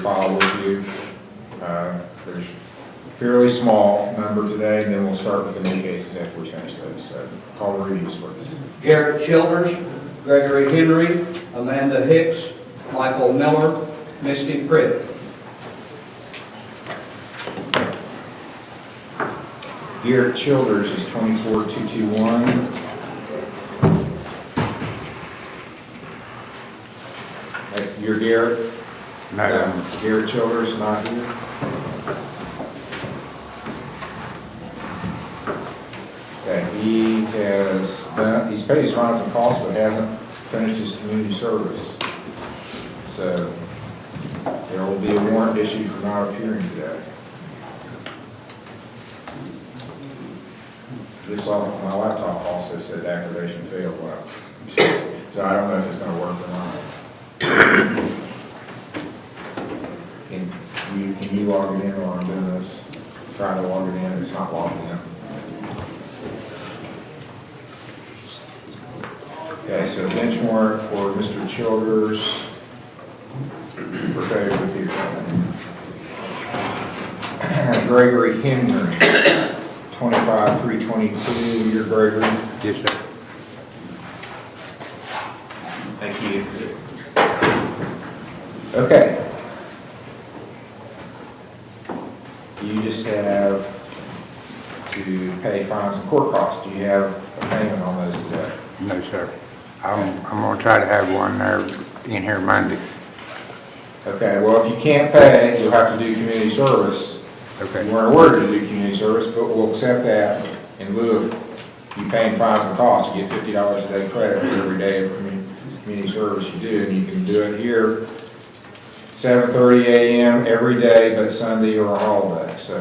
file with you. There's a fairly small number today, and then we'll start with the new cases after we finish those. So call the reviews, please. Garrett Childers, Gregory Henry, Amanda Hicks, Michael Miller, Misty Pritt. Garrett Childers is 24221. You're Garrett? No. Garrett Childers, not here. Okay, he's paid his fines and costs, but hasn't finished his community service. So there will be a warrant issued for not appearing today. This on my laptop also said activation failed. So I don't know if it's going to work or not. Can you log it in while I'm doing this? Try to log it in, it's not logging in. Okay, so bench warrant for Mr. Childers for failure to appear. Gregory Henry, 25322. You're Gregory? Yes, sir. Thank you. Okay. You just have to pay fines and court costs. Do you have a payment on those today? No, sir. I'm gonna try to have one there in here Monday. Okay, well, if you can't pay, you'll have to do community service. Okay. You weren't ordered to do community service, but we'll accept that in lieu of you paying fines and costs. You get $50 a day credit for every day of community service you do, and you can do it here 7:30 a.m. every day but Sunday or a holiday. So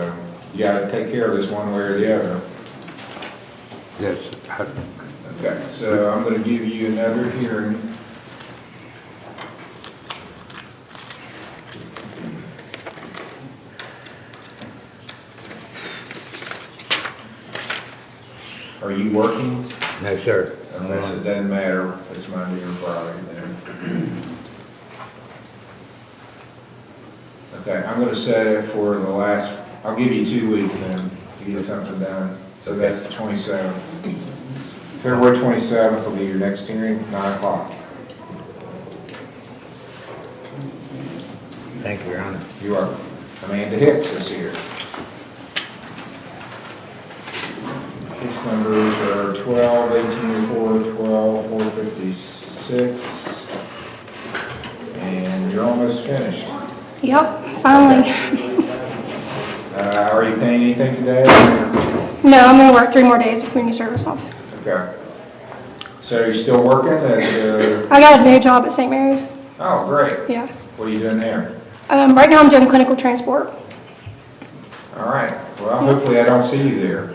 you got to take care of this one way or the other. Yes. Okay, so I'm going to give you another hearing. Are you working? No, sir. Unless it doesn't matter if it's Monday or Friday then. Okay, I'm going to set it for the last, I'll give you 2 weeks then to get something done. So that's the 27th. February 27th will be your next hearing, 9 o'clock. Thank you, Your Honor. You are. Amanda Hicks is here. Case numbers are 12, 1804, 12, 456. And you're almost finished. Yep, finally. Are you paying anything today? No, I'm going to work 3 more days of community service off. Okay. So you're still working at I got a new job at St. Mary's. Oh, great. Yeah. What are you doing there? Right now I'm doing clinical transport. All right. Well, hopefully I don't see you there.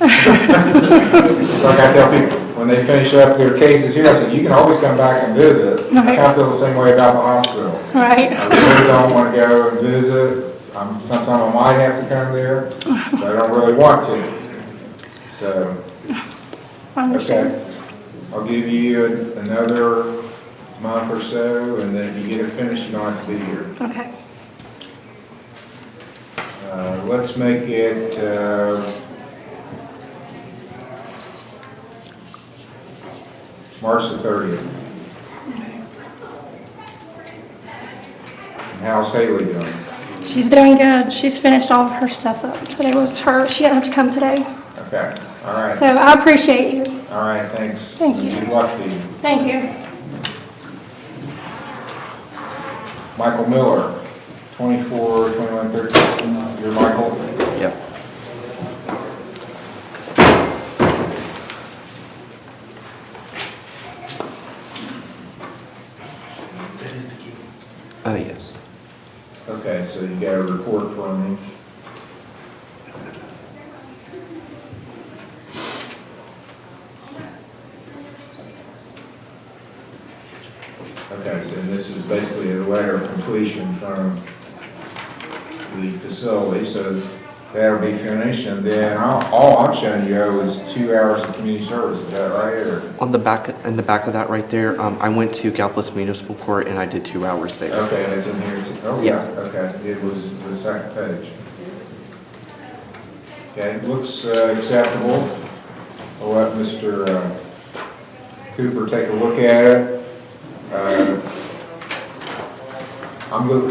It's just like I tell people, when they finish up their cases here, I say, you can always come back and visit. Right. I feel the same way about the hospital. Right. I really don't want to go and visit. Sometimes I might have to come there, but I don't really want to. So, I understand. okay. I'll give you another month or so, and then if you get it finished, you don't have to be here. Okay. Let's make it March the 30th. And how's Haley doing? She's doing good. She's finished all of her stuff up. Today was her. She didn't have to come today. Okay, all right. So I appreciate you. All right, thanks. Thank you. Good luck to you. Thank you. Michael Miller, 24, 21, 13. You're Michael? Yep. Oh, yes. Okay, so you got a report from me. Okay, so this is basically a letter of completion from the facility. So That'll be finished, and then all I'm showing you is 2 hours of community service, is that right? Or? On the back, in the back of that right there, I went to Gallipolis Municipal Court and I did 2 hours there. Okay, that's in here too. Oh, Yeah. yeah, okay, it was the second page. Okay, looks acceptable. I'll let Mr. Cooper take a look at it.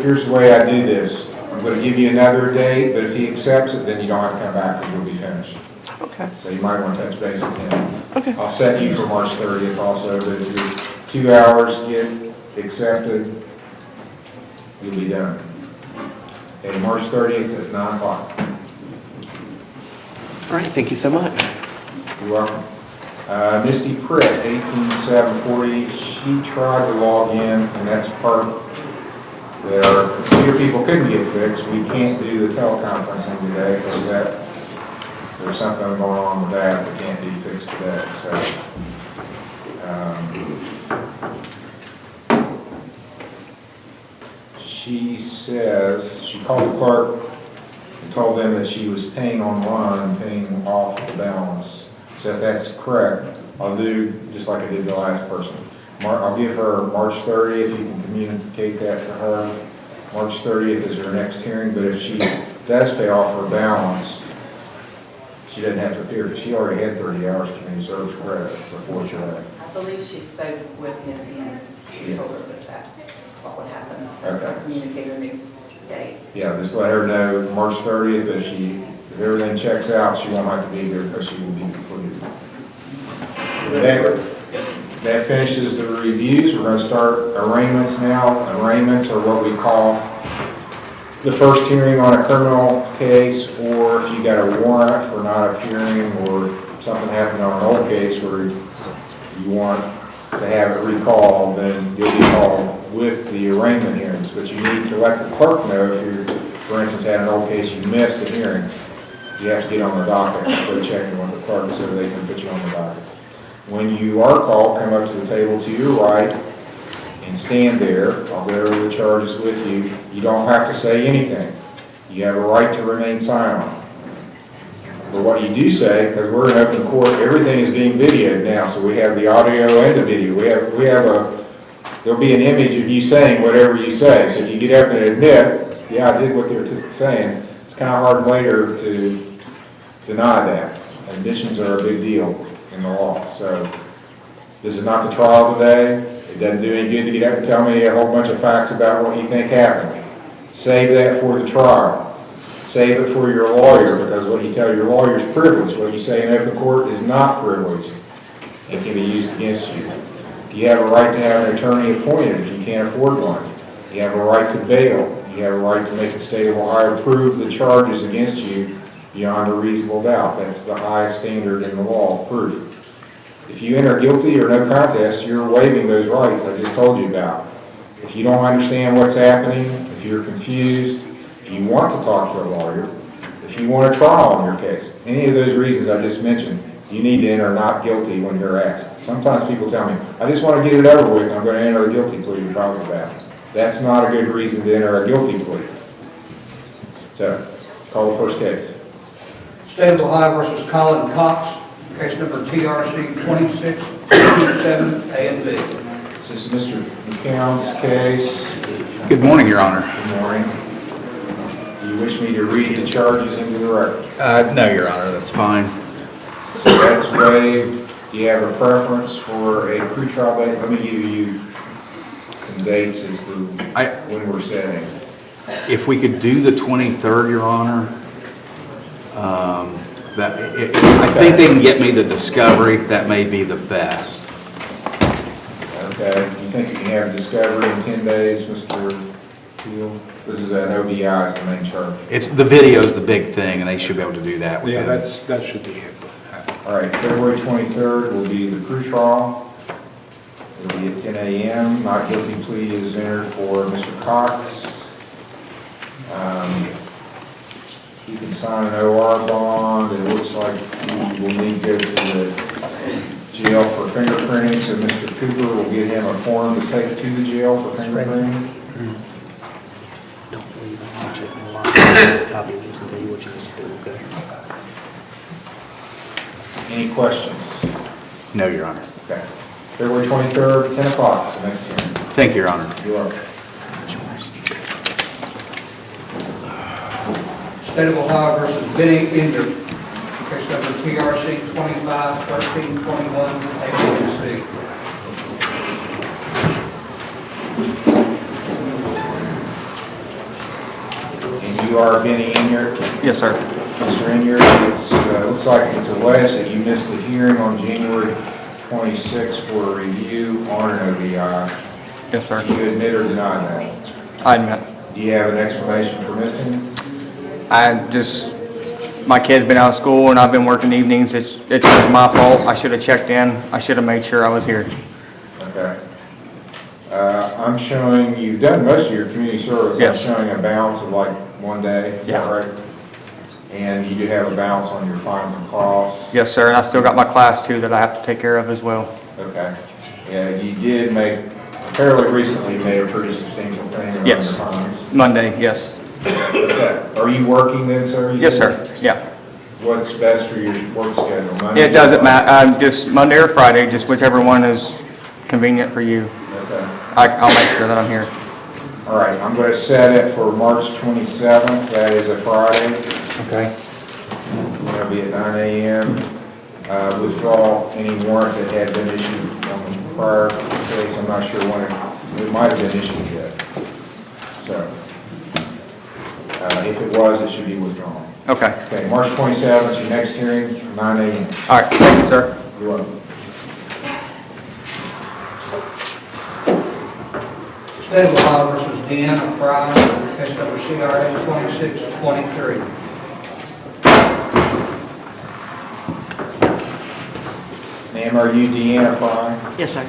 Here's the way I do this. I'm going to give you another date, but if he accepts it, then you don't have to come back because you'll be finished. Okay. So you might want to touch base with him. Okay. I'll set you for March 30th also, but if your 2 hours get accepted, you'll be done. Okay, March 30th at 9 o'clock. All right, thank you so much. You're welcome. Misty Pritt, 18740, she tried to log in, and that's part that our computer people couldn't get fixed. We can't do the teleconferencing today because there's something going on with that can't be fixed today. So, she says, she called the clerk and told them that she was paying online and paying off the balance. So if that's correct, I'll do just like I did the last person. I'll give her March 30th, you can communicate that to her. March 30th is her next hearing, but if she does pay off her balance, she doesn't have to appear, because she already had 30 hours community service credit before today. I believe she spoke with Missy and she told her that that's what would happen. So Okay. communicate a new date. Yeah, just let her know March 30th, but if everything checks out, she won't have to be here because she will be completed. That finishes the reviews. We're going to start arraignments now. Arraignments are what we call the first hearing on a criminal case, or if you got a warrant for not appearing or something happened on an old case where you want to have it recalled, then you'll be called with the arraignment hearings. But you need to let the clerk know if you, for instance, had an old case you missed a hearing. You have to get on the docket for checking with the clerk so they can put you on the docket. When you are called, come up to the table to your right and stand there. I'll go over the charges with you. You don't have to say anything. You have a right to remain silent. But what you do say, because we're in open court, everything is being videoed now, so we have the audio and the video. There'll be an image of you saying whatever you say. So if you get up and admit, yeah, I did what they're saying, it's kind of hard later to deny that. Admissions are a big deal in the law. So this is not the trial today. It doesn't do any good to get up and tell me a whole bunch of facts about what you think happened. Save that for the trial. Save it for your lawyer, because what you tell your lawyer is privileged. What you say in open court is not privileged. It can be used against you. You have a right to have an attorney appointed if you can't afford one. You have a right to bail. You have a right to make the state of Ohio prove the charges against you beyond a reasonable doubt. That's the highest standard in the law of proof. If you enter guilty or no contest, you're waiving those rights I just told you about. If you don't understand what's happening, if you're confused, if you want to talk to a lawyer, if you want a trial on your case, any of those reasons I just mentioned, you need to enter not guilty when you're asked. Sometimes people tell me, I just want to get it over with, I'm going to enter a guilty plea because of that. That's not a good reason to enter a guilty plea. So, call the first case. State of Ohio versus Colin Cox, case number TRC 2627 A and B. This is Mr. McCown's case. Good morning, Your Honor. Good morning. Do you wish me to read the charges into the record? No, Your Honor, that's fine. So that's waived. Do you have a preference for a pretrial date? Let me give you some dates as to when we're setting. If we could do the 23rd, Your Honor, I think they can get me the discovery. That may be the best. Okay. Do you think you can have discovery in 10 days, Mr. Peel? This is an OBI is the main charge. It's the video's the big thing, and they should be able to do that. Yeah, within- that should be it. All right, February 23rd will be the pretrial. It'll be at 10 a.m. Not guilty plea is entered for Mr. Cox. He can sign an OR bond. It looks like he will need to go to the jail for fingerprinting, so Mr. Cooper will get him a form to take to the jail for fingerprinting. copy of this and tell you what you need to do, okay? Any questions? No, Your Honor. Okay. February 23rd, 10 o'clock is the next hearing. Thank you, Your Honor. You're welcome. State of Ohio versus Benny Inder, case number TRC 25-1321, ABC. And you are Benny Inyard? Yes, sir. Mr. Inyard, it's, looks like it's alleged that you missed a hearing on January 26th for a review on an ODI. Yes, sir. Do you admit or deny that? I admit. Do you have an explanation for missing? My kid's been out of school and I've been working evenings. It's my fault. I should have checked in. I should have made sure I was here. Okay. I'm showing, you've done most of your community service. Yes. I'm showing a balance of like 1 day, is that Yeah. right? And you do have a balance on your fines and costs? Yes, sir. And I still got my class too that I have to take care of as well. Okay. Yeah, you did fairly recently made a pretty substantial payment on your Yes. fines. Monday, yes. Okay. Are you working then, sir? You Yes, said? sir. Yeah. What's best for your work schedule? Monday It doesn't or matter. Just Monday or Friday, just whichever one is convenient for you. Okay. I'll make sure that I'm here. All right, I'm going to set it for March 27th. That is a Friday. Okay. It'll be at 9 a.m. Withdraw any warrant that had been issued from the prior case. I'm not sure when it might have been issued yet. So, if it was, it should be withdrawn. Okay. Okay, March 27th is your next hearing, 9 a.m. All right. Thank you, sir. You're welcome. State of Ohio versus Deanna Fry, case number CRA 2623. Ma'am, are you Deanna Fry? Yes, sir.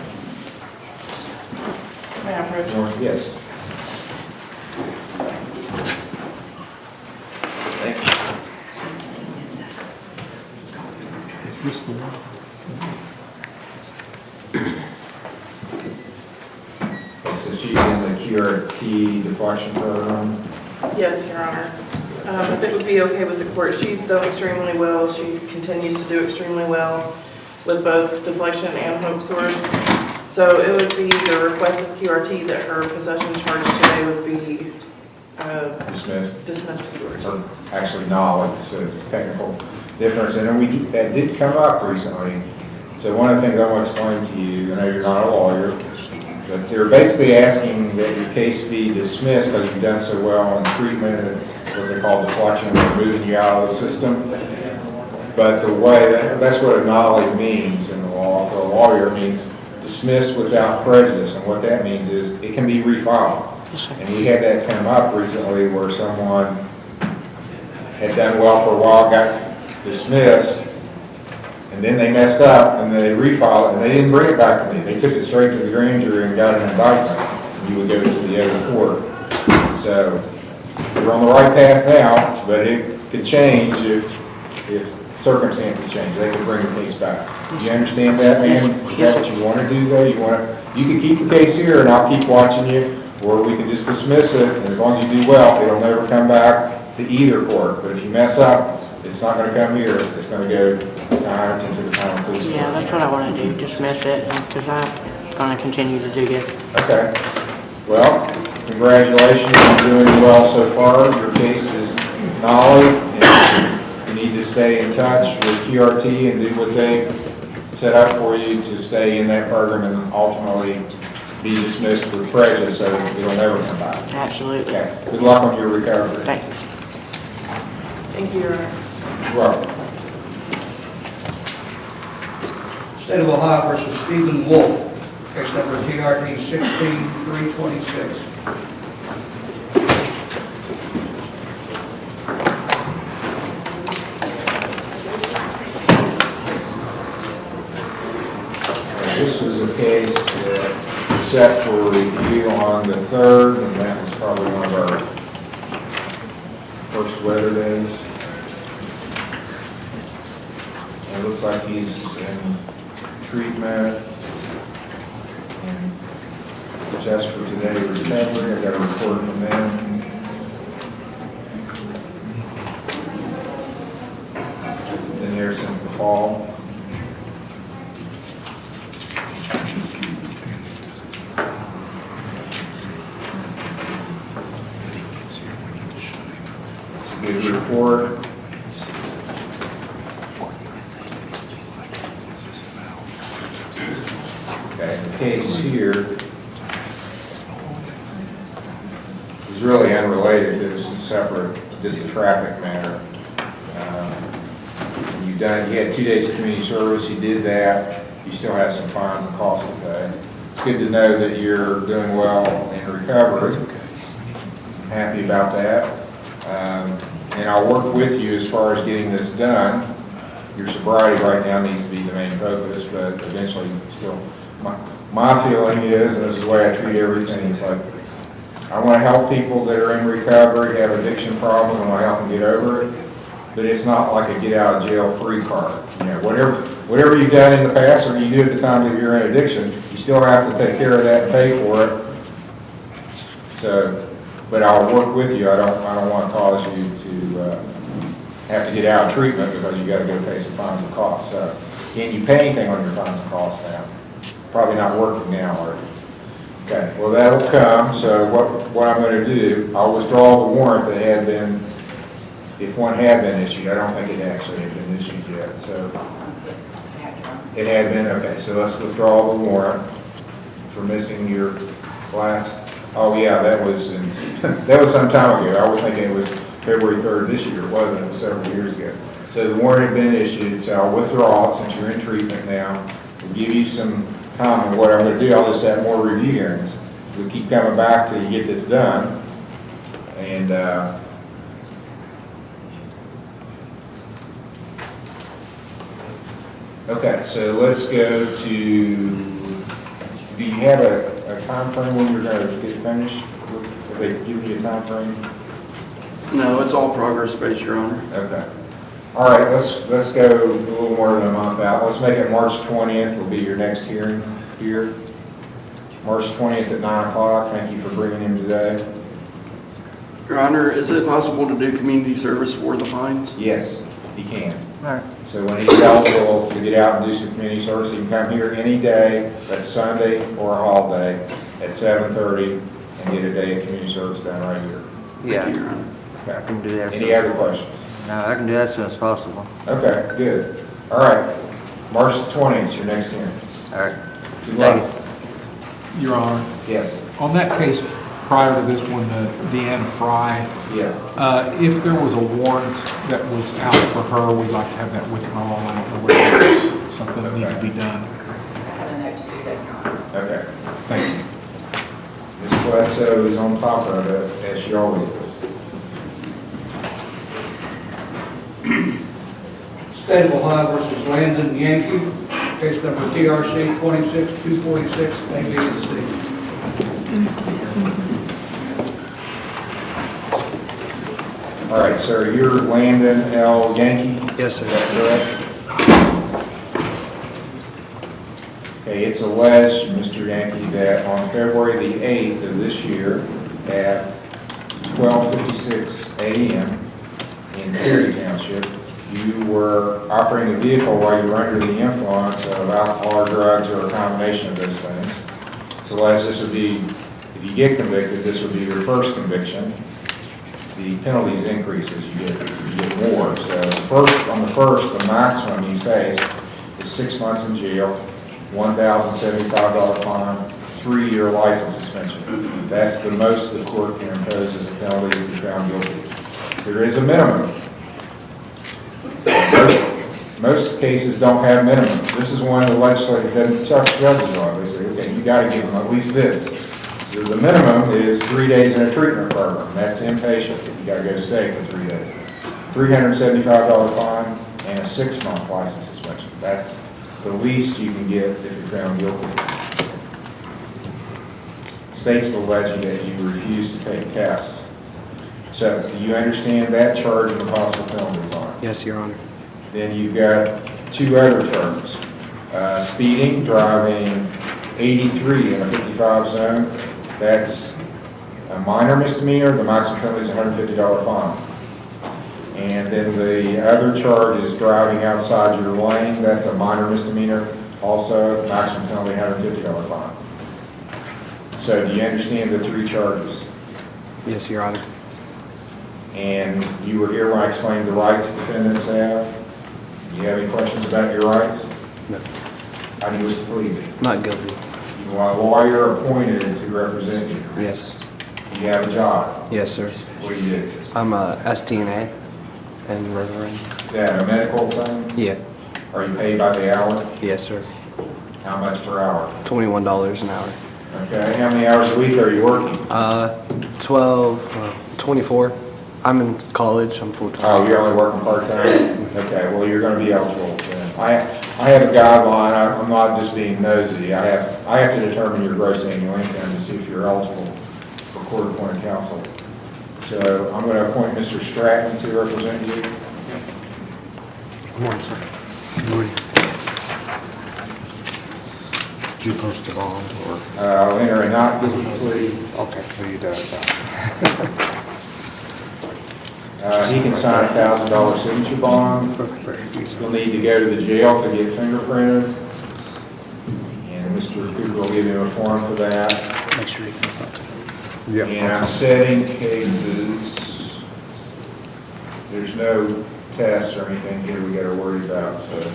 May I approach? Yes. Thank you. Is this the one? So she's in the QRT deflection program. Yes, Your Honor. If it would be okay with the court, she's done extremely well. She continues to do extremely well with both deflection and hope source. So it would be the request of QRT that her possession charge today would be Dismissed. dismissed to QRT. Or actually, no, it's a technical difference, and that did come up recently. So one of the things I want to explain to you, I know you're not a lawyer, but they're basically asking that your case be dismissed because you've done so well in treatment. It's what they call deflection, they're moving you out of the system. But the way, that's what a nollie means in the law. To a lawyer, it means dismissed without prejudice, and what that means is it can be refiled. And we had that come up recently where someone had done well for a while, got dismissed, and then they messed up and they refiled it and they didn't bring it back to me. They took it straight to the grand jury and got an indictment. And you would go to the other court. So you're on the right path now, but it could change if circumstances change. They could bring the case back. Do you understand that, ma'am? Is that what you want to do though? You can keep the case here and I'll keep watching you, or we can just dismiss it, and as long as you do well, it'll never come back to either court. But if you mess up, it's not going to come here. It's going to go to Ironton to the town police. Yeah, that's what I want to do, dismiss it, because I'm going to continue to do good. Okay. Well, congratulations on doing well so far. Your case is nollie, and you need to stay in touch with QRT and do what they set up for you to stay in that program and ultimately be dismissed with prejudice, so it'll never come back. Absolutely. Okay. Good luck on your recovery. Thanks. Thank you, Your Honor. You're welcome. State of Ohio versus Stephen Wolf, case number TRD 16326. This was a case that was set for review on the 3rd, and that was probably one of our first weather days. It looks like he's in treatment and just for today recovery. I got a report from them. Paul. It's a good report. Okay, the case here is really unrelated to this, is separate, just a traffic matter. You had 2 days of community service, you did that, you still have some fines and costs to pay. It's good to know that you're doing well in recovery. I'm happy about that. And I'll work with you as far as getting this done. Your sobriety right now needs to be the main focus, but eventually still, my feeling is, and this is the way I treat everything, it's like, I want to help people that are in recovery, have addiction problems, I want to help them get over it. But it's not like a get out of jail free card. You know, whatever you've done in the past or you do at the time that you're in addiction, you still have to take care of that and pay for it. So, but I'll work with you. I don't want to cause you to have to get out of treatment because you got to go pay some fines and costs. So, can you pay anything on your fines and costs now? Probably not working now, are you? Okay. Well, that'll come. So what I'm going to do, I'll withdraw the warrant that had been. If one had been issued, I don't think it actually had been issued yet, so. It had been, okay, so let's withdraw the warrant for missing your last, oh yeah, that was some time ago. I was thinking it was February 3rd this year, it wasn't, it was several years ago. So the warrant had been issued, so I'll withdraw it since you're in treatment now. We'll give you some time, and what I'm gonna do, I'll just have more review hearings. We'll keep coming back till you get this done, and, okay, so let's go to, do you have a time frame when you're going to get finished? Have they given you a time frame? No, it's all progress-based, Your Honor. Okay. All right, let's go a little more than a month out. Let's make it March 20th will be your next hearing here. March 20th at 9 o'clock. Thank you for bringing him today. Your Honor, is it possible to do community service for the fines? Yes, he can. All right. So when he's eligible to get out and do some community service, he can come here any day, that's Sunday or a holiday, at 7:30 and get a day of community service done right here. Thank you, Your Honor. Okay. I can do that. Any other questions? No, I can do that as soon as possible. Okay, good. All right. March 20th is your next hearing. All right. Good luck. Your Honor, Yes. on that case prior to this one, Deanna Fry, Yeah. if there was a warrant that was out for her, we'd like to have that withdrawn. I don't know whether there's something that needs to be done. I have a note to do that, Your Honor. Okay. Thank you. Ms. Bledsoe is on top of it, as she always is. State of Ohio versus Landon Yankee, case number TRC 26246, A, B, and C. All right, sir, you're Landon L. Yankee? Yes, sir. Is that correct? Okay, it's alleged, Mr. Yankee, that on February the 8th of this year at 12:56 a.m. in Perry Township, you were operating a vehicle while you were under the influence of alcohol or drugs or a combination of those things. It's alleged this would be, if you get convicted, this would be your first conviction. The penalties increase as you get more. So on the first, the maximum you face is 6 months in jail, $1,075 fine, 3-year license suspension. That's the most the court can impose as a penalty if you're found guilty. There is a minimum. Most cases don't have minimums. This is one the legislature doesn't touch judges on. They say, okay, you got to give them at least this. So the minimum is 3 days in a treatment program. That's inpatient. You got to go stay for 3 days. $375 fine and a 6-month license suspension. That's the least you can get if you're found guilty. States allege that you refuse to take tests. So do you understand that charge and the possible penalties on it? Yes, Your Honor. Then you've got 2 other charges. Speeding, driving 83 in a 55 zone. That's a minor misdemeanor. The maximum penalty is a $150 fine. And then the other charge is driving outside your lane. That's a minor misdemeanor. Also, maximum penalty, $150 fine. So do you understand the 3 charges? Yes, Your Honor. And you were here when I explained the rights defendants have. Do you have any questions about your rights? No. How do you wish to plead? Not guilty. You are a lawyer appointed to represent you. Yes. You have a job. Yes, sir. What do you do? I'm a STNA and Reverend. Is that a medical thing? Yeah. Are you paid by the hour? Yes, sir. How much per hour? $21 an hour. Okay, how many hours a week are you working? 24. I'm in college. I'm full-time. Oh, you're only working part-time? Okay, well, you're gonna be eligible then. I have a guideline, I'm not just being nosy. I have to determine your gross annual income to see if you're eligible for court-appointed counsel. So I'm gonna appoint Mr. Stratton to represent you. Good morning, sir. Good morning. Did you post the bond or? I'll enter a not guilty plea. Okay, so you did that. He can sign a $1,000 signature bond. You'll need to go to the jail to get fingerprinted. And Mr. Cooper will give you a form for that. Make sure you confront it. And I'm setting cases, there's no tests or anything here we gotta worry about, so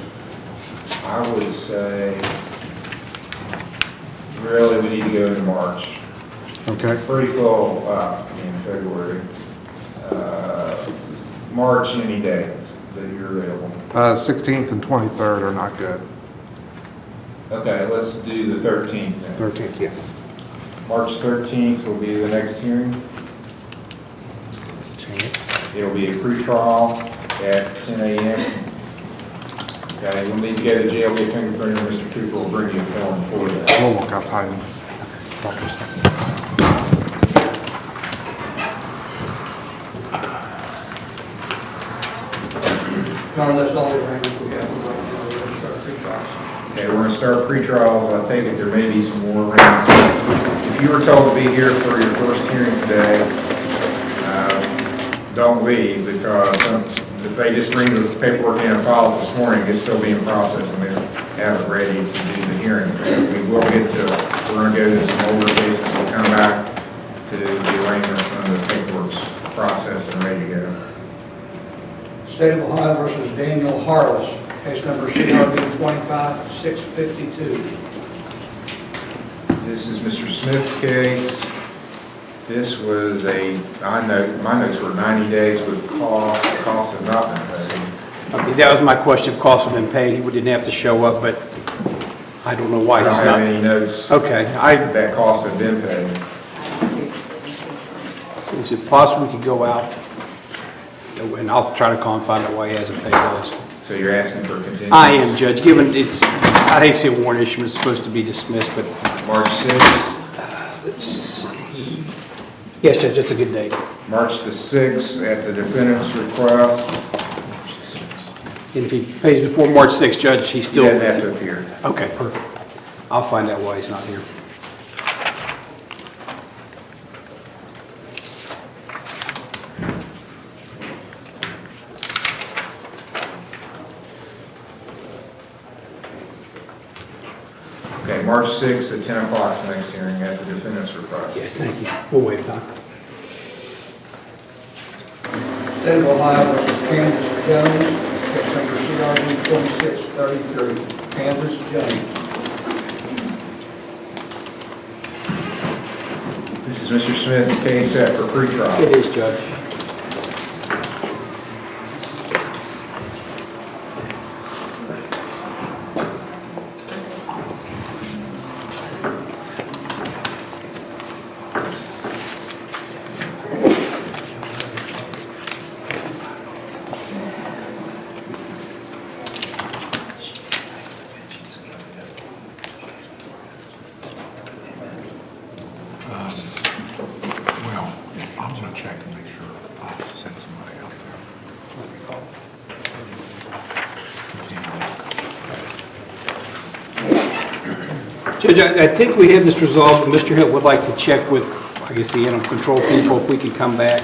I would say, really, we need to go into March. Okay. Pretty full up in February. March, any day that you're available. 16th and 23rd are not good. Okay, let's do the 13th then. 13th, yes. March 13th will be the next hearing. It'll be a pretrial at 10 a.m. Okay, you'll need to go to jail, get fingerprinted, and Mr. Cooper will bring you a form for that. We'll walk outside and talk to stuff. Your Honor, that's all the arrangements we have. We're going to start pre-trials. Okay, we're gonna start pretrials. I take it there may be some more rings. If you were told to be here for your first hearing today, don't leave, because if they just bring the paperwork in and file it this morning, it's still being processed and they don't have it ready to do the hearing. We will get to, we're gonna go to some older cases, we'll come back to the arraignments when the paperwork's processed and ready to go. State of Ohio versus Daniel Harless, case number CRB 25652. This is Mr. Smith's case. This was my notes were 90 days with costs. The costs have not been paid. Okay, that was my question, if costs have been paid, he didn't have to show up, but I don't know why I he's don't not. have any notes Okay, that costs have been paid. is it possible we could go out, and I'll try to call and find out why he hasn't paid those. So you're asking for continuance? I am, Judge, given it's, I hate to say warrant issue, it's supposed to be dismissed, but March 6th? yes, Judge, that's a good date. March the 6th at the defendant's request. And if he pays before March 6th, Judge, he's He still... doesn't have to appear. Okay, perfect. I'll find out why he's not here. Okay, March 6th at 10 o'clock is the next hearing at the defendant's request. Yes, thank you. We'll waive time. State of Ohio versus Candace Jones, case number CRB 2633. Candace Jones. This is Mr. Smith's case set for pretrial. It is, Judge. Well, I'm gonna check and make sure I've sent somebody out there. Judge, I think we have this resolved, but Mr. Hill would like to check with, I guess, the animal control people if we could come back.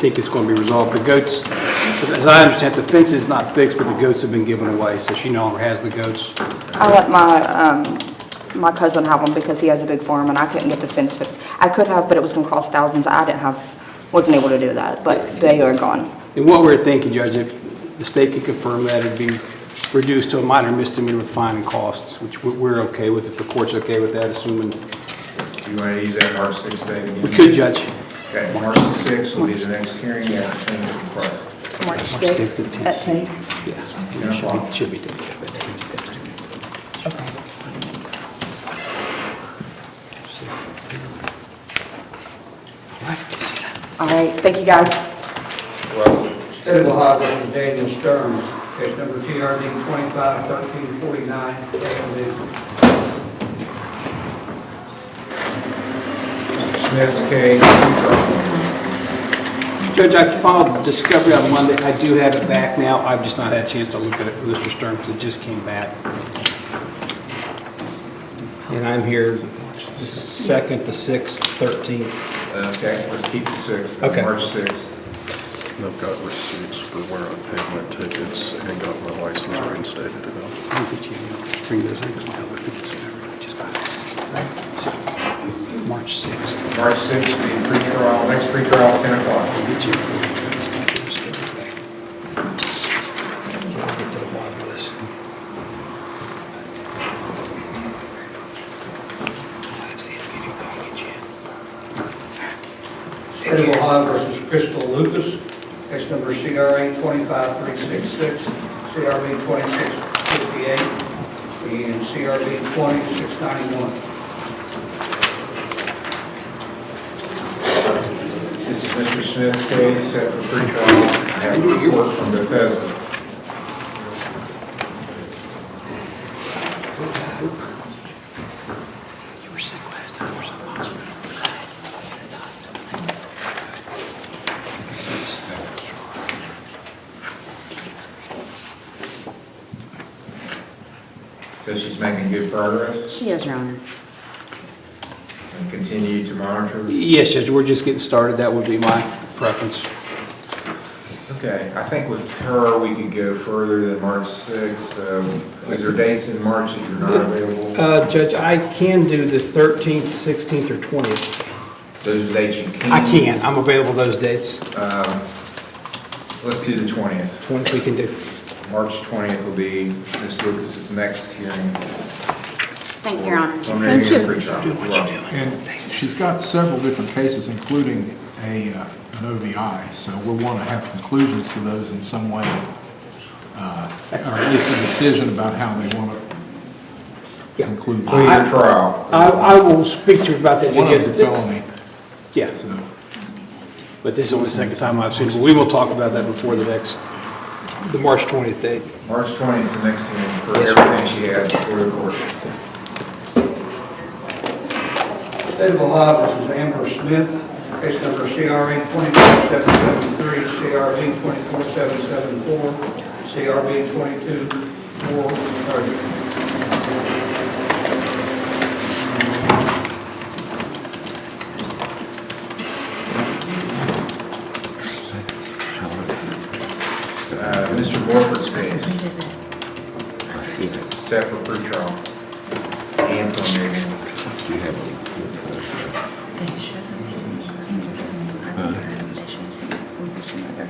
think it's going to be resolved. The goats, as I understand, the fence is not fixed, but the goats have been given away, so she no longer has the goats. I let my cousin have them because he has a big farm and I couldn't get the fence fixed. I could have, but it was gonna cost thousands. Wasn't able to do that, but they are gone. And what we're thinking, Judge, if the state could confirm that, it'd be reduced to a minor misdemeanor with fine and costs, which we're okay with, if the court's okay with that, assuming. Do you want to use that March 6th date again? We could, Judge. Okay, March 6th will be the next hearing after things request. March 6th at 10. Yeah, it should be done. All right, thank you guys. Well, State of Ohio versus Daniel Stern, case number TRD 251349, Smith's case. Judge, I filed discovery on Monday. I do have it back now. I've just not had a chance to look at it with Mr. Stern because it just came back. And I'm here the 2nd, the 6th, 13th. Okay, let's keep the 6th, Okay. March 6th. I've got receipts for where I paid my tickets and got my license reinstated and all. I'll get you, bring those in. March 6th. March 6th will be pre-trial, next pre-trial, 10 o'clock. I'll get you. I'll get to the bottom of this. State of Ohio versus Crystal Lucas, case number CRA 25366, CRB 2658, and CRB 2691. This is Mr. Smith's case, set for pre-trial. I have a report from Bethesda. You were sick last time or something hospital. So she's making good progress She is, Your Honor. and continue to monitor. Yes, Judge, we're just getting started. That would be my preference. Okay, I think with her, we could go further than March 6th. Is there dates in March that you're not available? Judge, I can do the 13th, 16th, or 20th. Those are dates you can? I can. I'm available those dates. Let's do the 20th. 20th we can do. March 20th will be Ms. Lucas's next hearing. Thank you, Your Honor. Thank you. And she's got several different cases, including an OVI, so we'll want to have conclusions to those in some way, or at least a decision about how they want to conclude. Plea or trial? I will speak to you about that. One of Judge. them's a felony. Yeah, So, but this is only the second time I've seen it. We will talk about that before the March 20th date. March 20th is the next hearing for everything she has before the court. State of Ohio versus Amber Smith, case number CRA 24773, CRB 24774, CRB 22430. Mr. Morford's case. Set for pre-trial and preliminary. Do you have They should have seen they should have seen forfeiture letter.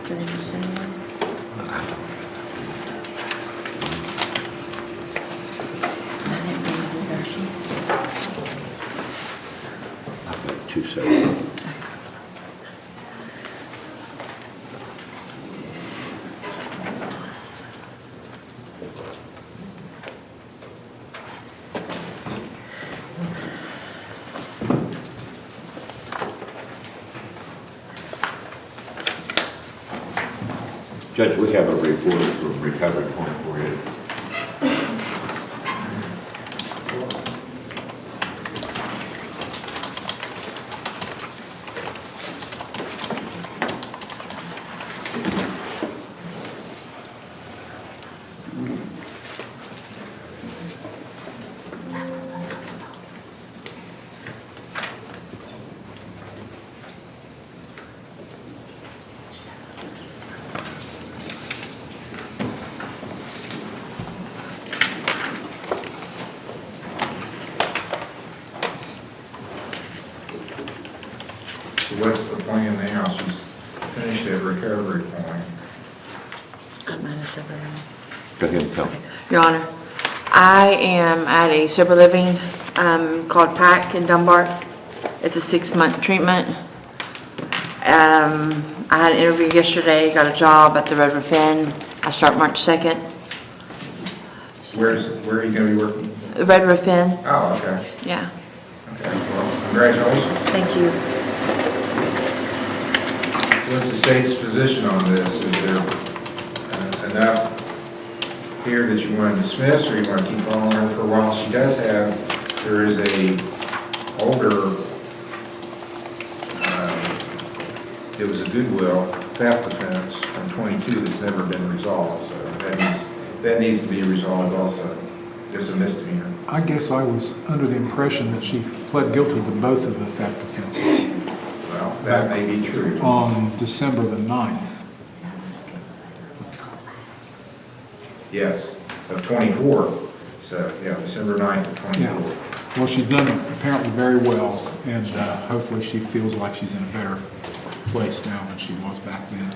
Do they just send one? I didn't bring the letter sheet. I've got two separate. Judge, we have a report from Recovery 24. plan now. She's finished at recovery point. I'm at a sober living. Go ahead and tell. Your Honor, I am at a sober living called PAC in Dunbar. It's a 6-month treatment. I had an interview yesterday, got a job at the Red Roof Inn. I start March 2nd. Where are you going to be working? Red Roof Inn. Oh, okay. Yeah. Okay, well, congratulations. Thank you. What's the state's position on this? Is there enough here that you want to dismiss, or you want to keep following her for a while? She does have, there is a older, it was a goodwill theft offense from 22 that's never been resolved, so that needs to be resolved also. It's a misdemeanor. I guess I was under the impression that she pled guilty to both of the theft offenses. Well, that may be true. On December the 9th. Yes, of 24. So, yeah, December 9th of 24. Yeah. Well, she's done apparently very well, and hopefully she feels like she's in a better place now than she was back then.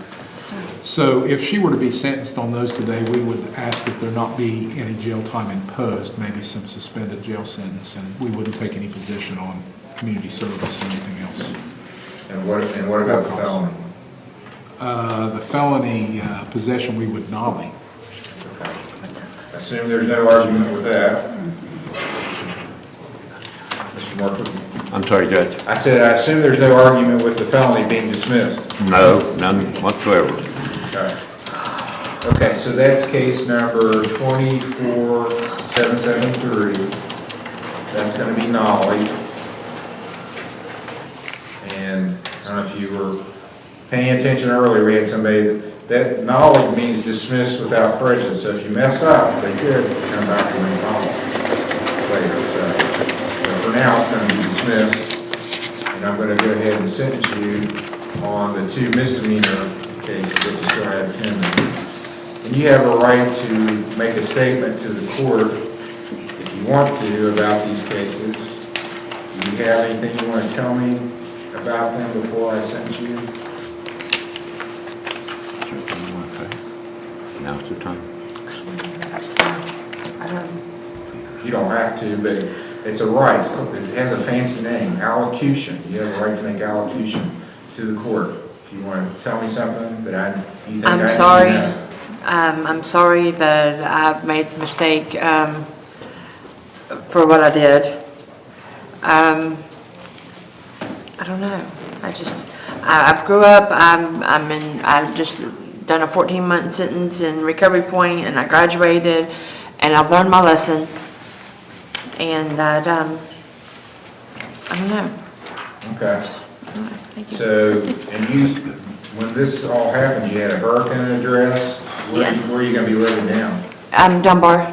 So if she were to be sentenced on those today, we would ask that there not be any jail time imposed, maybe some suspended jail sentence, and we wouldn't take any position on community service or anything else. And what about the felony? The felony possession, we would nolly. Okay. I assume there's no argument with that. Mr. Markwood? I'm sorry, Judge. I said, I assume there's no argument with the felony being dismissed. No, none whatsoever. Okay. Okay, so that's case number 24773. That's going to be nolly. And I don't know if you were paying attention earlier, we had somebody that nolly means dismissed without prejudice. So if you mess up, they could come back and nolly later. So for now, it's going to be dismissed. And I'm going to go ahead and sentence you on the 2 misdemeanor cases that you still have pending. And you have a right to make a statement to the court if you want to about these cases. Do you have anything you want to tell me about them before I sentence you? Now's the time. You don't have to, but it's a right. It has a fancy name, allocution. You have a right to make allocution to the court. If you want to tell me something that you think I need to know. I'm sorry that I've made a mistake for what I did. I don't know. I've grew up. I've just done a 14-month sentence in recovery point, and I graduated, and I've learned my lesson. And that I don't know. Okay. Thank you. So, and you, when this all happened, you had a hurricane address? Yes. Where are you going to be living now? Dunbar.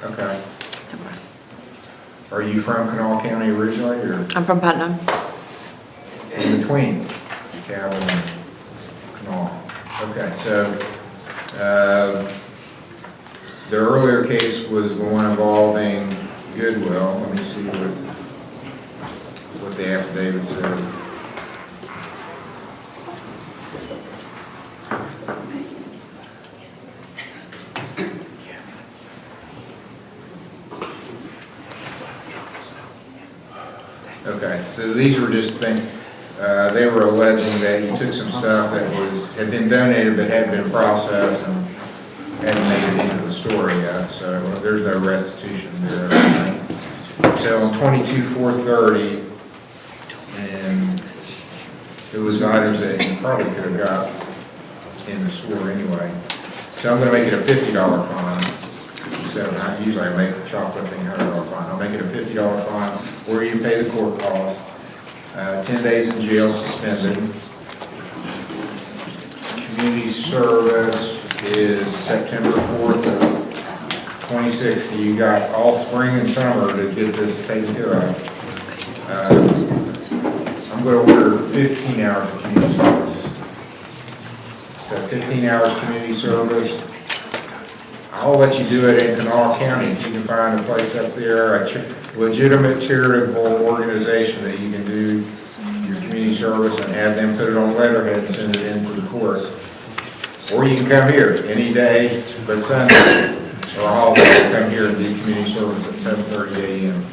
Okay. Are you from Kanawha County originally, or? I'm from Putnam. In between Cabell and Kanawha. Okay, so the earlier case was the one involving Goodwill. Let me see what the affidavit said. Okay, so these were just things, they were alleging that you took some stuff that had been donated but hadn't been processed and hadn't made it into the store yet, so there's no restitution there. So on 22-430, and it was items that you probably could have got in the store anyway. So I'm going to make it a $50 fine. Instead of, usually I make the shoplifting $100 fine. I'll make it a $50 fine where you pay the court costs. 10 days in jail suspended. Community service is September 4th of 2060. You got all spring and summer to get this taken care of. I'm going to order 15 hours of community service. So 15 hours community service. I'll let you do it in Kanawha County. If you can find a place up there, a legitimate charitable organization that you can do your community community service and have them put it on letterhead and send it into the court. Or you can come here any day but Sunday or holiday, come here and do community service at 7:30 a.m.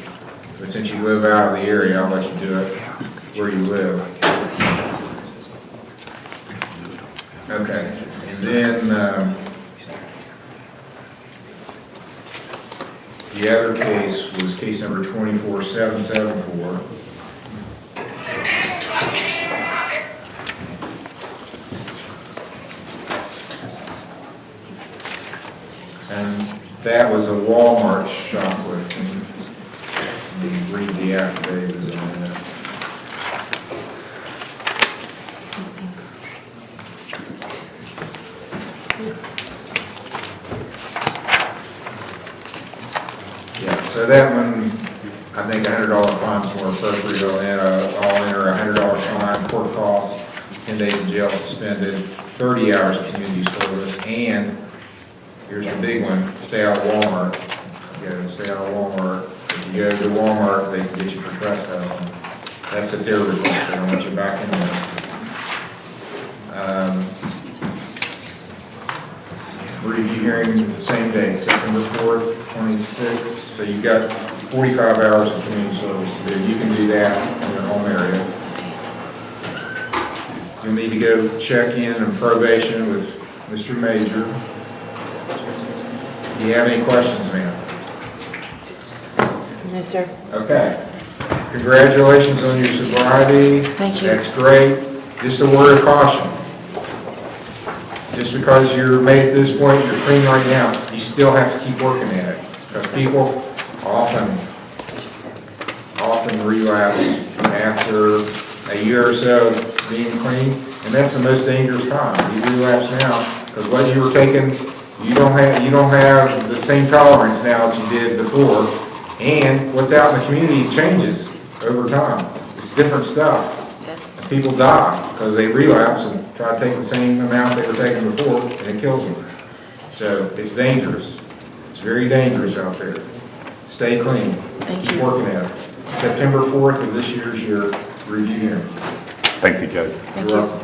But since you live out of the area, I'll let you do it where you live. Okay, and then the other case was case number 24774. And that was a Walmart shoplifting. You read the affidavit on that. Yeah, so that one, I think $100 fine's more appropriate on that. All in or $100 fine, court costs, 10 days in jail suspended, 30 hours of community service, and here's the big one, stay out of Walmart. You gotta stay out of Walmart. If you go to Walmart, they can get you for trespassing. That's at their request, they don't want you back in there. Review hearing the same day, September 4th, 26th. So you've got 45 hours of community service to do. You can do that in your home area. You'll need to go check in on probation with Mr. Major. Do you have any questions, ma'am? No, sir. Okay. Congratulations on your sobriety. Thank you. That's great. Just a word of caution. Just because you're made at this point, you're clean right now, you still have to keep working at it. Because people often relapse after a year or so of being clean, and that's the most dangerous time. You relapse now, because what you were taking, you don't have the same tolerance now as you did before, and what's out in the community changes over time. It's different stuff. Yes. And people die because they relapse and try to take the same amount they were taking before, and it kills them. So it's dangerous. It's very dangerous out there. Stay clean. Thank Keep you. working at it. September 4th of this year is your review hearing. Thank you, Judge. Thank You're you. welcome.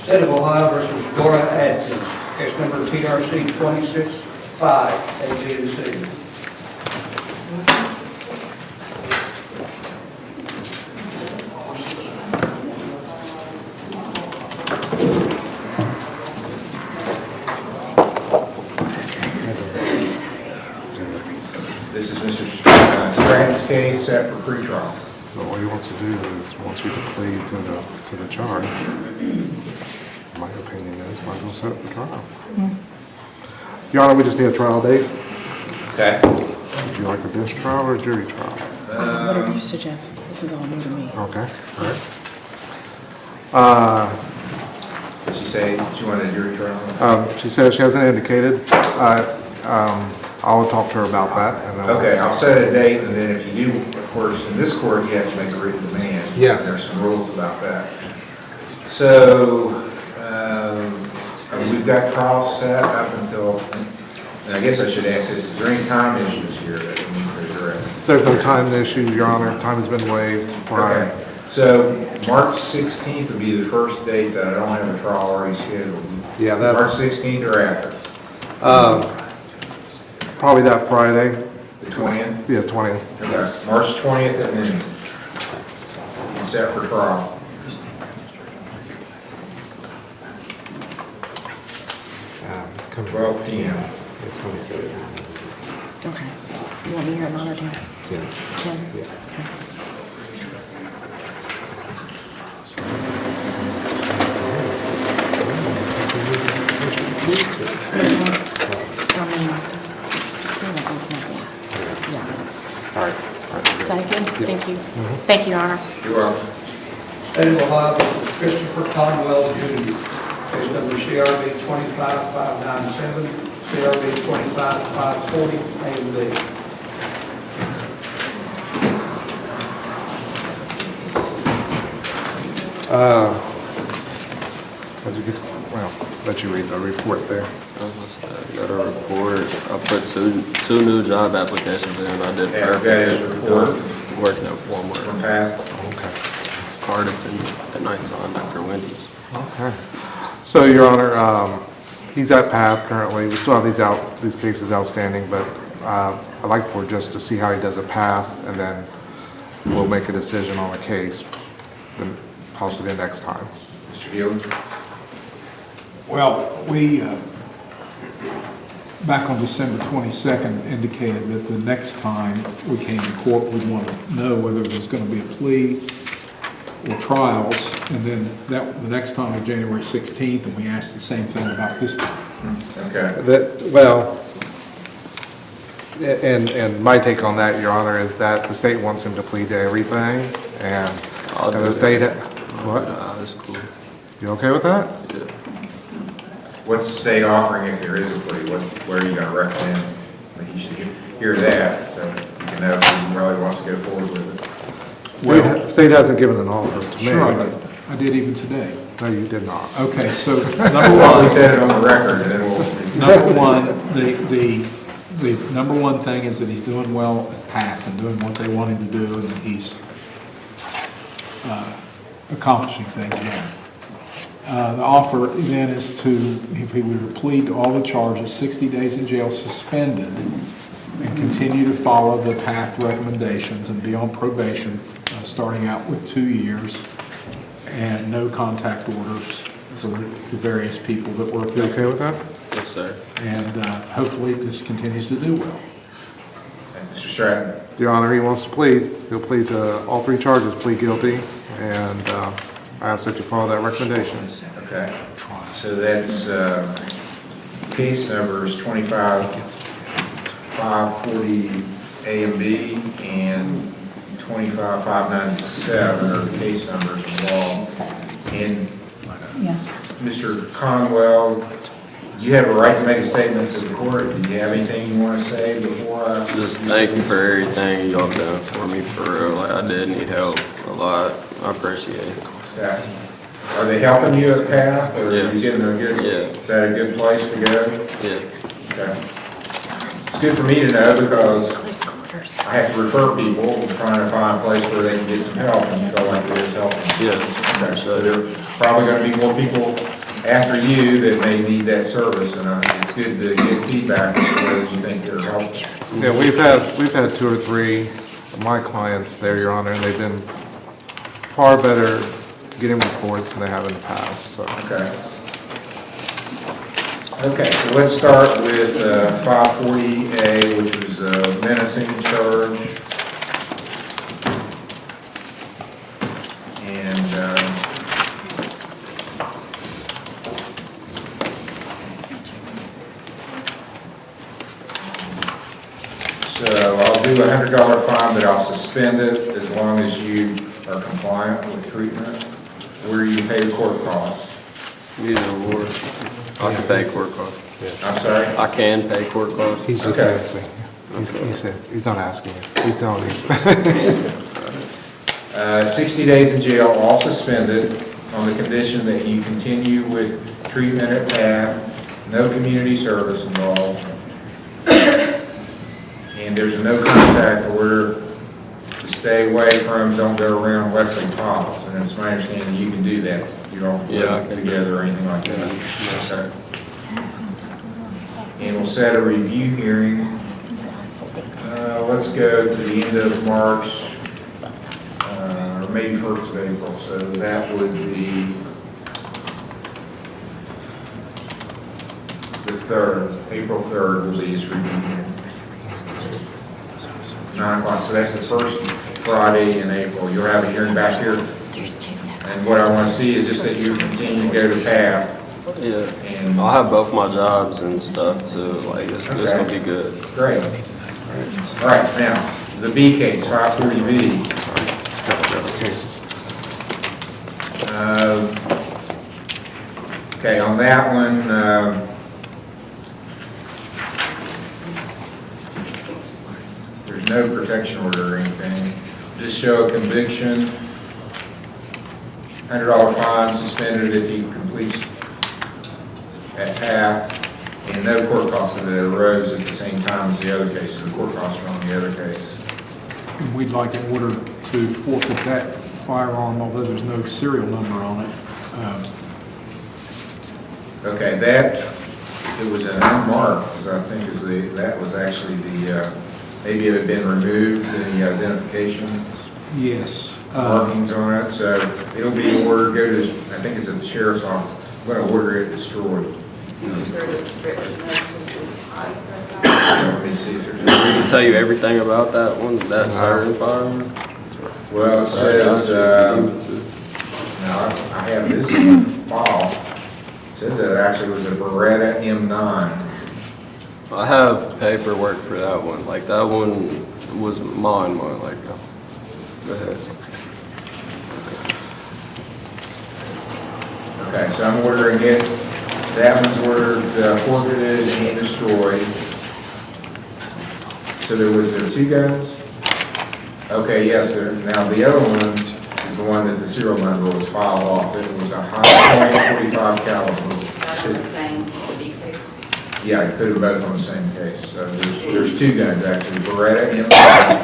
State of Ohio versus Dora Adkins, case number PRC 26-5, A, B, and C. This is Mr. Stratton's case set for pretrial. So what he wants to do is, wants you to plead to the charge. My opinion is, might as well set it for trial. Your Honor, we just need a trial date. Okay. Would you like a bench trial or a jury trial? Whatever you suggest. This is all new to me. Okay, all right. Did she say she wanted a jury trial? She says she hasn't indicated. I'll talk to her about that. And then Okay, I'll set a date, and then if you do, of course, in this court, you have to make a written demand. Yes. There's some rules about that. So, we've got trials set up until, and I guess I should ask this, is there any time issues here that we need to address? There's no time issue, Your Honor. Time has been waived. Okay, so March 16th would be the first date that I don't have a trial already scheduled. Yeah, that's- March 16th or after? Probably that Friday. The 20th? Yeah, 20th. Okay, March 20th at noon. You set for trial. Come 12 p.m. It's 27. Okay. You want me here at 9 or 10? 10. 10? Yeah. Okay. Is that good? Thank you. Thank you, Your Honor. You're welcome. State of Ohio versus Christopher Conwell Jr., case number CRB 25597, CRB 25540, A and B. As you get, well, let you read the report there. Got a report. I put two new job applications in. I did Yeah, perfect. okay, report. Working at Walmart. from PATH? Okay. Hard, it's in, at night's on after Wendy's. Okay. So, Your Honor, he's at PATH currently. We still have these cases outstanding, but I'd like for just to see how he does at PATH, and then we'll make a decision on the case, then possibly the next time. Mr. Hill? Well, we, back on December 22nd, indicated that the next time we came to court, we'd want to know whether there was going to be a plea or trials, and then the next time was January 16th, and we asked the same thing about this time. Okay. Well, and my take on that, Your Honor, is that the state wants him to plead to everything, and the state, what? That's cool. You okay with that? Yeah. What's the state offering if there is a plea? Where are you gonna recommend that he should hear that, so you can know if he really wants to go forward with it? State hasn't given an offer to me. Sure, I did even today. No, you did not. Okay, so number Well, one. we said it on the record, and then we'll. Number one, the number one thing is that he's doing well at PATH and doing what they want him to do, and that he's accomplishing things there. The offer then is to, if he would plead to all the charges, 60 days in jail suspended, and continue to follow the PATH recommendations and be on probation, starting out with 2 years, and no contact orders for the various people that were affected. You okay with that? Yes, sir. And hopefully this continues to do well. Mr. Stratton? Your Honor, he wants to plead. He'll plead to all 3 charges, plead guilty, and I ask that you follow that recommendation. Okay. So that's case numbers 25-540 A and B and 25-597 are the case numbers involved. And Mr. Conwell, you have a right to make a statement to the court. Do you have anything you want to say before I? Just thank you for everything y'all done for me, for real. Like, I did need help a lot. I appreciate it. Okay. Are they helping you at PATH, or Yeah. are you getting a good? Yeah. Is that a good place to go? Yeah. Okay. It's good for me to know because I have to refer people trying to find a place where they can get some help and feel like it is helping. Yeah. Okay. So there are probably going to be more people after you that may need that service, and it's good to get feedback as to whether you think they're helpful. Yeah, we've had 2 or 3 of my clients there, Your Honor, and they've been far better getting reports than they have in the past, so. Okay. Okay, so let's start with 540A, which is a menacing charge. And so I'll do a $100 fine, but I'll suspend it as long as you are compliant with treatment. Where you pay the court costs. Either or. I can pay court costs. I'm sorry? I can pay court costs. He's just Okay. saying, he said, he's not asking you, he's telling you. 60 days in jail, all suspended, on the condition that you continue with treatment at PATH, no community service involved, and there's a no contact order to stay away from, don't go around Wesley Falls, and it's my understanding you can do that. You don't live together or anything like that. Okay. And we'll set a review hearing. Let's go to the end of March, or maybe 1st of April, so that would be the 3rd, April 3rd will be his review hearing. 9 o'clock, so that's the first Friday in April. You'll have a hearing back here. And what I want to see is just that you continue to go to PATH. Yeah. And I'll have both my jobs and stuff, so like it's gonna be good. great. All right, now, the B case, 540B. Okay, on that one, there's no protection order or anything. Just show a conviction, $100 fine, suspended if he completes at PATH, and no court costs that arose at the same time as the other case. So the court costs are on the other case. And we'd like in order to forfeit that firearm, although there's no serial number on it. Okay, that, it was an unmarked, so I think that was actually maybe it had been removed in the identification Yes. markings on it, so it'll be ordered, go to, I think it's at the sheriff's office, I'm going to order it destroyed. Let me see if there's Did he tell you everything about that one, that siren firearm? Well, it says, now I have this in the file. It says that it actually was a Beretta M9. I have paperwork for that one, like that one was mine, like, go ahead. Okay, so I'm ordering it. That one's ordered forfeited and destroyed. So there two guns? Okay, yes, sir. Now the other one is the one that the serial number was filed off. It was a high .45 caliber. Is that on the same B case? Yeah, it could have both on the same case. So there's two guns actually, Beretta M9,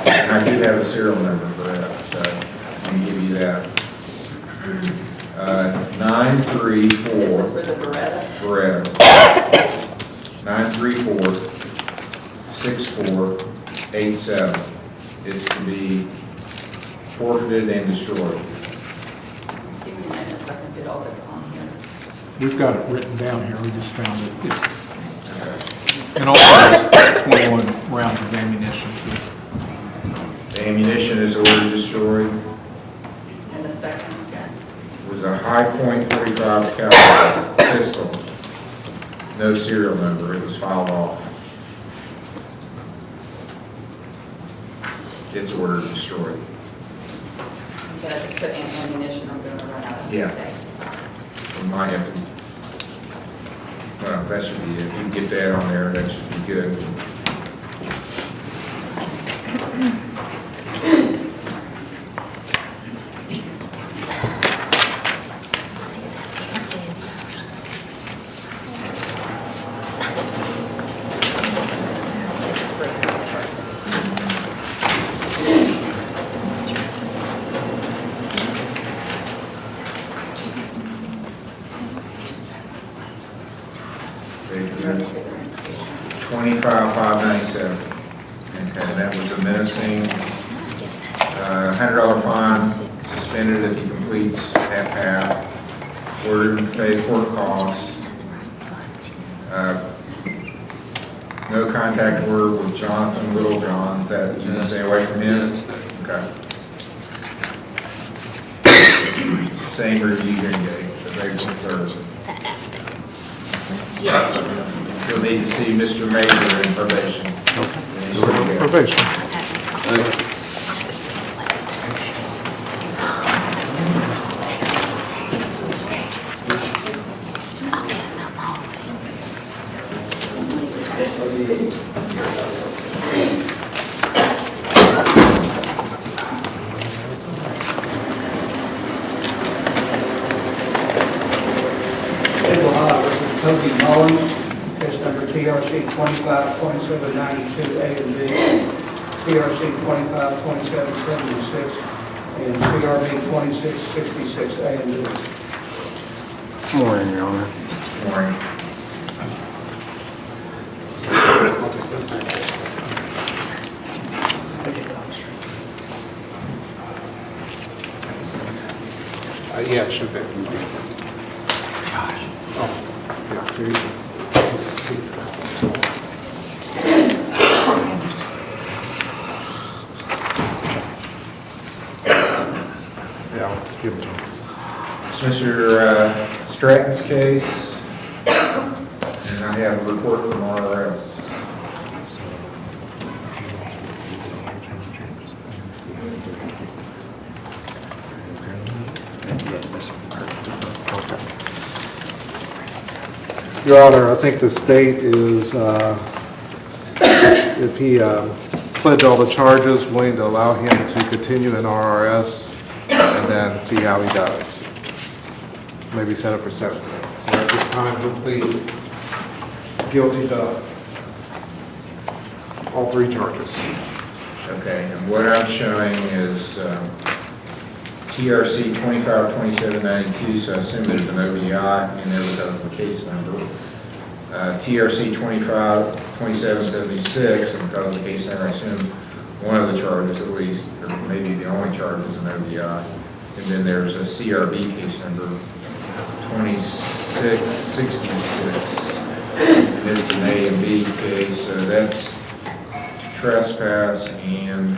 and I do have a serial number for that, so let me give you that. 934. This is for the Beretta? Beretta. 934-6487. It's to be forfeited and destroyed. Give me a minute so I can get all this on here. We've got it written down here, we just found it. And also there's 21 rounds of ammunition. The ammunition is ordered destroyed. And the second gun? Was a high .45 caliber pistol. No serial number, it was filed off. It's ordered destroyed. Okay, I just put in ammunition, I'm going to run out of Yeah. things. We might have to, well, that should be it. If you can get that on there, that should be good. $25,597. Okay, that was a menacing, $100 fine, suspended if he completes half, ordered to pay court costs. No contact order with Jonathan Littlejohn, is that, you can stay away from him? Okay. Same review hearing date, April 3rd. You'll need to see Mr. Major in probation. Probation. Toby Mullins, case number TRC 252792A and B, TRC 252776, and CRB 2666A and B. Morning, Your Honor. Morning. Yeah, it should be. Oh, yeah, here you go. Yeah, give it to him. It's Mr. Stratton's case, and I have a report from RRS. Your Honor, I think the state is, if he pledged all the charges, willing to allow him to continue in RRS and then see how he does. Maybe set up for sentencing. So at this time, he'll plead guilty to all three charges. Okay, and what I'm showing is TRC 252792, so I assume there's an ODI in there because of the case number. TRC 252776, and because of the case number, I assume one of the charges at least, or maybe the only charge is an ODI. And then there's a CRB case number 2666. And it's an A and B case, so that's trespass and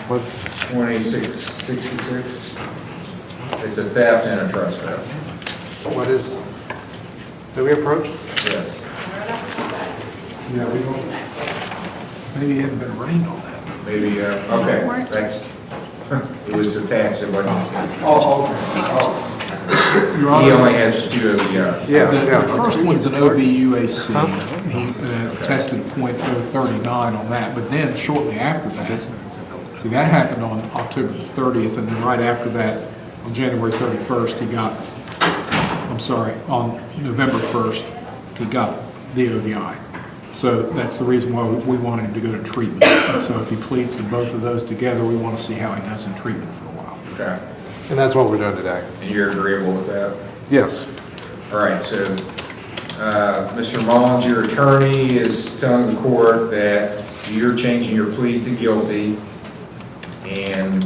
2666. It's a theft and a trespass. What is, do we approach? Yes. Yeah, we don't, maybe it hadn't been rained on that. Maybe, okay, that's, it was attached, it wasn't. Your He Honor, only has 2 ODIs. the first one's an OVUAC. He tested .039 on that, but then shortly after that, see, that happened on October the 30th, and then right after that, on January 31st, he got, I'm sorry, on November 1st, he got the OVI. So that's the reason why we want him to go to treatment. And so if he pleads to both of those together, we want to see how he does in treatment for a while. Okay. And that's what we're doing today. And you're agreeable with that? Yes. All right, so Mr. Mullins, your attorney, is telling the court that you're changing your plea to guilty and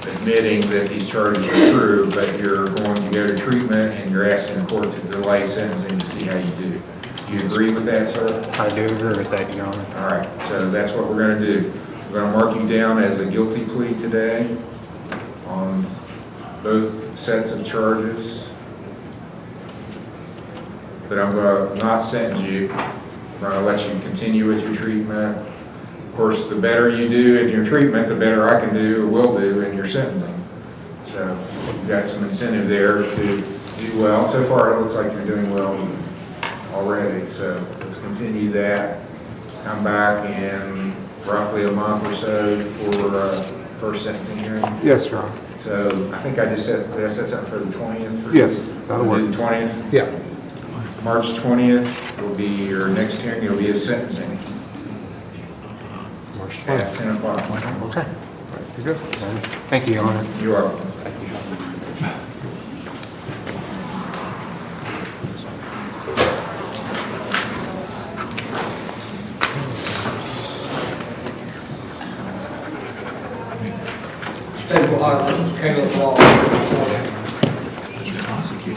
admitting that these charges are true, but you're going to go to treatment and you're asking the court to delay sentencing to see how you do. Do you agree with that, sir? I do agree with that, Your Honor. All right, so that's what we're going to do. We're going to mark you down as a guilty plea today on both sets of charges. But I'm going to not sentence you. I'm going to let you continue with your treatment. Of course, the better you do in your treatment, the better I can do or will do in your sentencing. So you've got some incentive there to do well. So far, it looks like you're doing well already. So let's continue that. Come back in roughly a month or so for first sentencing hearing. Yes, Your Honor. So I think I just said, did I set something for the 20th? Yes, that'll work. The 20th? Yeah. March 20th will be your next hearing. It'll be a sentencing March at 20th. 10 o'clock. Okay. You're good. Thank you, Your Honor. You are welcome. State of Ohio versus Caleb Law.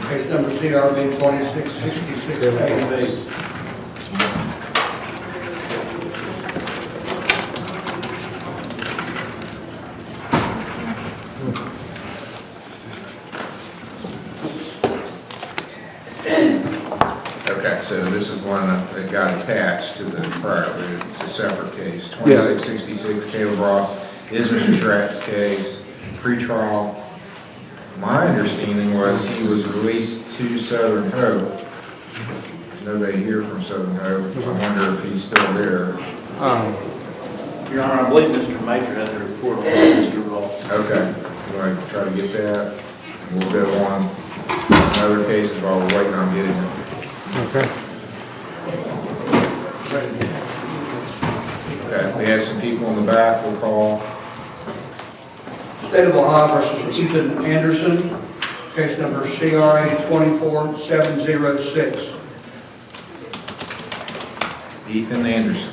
Case number CRB 2666 A and B. Okay, so this is one that got attached to the prior, but it's a separate case. 2666 Caleb Ross is Mr. Schratt's case, pretrial. My understanding was he was released to Southern Hope. Nobody here from Southern Hope. I wonder if he's still there. Your Honor, I believe Mr. Major has a report on Mr. Ross. Okay, you want to try to get that? We'll go on some other cases while we're waiting on getting it. Okay. Okay, we have some people in the back we'll call. State of Ohio versus Ethan Anderson, case number CRA 24706. Ethan Anderson.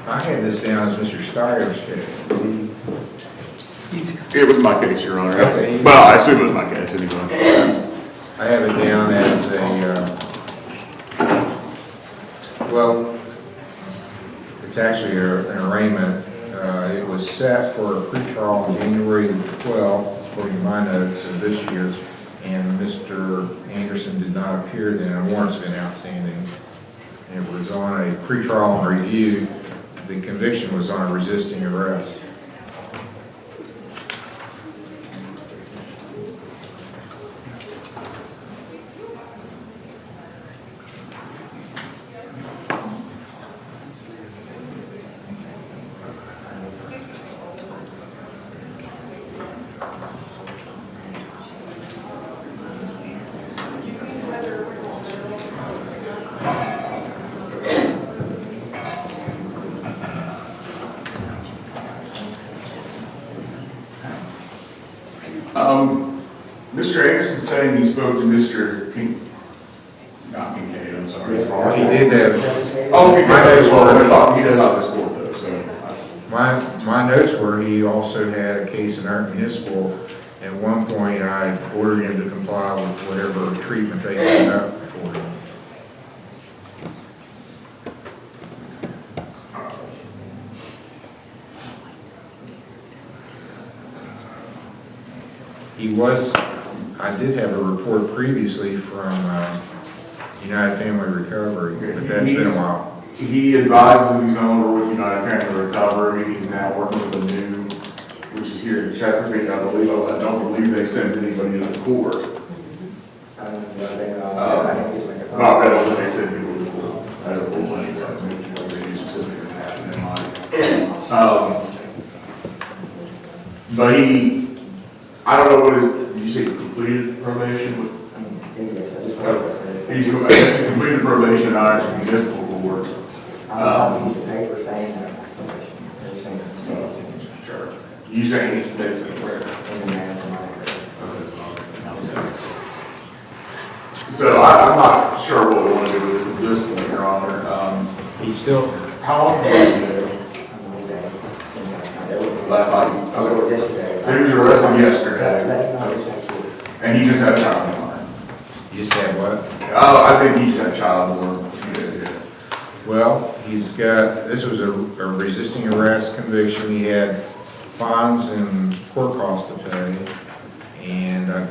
I had this down as Mr. Steyer's case. It was my case, Your Honor. Okay. Well, I assume it was my case anyway. I have it down as well, it's actually an arraignment. It was set for a pretrial on January 12th, according to my notes of this year's, and Mr. Anderson did not appear then. A warrant's been outstanding. It was on a pretrial and review. The conviction was on a resisting arrest. saying he spoke to Mr. Not Kincaid, I'm sorry. He did that. Oh, he does not this court though, so. My notes were he also had a case in our municipal. At one point, I ordered him to comply with whatever treatment they set up for him. I did have a report previously from United Family Recovery, but that's been a while. He advises him he's no longer with United Family Recovery. He's now working with a new, which is here in Chesapeake, I believe. I don't believe they sent anybody to the court. I don't know what they sent people to the court. I don't know what they do specifically in mind. But I don't know what did you say he completed probation with? He's completed probation at our municipal court. You saying he's where? So I'm not sure what we want to do with this at this point, Your Honor. He's still, how long have you been there? Last night. So he was arrested yesterday. And he just had a child in mind. he just had what? Oh, I think he just had child born a few days ago. Well, this was a resisting arrest conviction. He had fines and court costs to pay. And I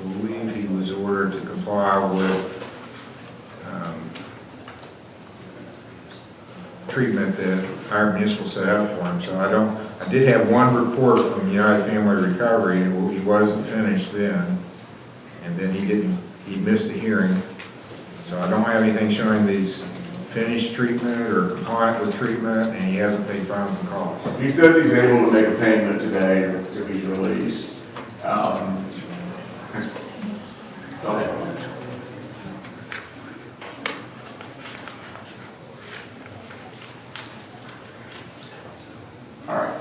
believe he was ordered to comply with treatment that our municipal set up for him. So I did have one report from United Family Recovery. He wasn't finished then. And then he missed the hearing. So I don't have anything showing these finished treatment or compliant with treatment, and he hasn't paid fines and costs. He says he's able to make a payment today to be released. Go ahead. All right.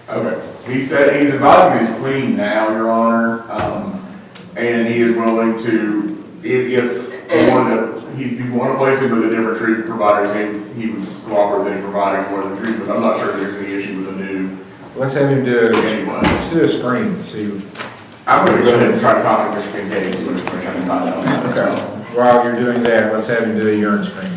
Okay. He said he's advising he's clean now, Your Honor, and he is willing to, if you want to place him with a different treatment provider, he would cooperate that he provided more than treatment. I'm not sure if there's any issue with the new. Let's have him do it anyway. Let's do a screen and see. I'm going to go ahead and try to contact Mr. Kincaid so we're going to find out. Okay. While you're doing that, let's have him do a urine screen.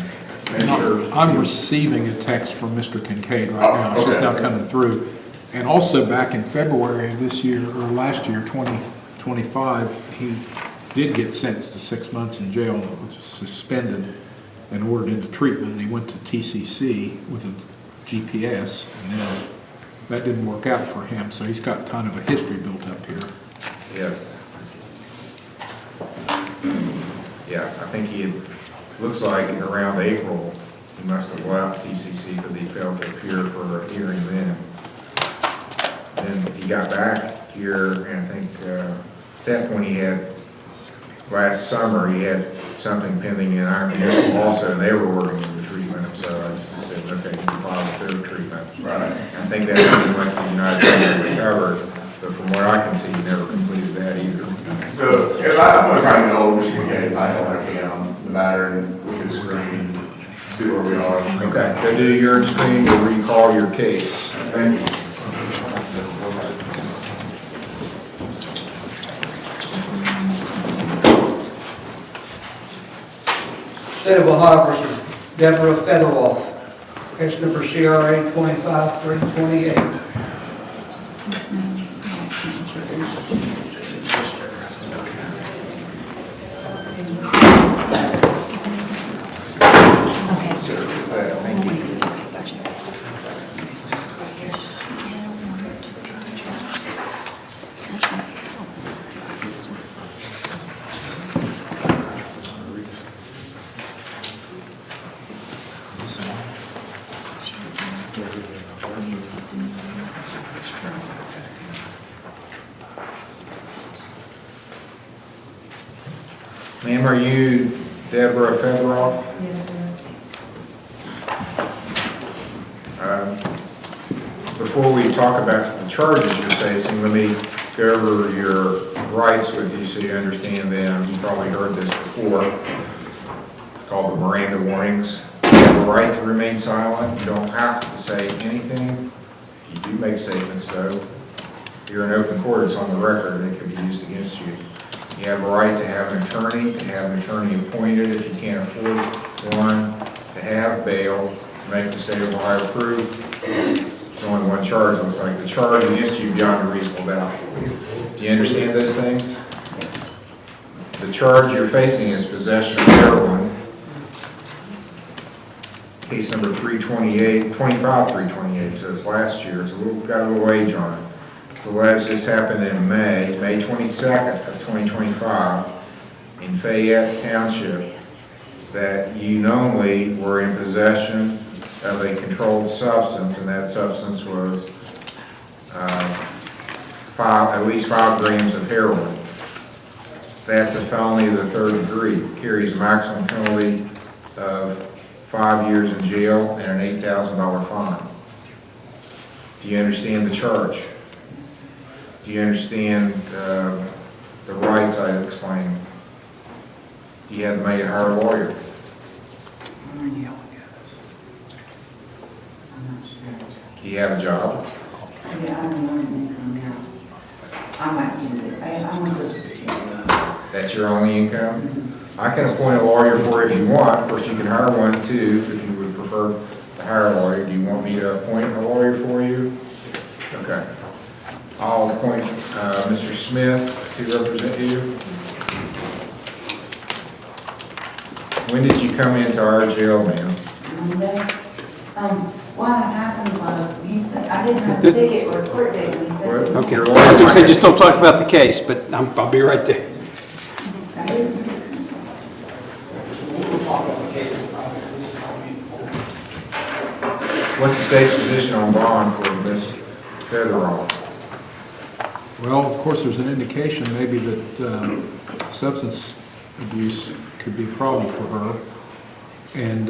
I'm receiving a text from Mr. Kincaid right now. It's just now coming through. And also back in February of this year, or last year, 2025, he did get sentenced to 6 months in jail, which was suspended and ordered into treatment. And he went to TCC with a GPS, and then that didn't work out for him. So he's got kind of a history built up here. Yes. Yeah, I think looks like around April, he must have left TCC because he failed to appear for a hearing then. Then he got back here, and I think at that point last summer, he had something pending in our municipal also, and they were working with the treatment, so I just said, okay, you can file with their treatment. Right. I think that's when he went to the United States Recovery, but from what I can see, he never completed that either. So if I'm going to try to get hold of Mr. Kincaid, if I can on the matter, and we can screen and see where we are. Okay, go do your screen, we'll recall your case. Thank you. State of Ohio versus Deborah Federoff, case number CRA 25-328. Ma'am, are you Deborah Federoff? Yes, sir. Before we talk about the charges you're facing, let me go over your rights with you so you understand them. You probably heard this before. It's called the Miranda warnings. You have the right to remain silent. You don't have to say anything. You do make statements, though. If you're in open court, it's on the record, and it could be used against you. You have a right to have an attorney appointed if you can't afford one, to have bail, to make the state of Ohio approve. There's only one charge, looks like. The charge against you beyond a reasonable doubt. Do you understand those things? The charge you're facing is possession of heroin. Case number 328, so it's last year. It's got a little age on it. So this happened in May 22nd of 2025 in Fayette Township, that you knowingly were in possession of a controlled substance, and that substance was at least 5 grams of heroin. That's a felony of the 3rd degree. Carries a maximum penalty of 5 years in jail and an $8,000 fine. Do you understand the charge? Do you understand the rights I explained? Do you have the money to hire a lawyer? Do you have a job? That's your only income? I can appoint a lawyer for you if you want. Of course, you can hire one too, if you would prefer to hire a lawyer. Do you want me to appoint a lawyer for you? Okay. I'll appoint Mr. Smith to represent you. When did you come into our jail, ma'am? Monday. What happened was, you said, I didn't have a ticket or a court date when you said. Okay, I was going to say, just don't talk about the case, but I'll be right there. What's the state's position on bond for Ms. Featherall? Well, of course, there's an indication maybe that substance abuse could be a problem for her. And,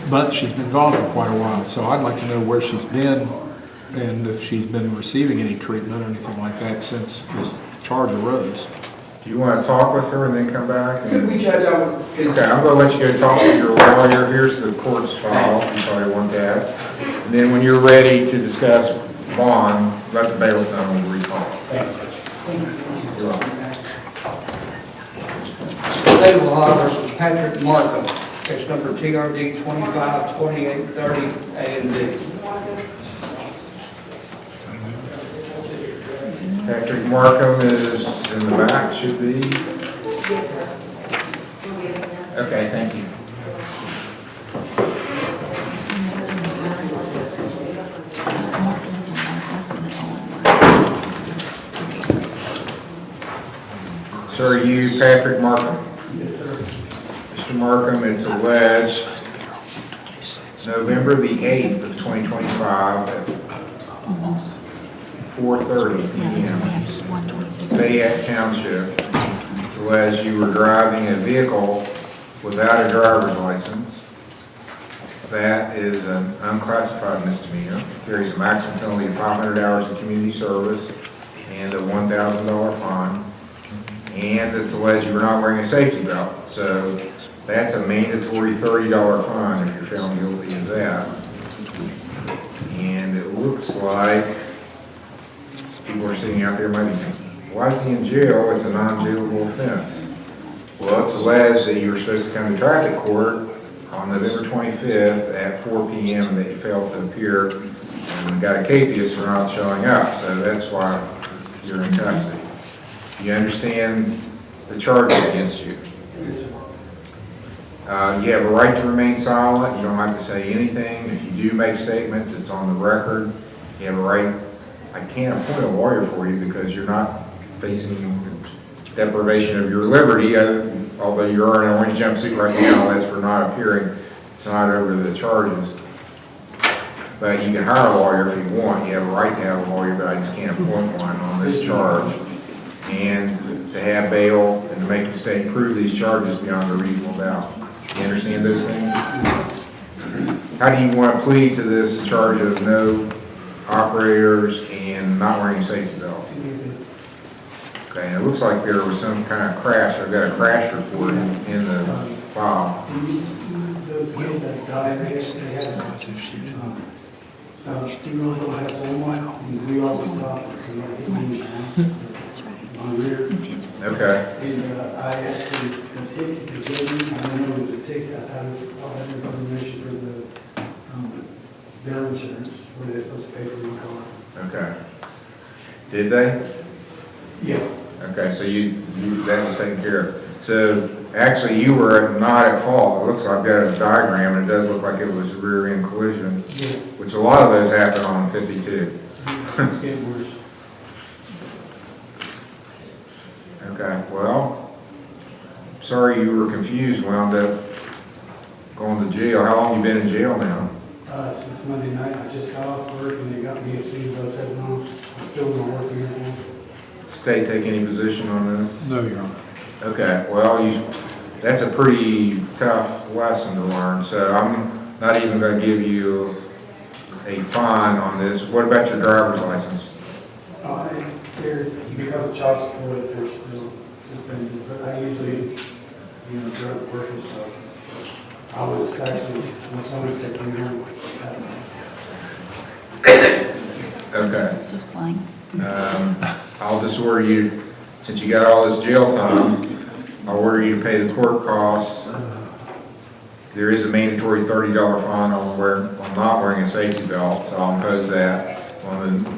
but she's been involved for quite a while, so I'd like to know where she's been and if she's been receiving any treatment or anything like that since this charge arose. Do you want to talk with her and then come back? Could we judge on? Okay, I'm going to let you go talk to your lawyer. Here's the court's file. You probably want that. And then when you're ready to discuss bond, let the bailiff know and we'll recall. You're welcome. State of Ohio versus Patrick Markham, case number TRD 252830 A and D. Patrick Markham is in the back, should be. Okay, thank you. So are you Patrick Markham? Yes, sir. Mr. Markham, it's alleged November the 8th of 2025 at 4:30 p.m. Fayette Township. It's alleged you were driving a vehicle without a driver's license. That is an unclassified misdemeanor. Carries a maximum penalty of 500 hours of community service and a $1,000 fine. And it's alleged you were not wearing a safety belt. So that's a mandatory $30 fine if you're found guilty of that. And it looks like people are sitting out there might be thinking, why is he in jail? It's a non-jailable offense. Well, it's alleged that you were supposed to come to traffic court on November 25th at 4 p.m. and that you failed to appear and got a capious for not showing up. So that's why you're in custody. You understand the charges against you. You have a right to remain silent. You don't have to say anything. If you do make statements, it's on the record. You have a right. I can't appoint a lawyer for you because you're not facing deprivation of your liberty, although you're in an orange jumpsuit right now. That's for not appearing. It's not over the charges. But you can hire a lawyer if you want. You have a right to have a lawyer, but I just can't appoint one on this charge. And to have bail and to make the state prove these charges beyond a reasonable doubt. You understand those things? How do you want to plead to this charge of no operators and not wearing a safety belt? looks like there was some kind of crash. I've got a crash report in the file. Those kids that died, they had, still don't have one, and we always thought, on rear. Okay. And I actually, the ticket, the building, I don't know if it was a ticket, I have all that information for the, their insurance, where they're supposed to pay for your car. Okay. Did they? Yeah. Okay, so that was taken care of. So actually, you were not at fault. It looks like I've got a diagram, and it does look like it was a rear end collision, which a lot of those happen on 52. It's getting worse. Okay, well, sorry you were confused, wound up going to jail. How long you been in jail now? Since Monday night, I just got off work and they got me a seat, I said, no, I'm still gonna work here now. State take any position on this? No, Your Honor. Okay, well, that's a pretty tough lesson to learn, so I'm not even gonna give you a fine on this. What about your driver's license? Because of child support, there's still suspended, but I usually, drug work and stuff. I was actually, when somebody's taking me home. Okay. So slang. I'll just order you, since you got all this jail time, I'll order you to pay the court costs. There is a mandatory $30 fine on not wearing a safety belt, so I'll impose that. On the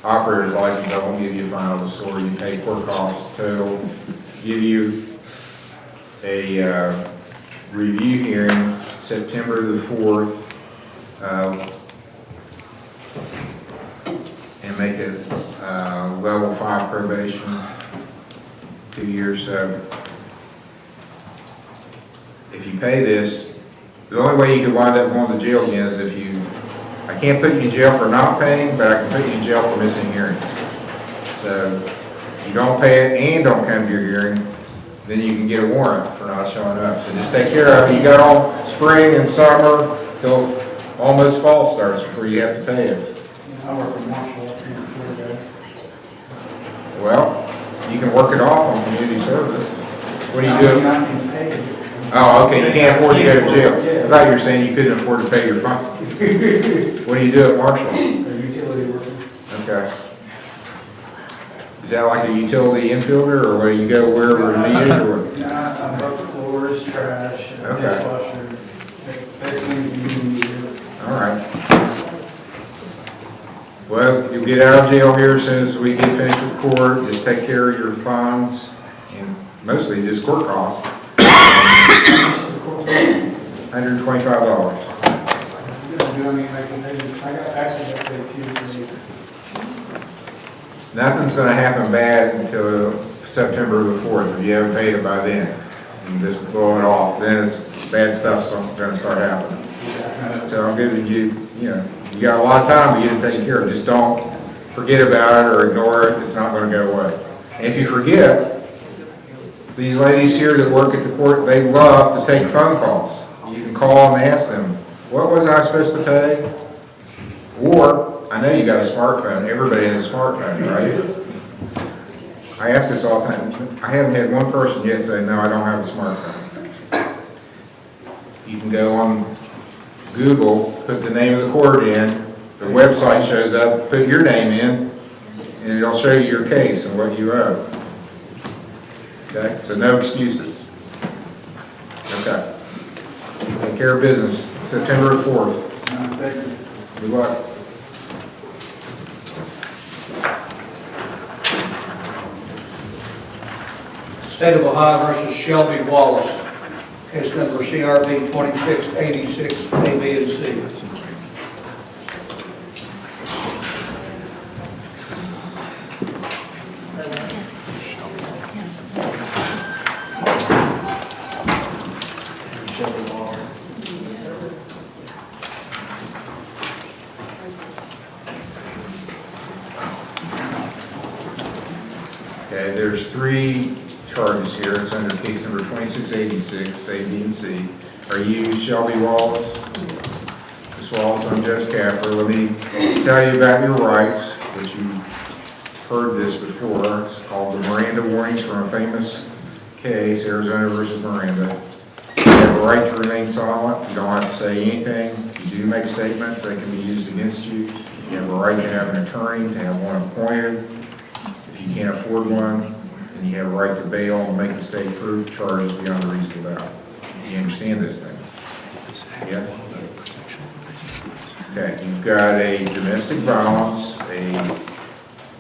operator's license, I won't give you a fine, I'll just order you to pay court costs total. Give you a review hearing September the 4th, and make it level 5 probation, 2 years. So if you pay this, the only way you can wind up going to jail again is if I can't put you in jail for not paying, but I can put you in jail for missing hearings. So if you don't pay it and don't come to your hearing, then you can get a warrant for not showing up. So just take care of it. You got all spring and summer till almost fall starts before you have to pay it. I work in Marshall, Well, you can work it off on community service. What do you do? Oh, okay, you can't afford to go to jail. I thought you were saying you couldn't afford to pay your fines. What do you do at Marshall? Utility worker. Okay. Is that like a utility infielder, or where you go wherever needed, or? I broke floors, trash, dishwasher, everything you need. All right. Well, you'll get out of jail here as soon as we get finished with court. Just take care of your fines, and mostly just court costs. $125. Nothing's going to happen bad until September the 4th. If you haven't paid it by then, and just blow it off, then bad stuff's going to start happening. So I'm giving you, you got a lot of time to get it taken care of. Just don't forget about it or ignore it. It's not going to go away. And if you forget, these ladies here that work at the court, they love to take phone calls. You can call and ask them, what was I supposed to pay? Or, I know you got a smartphone. Everybody has a smartphone, right? I ask this all the time. I haven't had one person yet say, no, I don't have a smartphone. You can go on Google, put the name of the court in, the website shows up, put your name in, and it'll show you your case and what you owe. Okay, so no excuses. Okay. Take care of business. September 4th. Good luck. State of Ohio versus Shelby Wallace. Case number CRB 2686, A, B, and C. Okay, there's 3 charges here. It's under case number 2686, A, B, and C. Are you Shelby Wallace? Ms. Wallace, I'm Judge Capper. Let me tell you about your rights, which you heard this before. It's called the Miranda warnings from a famous case, Arizona versus Miranda. You have a right to remain silent. You don't have to say anything. If you do make statements, they can be used against you. You have a right to have an attorney, to have one appointed. If you can't afford one, then you have a right to bail and make the state prove charges beyond a reasonable doubt. Do you understand this thing? Yes? Okay, you've got a domestic violence, a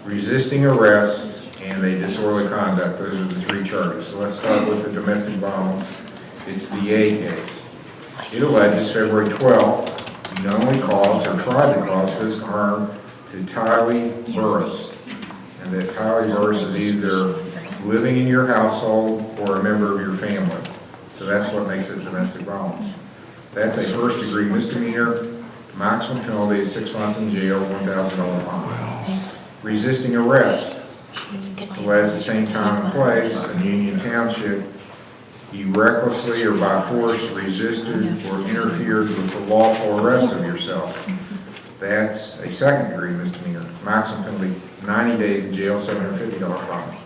resisting arrest, and a disorderly conduct. Those are the three charges. So let's start with the domestic violence. It's the A case. It alleges February 12th, you knowingly caused or tried to cause physical harm to Tylee Burris. And that Tylee Burris is either living in your household or a member of your family. So that's what makes it domestic violence. That's a first-degree misdemeanor. Maximum penalty is 6 months in jail, $1,000 fine. Resisting arrest. It's alleged the same time and place in Union Township. You recklessly or by force resisted or interfered with the lawful arrest of yourself. That's a second-degree misdemeanor. Maximum penalty, 90 days in jail, $750 fine.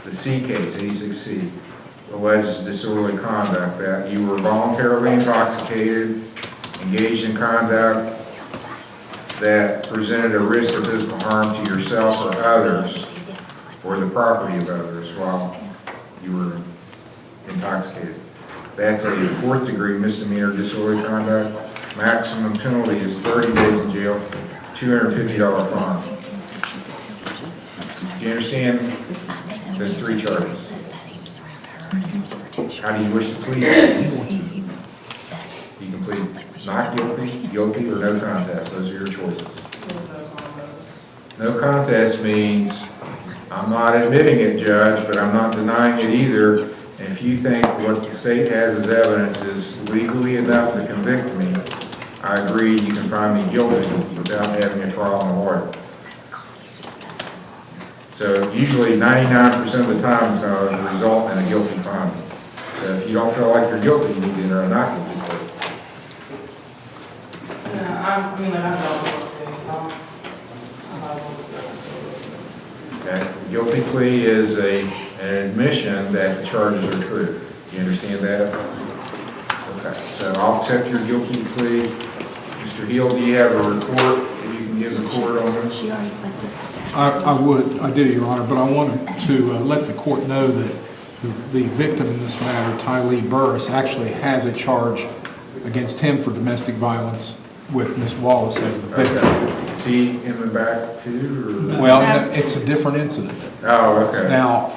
The C case, 86C, alleges disorderly conduct, that you were voluntarily intoxicated, engaged in conduct that presented a risk of physical harm to yourself or others, or the property of others while you were intoxicated. That's a fourth-degree misdemeanor disorderly conduct. Maximum penalty is 30 days in jail, $250 fine. Do you understand those three charges? How do you wish to plead? You can plead not guilty, guilty, or no contest. Those are your choices. No contest means I'm not admitting it, Judge, but I'm not denying it either. And if you think what the state has as evidence is legally enough to convict me, I agree you can find me guilty without having a trial and a lawyer. So usually 99% of the time it's going to result in a guilty finding. So if you don't feel like you're guilty, you need to enter a not guilty plea. Okay, guilty plea is an admission that the charges are true. You understand that? Okay, so I'll accept your guilty plea. Mr. Hill, do you have a report that you can give the court on this? I do, Your Honor, but I wanted to let the court know that the victim in this matter, Tylee Burris, actually has a charge against him for domestic violence with Ms. Wallace as the victim. Okay. Is he in the back too? Or? Well, it's a different incident. Oh, okay. Now,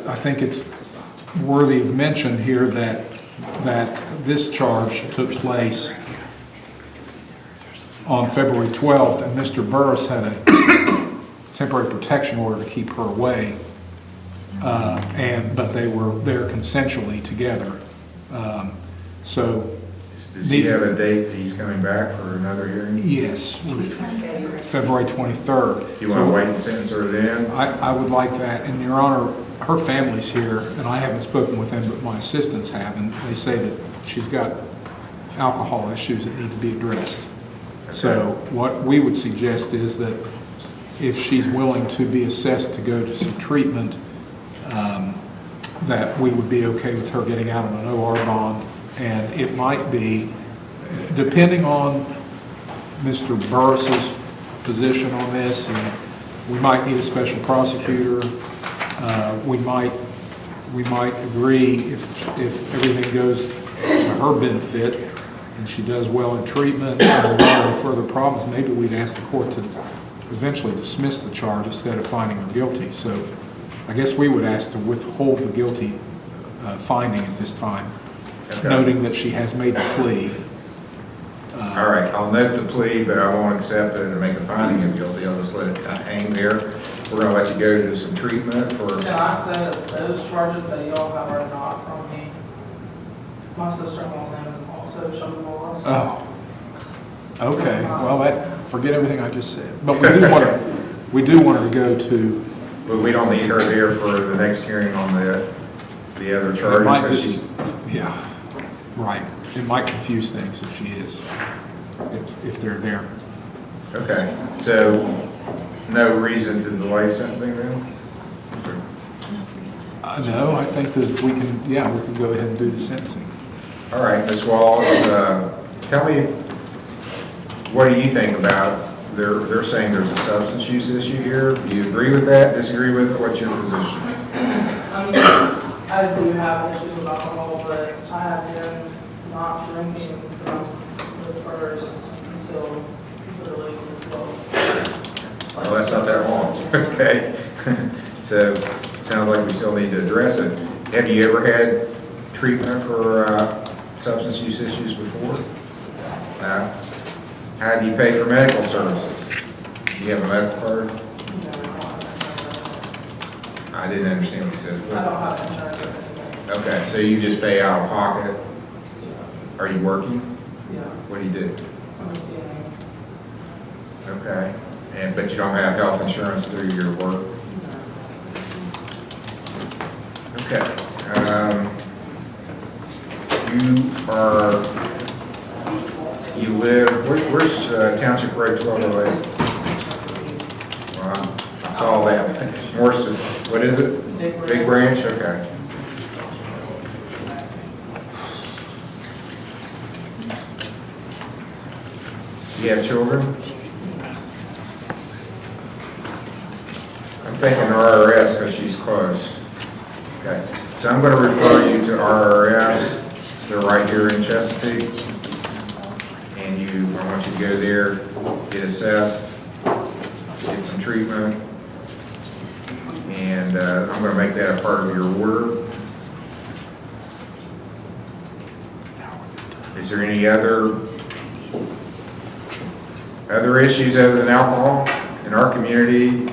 I think it's worthy of mention here that this charge took place on February 12th, and Mr. Burris had a temporary protection order to keep her away, but they were there consensually together. Does he have a date that he's coming back for another hearing? Yes, February 23rd. Do you want to wait and sentence her then? I would like that, and Your Honor, her family's here, and I haven't spoken with them, but my assistants have, and they say that she's got alcohol issues that need to be addressed. Okay. So what we would suggest is that if she's willing to be assessed to go to some treatment, that we would be okay with her getting out on an OR bond. And it might be, depending on Mr. Burris's position on this, and we might need a special prosecutor. We might agree if everything goes to her benefit and she does well in treatment and there are any further problems, maybe we'd ask the court to eventually dismiss the charge instead of finding her guilty. So I guess we would ask to withhold the guilty finding at this time. Okay. Noting that she has made the plea. All right, I'll note the plea, but I won't accept it and make a finding of guilty. I'll just let it hang there. We're going to let you go to some treatment for... Can I say that those charges that y'all have are not from me? My sister-in-law's name is also Shelby Wallace. Oh. Okay, well, forget everything I just said. But we do want her to go to... But we don't need her there for the next hearing on the other charges? Yeah. Right. It might confuse things if she is, if they're there. Okay. So no reason to delay sentencing then? No, I think that we can, yeah, we can go ahead and do the sentencing. All right, Ms. Wallace, tell me, what do you think about, they're saying there's a substance use issue here. Do you agree with that, disagree with it? What's your position? I mean, I do have issues with alcohol, but I have been not drinking from the first until literally this 12. Well, that's not that long. Okay. So, sounds like we still need to address it. Have you ever had treatment for substance use issues before? No. How do you pay for medical services? Do you have a medical card? I didn't understand what you said. I don't have insurance. Okay, so you just pay out of pocket? Are you working? Yeah. What do you do? I'm a CNA. Okay, but you don't have health insurance through your work? Okay. You live, where's Township Road 1208? Well, I saw that. More specific, what is it? Big Branch, okay. Do you have children? I'm thinking RRS because she's close. Okay, so I'm going to refer you to RRS. They're right here in Chesapeake. And I want you to go there, get assessed, get some treatment. And I'm going to make that a part of your order. Is there any other issues other than alcohol in our community?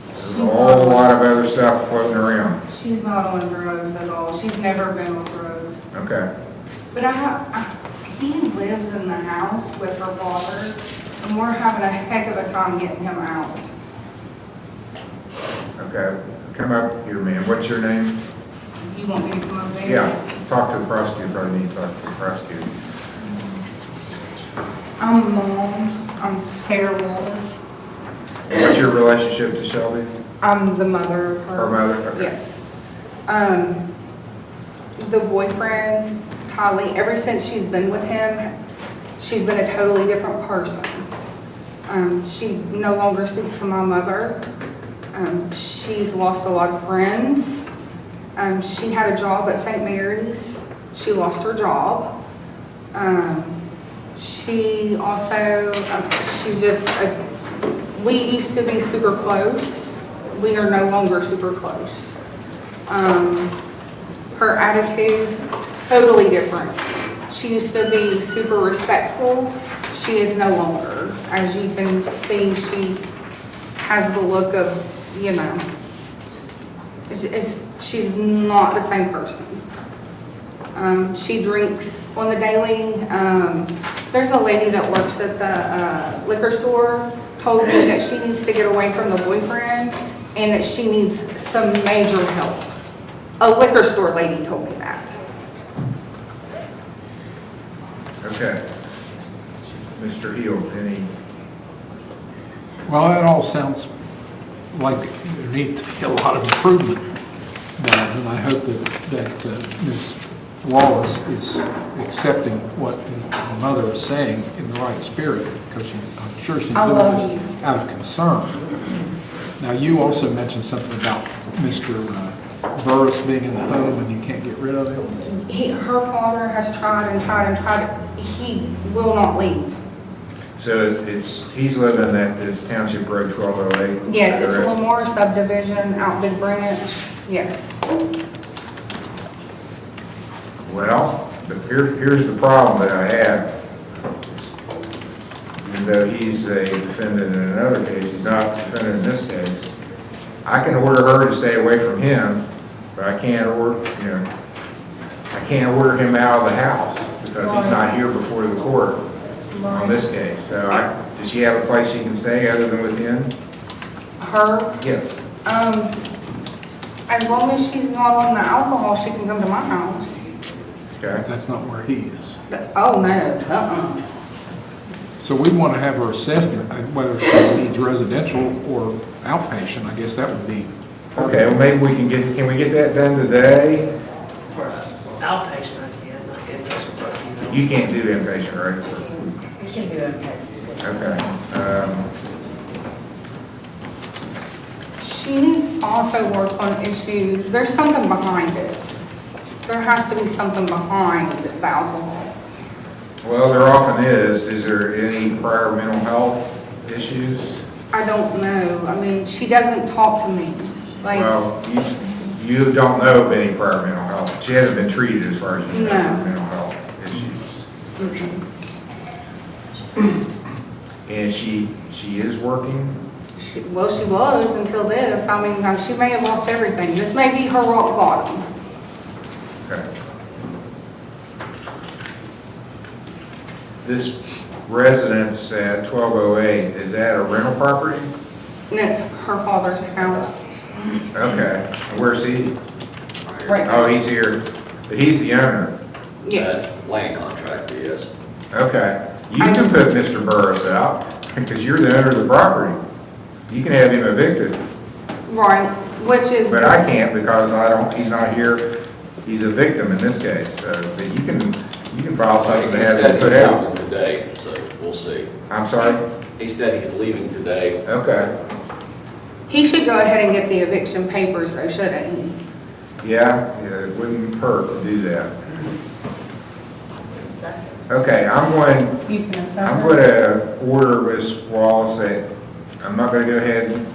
There's a whole lot of other stuff floating around. She's not on drugs at all. She's never been on drugs. Okay. But he lives in the house with her father, and we're having a heck of a time getting him out. Okay. Come up here, ma'am. What's your name? You want me to come up there? Yeah. Talk to the prosecutor. Probably need to talk to the prosecutor. I'm Mom. I'm Sarah Wallace. What's your relationship to Shelby? I'm the mother of her. Her mother? Okay. Yes. The boyfriend, Tylee, ever since she's been with him, she's been a totally different person. She no longer speaks to my mother. She's lost a lot of friends. She had a job at St. Mary's. She lost her job. She also, she's just, we used to be super close. We are no longer super close. Her attitude, totally different. She used to be super respectful. She is no longer. As you can see, she has the look of, she's not the same person. She drinks on the daily. There's a lady that works at the liquor store, told me that she needs to get away from the boyfriend and that she needs some major help. A liquor store lady told me that. Okay. Mr. Hill, any? Well, that all sounds like there needs to be a lot of improvement now, and I hope that Ms. Wallace is accepting what the mother is saying in the right spirit, because I'm sure she's doing this out of concern. Now, you also mentioned something about Mr. Burris being in the home and you can't get rid of him. Her father has tried and tried and tried. He will not leave. So he's living at this Township Road 1208? Yes, it's a Lamar subdivision out Big Branch. Yes. Well, here's the problem that I have. Even though he's a defendant in another case, he's not a defendant in this case. I can order her to stay away from him, but I can't order him out of the house because he's not here before the court on this case. So does she have a place she can stay other than with him? Her? Yes. As long as she's not on the alcohol, she can come to my house. Okay. That's not where he is. Oh, no. So we want to have her assessment, whether she needs residential or outpatient, I guess that would be. Okay, well, maybe we can we get that done today? For outpatient, I can, not inpatient, but You can't do inpatient, right? You can do it. Okay. She needs to also work on issues, there's something behind it. There has to be something behind the alcohol. Well, there often is. Is there any prior mental health issues? I don't know, I mean, she doesn't talk to me, like, Well, you don't know of any prior mental health. She hasn't been treated as far as you know No. for mental health issues. And she is working? well, she was until this, I mean, she may have lost everything. This may be her rock bottom. Okay. This residence at 1208, is that a rental property? And it's her father's house. Okay. And where's he? Right. Oh, he's here. But he's the owner. Yes. Land contractor, yes. Okay. You can put Mr. Burris out because you're the owner of the property. You can have him evicted. Right, which is. But I can't because he's not here. He's a victim in this case. But you can file something to have him put out. Today, so we'll see. I'm sorry? He said he's leaving today. Okay. He should go ahead and get the eviction papers though, shouldn't he? Yeah, it wouldn't hurt to do that. Okay, I'm You can assess going it. to order Ms. Wallace that, I'm not going to go ahead,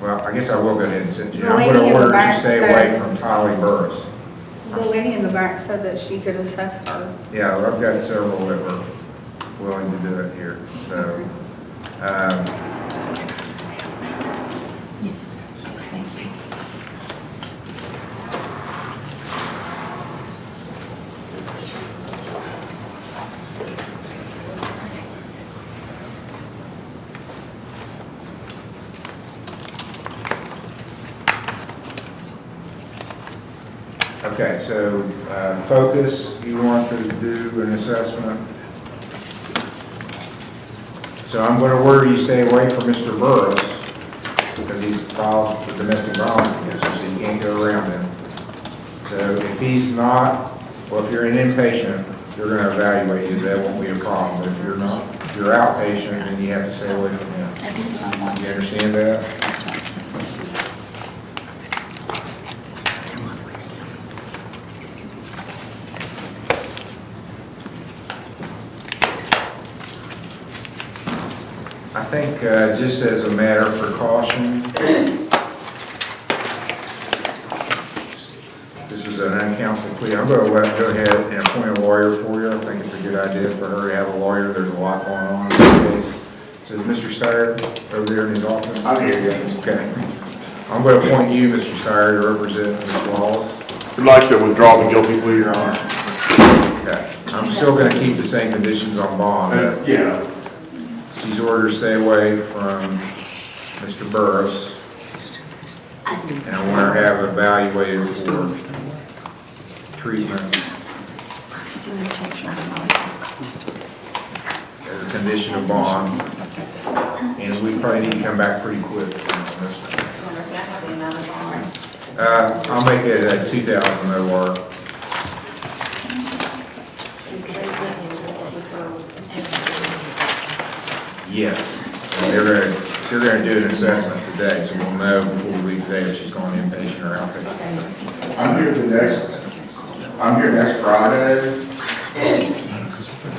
well, I guess I will go ahead and send you. The I'm lady going in to the order back to stay said- away from Tylee Burris. The lady in the back said that she could assess her. Yeah, well, I've got several that were willing to do it here, so. Okay, so focus, you want to do an assessment? So I'm going to order you stay away from Mr. Burris because he's filed for domestic violence against you, so you can't go around him. So if he's not, well, if you're an inpatient, they're going to evaluate you, that won't be a problem. But if you're not, if you're outpatient, then you have to stay away from him. You understand that? I think just as a matter of precaution, this is an uncounseled plea. I'm going to go ahead and appoint a lawyer for you. I think it's a good idea for her to have a lawyer. There's a lot going on in this case. So is Mr. Steyer over there in his office? I'm here, yes. Okay. I'm going to appoint you, Mr. Steyer, to represent Ms. Wallace. Would like to withdraw the guilty plea, Your Honor. Okay. I'm still going to keep the same conditions on bond. Yeah. She's ordered to stay away from Mr. Burris, and I want her to have evaluated for treatment as a condition of bond, and we probably need to come back pretty quick on this one. Can I have the amount of bond? I'll make it a 2,000 OR. Yes, and they're gonna do an assessment today, so we'll know before we leave today if she's going inpatient or outpatient. I'm here next Friday.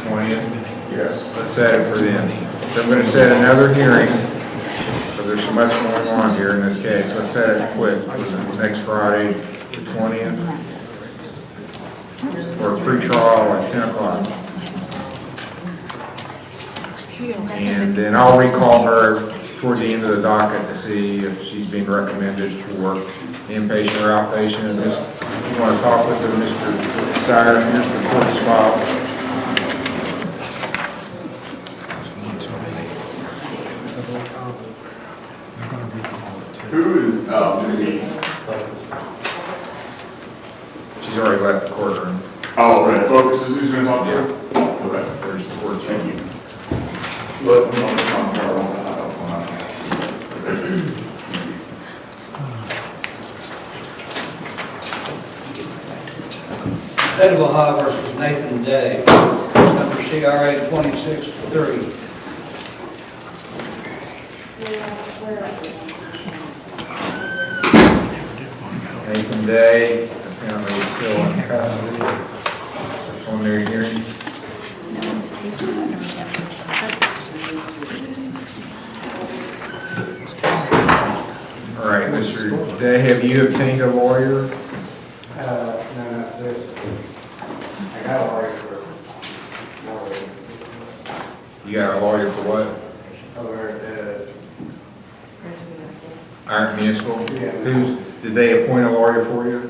20th? Yes. Let's set it for then. So I'm gonna set another hearing, so there's so much going on here in this case. Let's set it quick, for next Friday, the 20th, for a pretrial at 10 o'clock. And then I'll recall her toward the end of the docket to see if she's being recommended for inpatient or outpatient. And just, if you want to talk with her, Mr. Steyer, here's the court's file. Who is, She's already left the courtroom. oh, right, focus is who's going to talk to you? Okay. There's the court. Thank you. But, no, it's not terrible. State of Ohio versus Nathan Day, number CRA 2630. Nathan Day, apparently still in custody. Preliminary hearing. All right, Mr. Day, have you obtained a lawyer? No, not this. I got a lawyer for You got a lawyer for what? over Iron Municipal? Yeah. Did they appoint a lawyer for you?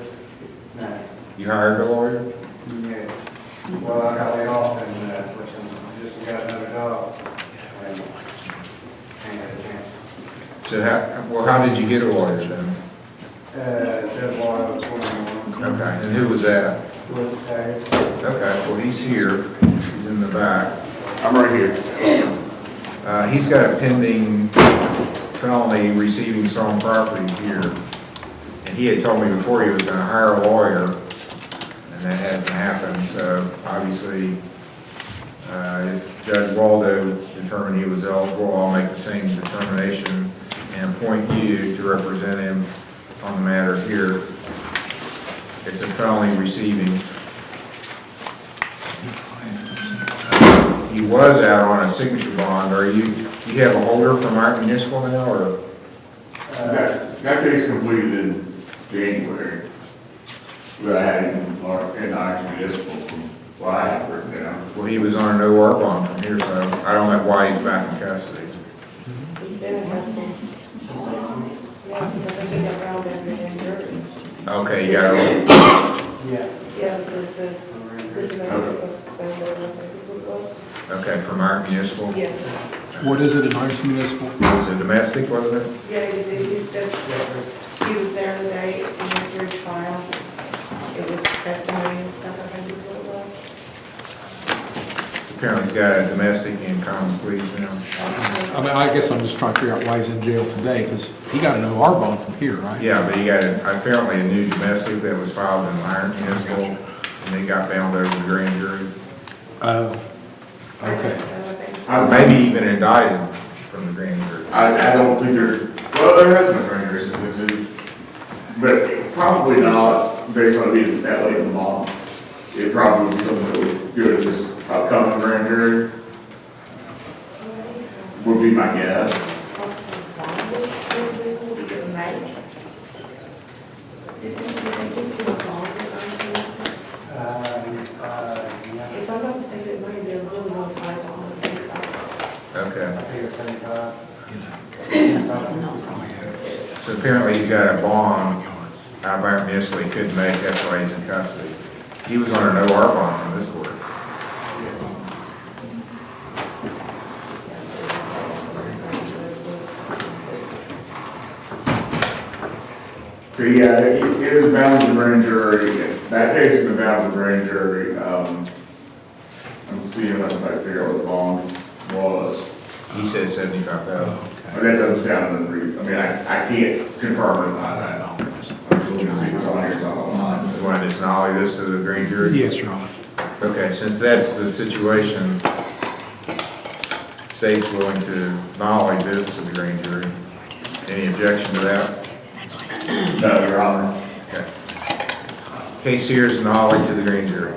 no. You hired a lawyer? Yeah. Well, I got laid off and just got another job. And ain't had a chance. So how did you get a lawyer then? Judge Law was 21. Okay, and who was that? Was tagged. Okay, well, he's here. He's in the back. I'm right here. He's got a pending felony receiving stolen property here. And he had told me before he was gonna hire a lawyer, and that hasn't happened, so obviously, if Judge Waldo determined he was eligible, I'll make the same determination and appoint you to represent him on the matter here. It's a felony receiving. He was out on a signature bond. Do you have a holder from our municipal now, or? That case completed in January, but I had him in our municipal from what I have written down. Well, he was on an OR bond from here, so I don't know why he's back in custody. He's been in custody. Yeah, because I think he got found in endangerment. Okay, you got it. Yeah. Yeah, the domestic offender, I think it was. Okay, from our municipal? Yes. What is it in Orange Municipal? Was it domestic, wasn't it? Yeah, he was there today, he went through his file. It was testimony and stuff, I think is what it was. Apparently he's got a domestic and common pleas now. I mean, I guess I'm just trying to figure out why he's in jail today, because he got an OR bond from here, right? Yeah, but he got apparently a new domestic that was filed in Iron Municipal, and they got bound over the grand jury. Oh, okay. Maybe even indicted from the grand jury. I don't think well, there has been a grand jury since it's, but probably not based on it being that late in the month. It probably would be something that would go to this upcoming grand jury, would be my guess. If I'm not mistaken, it might be a little more time on the Okay. I think it's 75. So apparently he's got a bond out of Iron Municipal he couldn't make, that's why he's in custody. He was on an OR bond from this court. Okay, yeah, it is bound to the grand jury. That case has been bound to the grand jury. I'm seeing if I can figure out what the bond was. He says 75,000. But that doesn't sound unreasonable. I mean, I can't confirm or deny that. I'm just looking to see what's on here, so I'm You want to disnolly this to the grand jury? Yes, Your Honor. Okay, since that's the situation, the state's willing to nolly this to the grand jury. Any objection to that? No, Your Honor. Okay. Case here is nolly to the grand jury.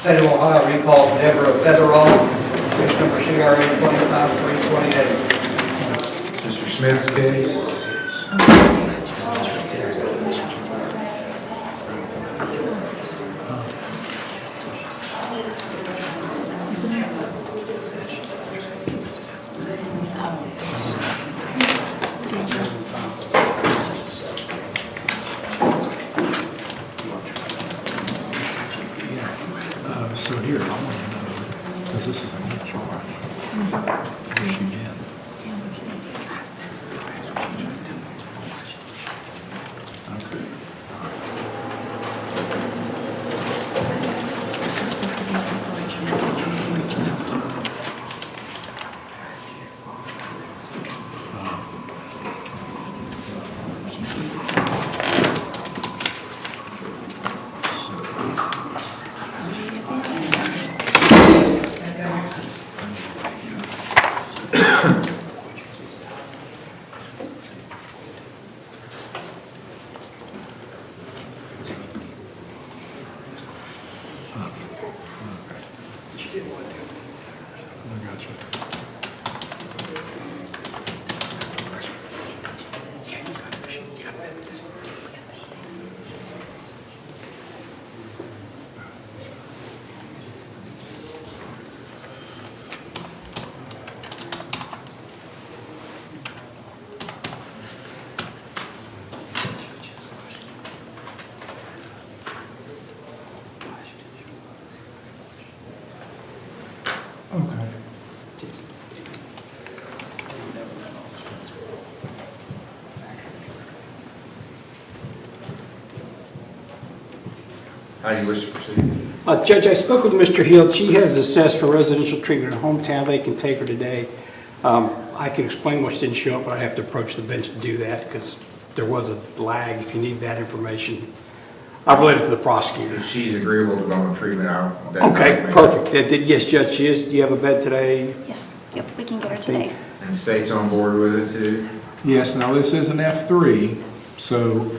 State of Ohio recalls Deborah Federal, case number CRA 25328. Mr. Smith's case. So here, I want to know, Because this is a new charge. Where's she been? Okay. I got you. Okay. How do you wish to proceed? Judge, I spoke with Mr. Hill. She has assessed for residential treatment in her hometown. They can take her today. I can explain why she didn't show up, but I have to approach the bench to do that because there was a lag if you need that information. I've related to the prosecutor. If she's agreeable to go on treatment, Okay, perfect. Yes, Judge, she is. Do you have a bed today? Yes, yep, we can get her today. And state's on board with it too? Yes, now this is an F3, so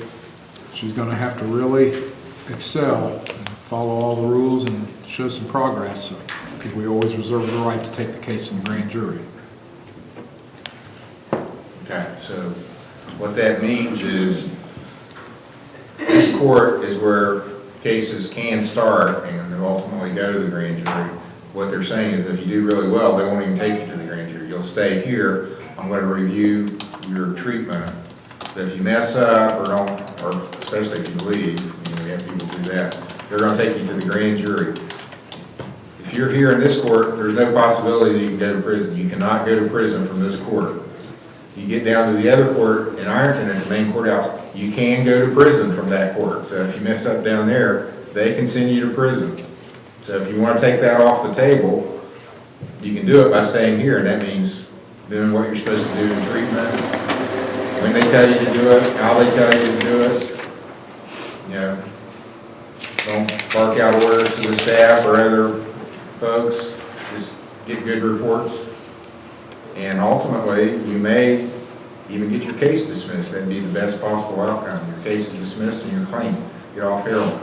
she's going to have to really excel and follow all the rules and show some progress, because we always reserve the right to take the case in the grand jury. Okay, so what that means is this court is where cases can start and ultimately go to the grand jury. What they're saying is if you do really well, they won't even take you to the grand jury. You'll stay here. I'm going to review your treatment. But if you mess up or don't, or especially if you leave, we have people do that, they're going to take you to the grand jury. If you're here in this court, there's no possibility you can go to prison. You cannot go to prison from this court. You get down to the other court in Ironton at the main courthouse, you can go to prison from that court. So if you mess up down there, they can send you to prison. So if you want to take that off the table, you can do it by staying here, and that means doing what you're supposed to do in treatment, when they tell you to do it, how they tell you to do it. You know, don't bark out orders to the staff or other folks. Just get good reports. And ultimately, you may even get your case dismissed. That'd be the best possible outcome. Your case is dismissed and you're clean. Get off heroin.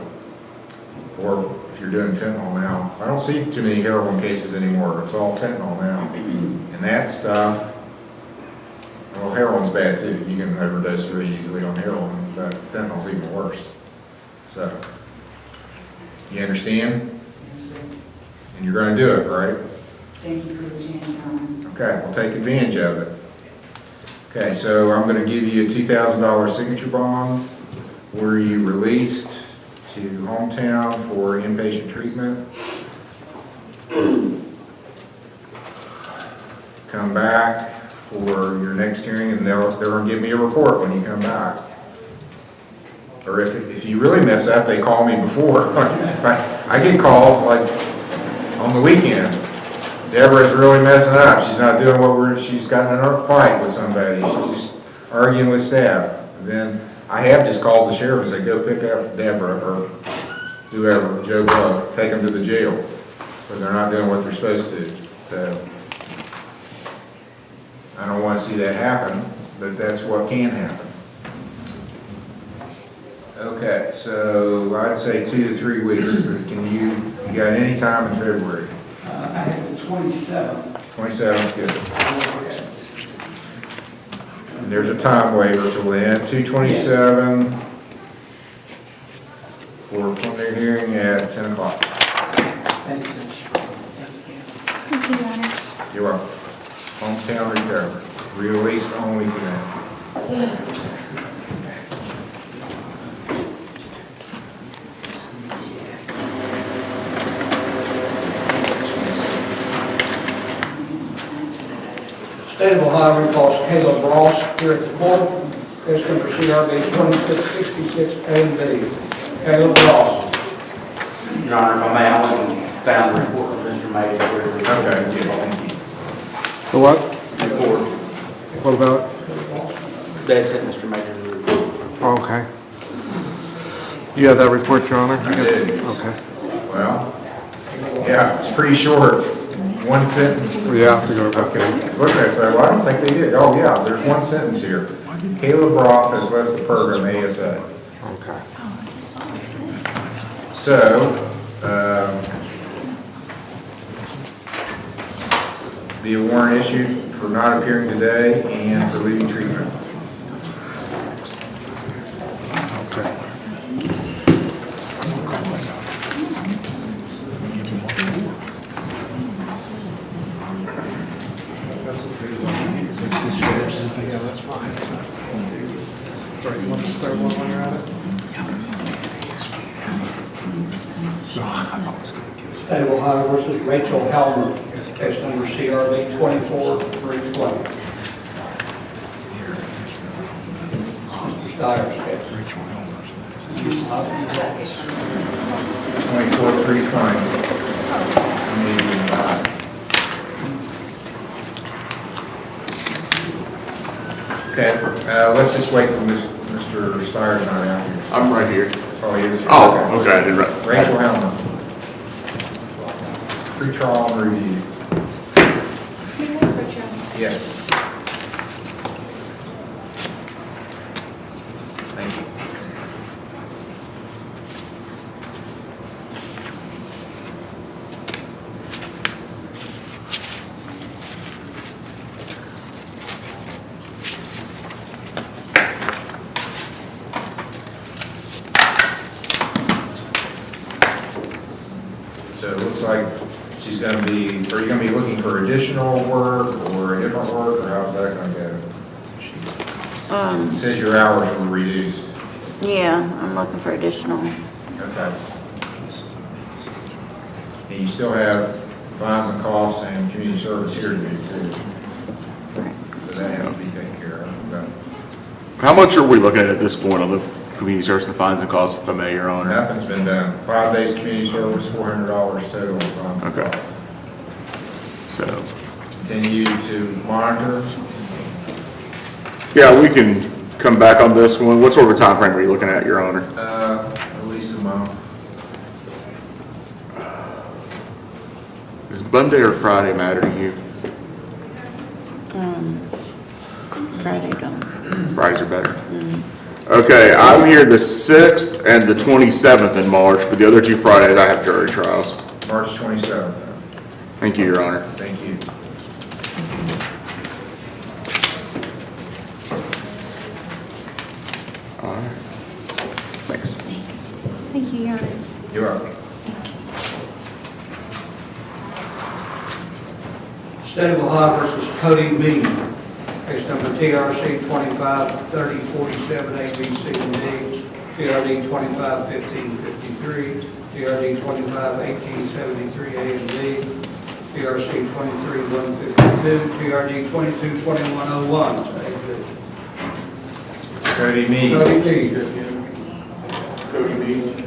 Or if you're doing fentanyl now, I don't see too many heroin cases anymore. It's all fentanyl now. And that stuff, well, heroin's bad too. You can overdose very easily on heroin, but fentanyl's even worse. So, you understand? And you're going to do it, right? Thank you for the chance, Your Honor. Okay, we'll take advantage of it. Okay, so I'm going to give you a $2,000 signature bond where you released to hometown for inpatient treatment. Come back for your next hearing, and they're going to give me a report when you come back. Or if you really mess up, they call me before. I get calls like on the weekend. Deborah's really messing up. She's not doing what she's gotten in a fight with somebody. She's arguing with staff. Then I have just called the sheriff and said, go pick up Deborah or whoever, Joe Blow, take them to the jail because they're not doing what they're supposed to. So I don't want to see that happen, but that's what can happen. Okay, so I'd say 2 to 3 weeks. Can you got any time in February? I have the 27th. 27's good. And there's a time waiver till then, 2/27 for preliminary hearing at 10 o'clock. Thank you. Thank you, Your Honor. You're welcome. Hometown recovery, released only to them. State of Ohio recalls Caleb Ross here at the court. Case number CRB 2666 A and B. Caleb Ross. Your Honor, if I may, I went and found the report from Mr. Major. Okay, thank you. The what? Report. What about it? That's it, Mr. Major. Oh, okay. You have that report, Your Honor? I did. Okay. Well, yeah, it's pretty short. One sentence. Yeah, I figured, Okay. Look at it, I said, well, I don't think they did. Oh, yeah, there's one sentence here. Caleb Roth has left the program ASA. Okay. So, be a warrant issued for not appearing today and for leaving treatment. Okay. Yeah, that's fine. Sorry, you want to start one while you're at it? So, I was going to give it. State of Ohio versus Rachel Helmer. Case number CRB 24320. Mr. Stiers' case. Rachel Helmer. 24-320. Okay, let's just wait till Mr. Stiers not out here. I'm right here. Oh, he is? Oh, okay, I didn't write. Rachel Helmer. Pre-trial review. Yes. Thank you. So it looks like she's going to be, are you going to be looking for additional work or a different work, or how's that going to go? It says your hours were reduced. Yeah, I'm looking for additional. Okay. And you still have fines and costs and community service here to do too. So that has to be taken care of. Okay. How much are we looking at this point on the community service, the fines and costs, if I may, Your Honor? Nothing's been done. 5 days community service, $400 total on fines and Okay. costs. So, Continue to monitor. yeah, we can come back on this one. What sort of a time frame are you looking at, Your Honor? At least a month. Does Monday or Friday matter to you? Friday don't. Fridays are better. Okay, I'm here the 6th and the 27th in March, but the other 2 Fridays I have jury trials. March 27th. Thank you, Your Honor. Thank you. All right. Thanks. Thank you, Your Honor. You're welcome. State of Ohio versus Cody Mead. Case number TRC 253047 A, B, C, and D. TRD 251553. TRD 251873 A and B. TRC 23152. TRD 222101. Cody Mead. Cody Mead. Cody Mead.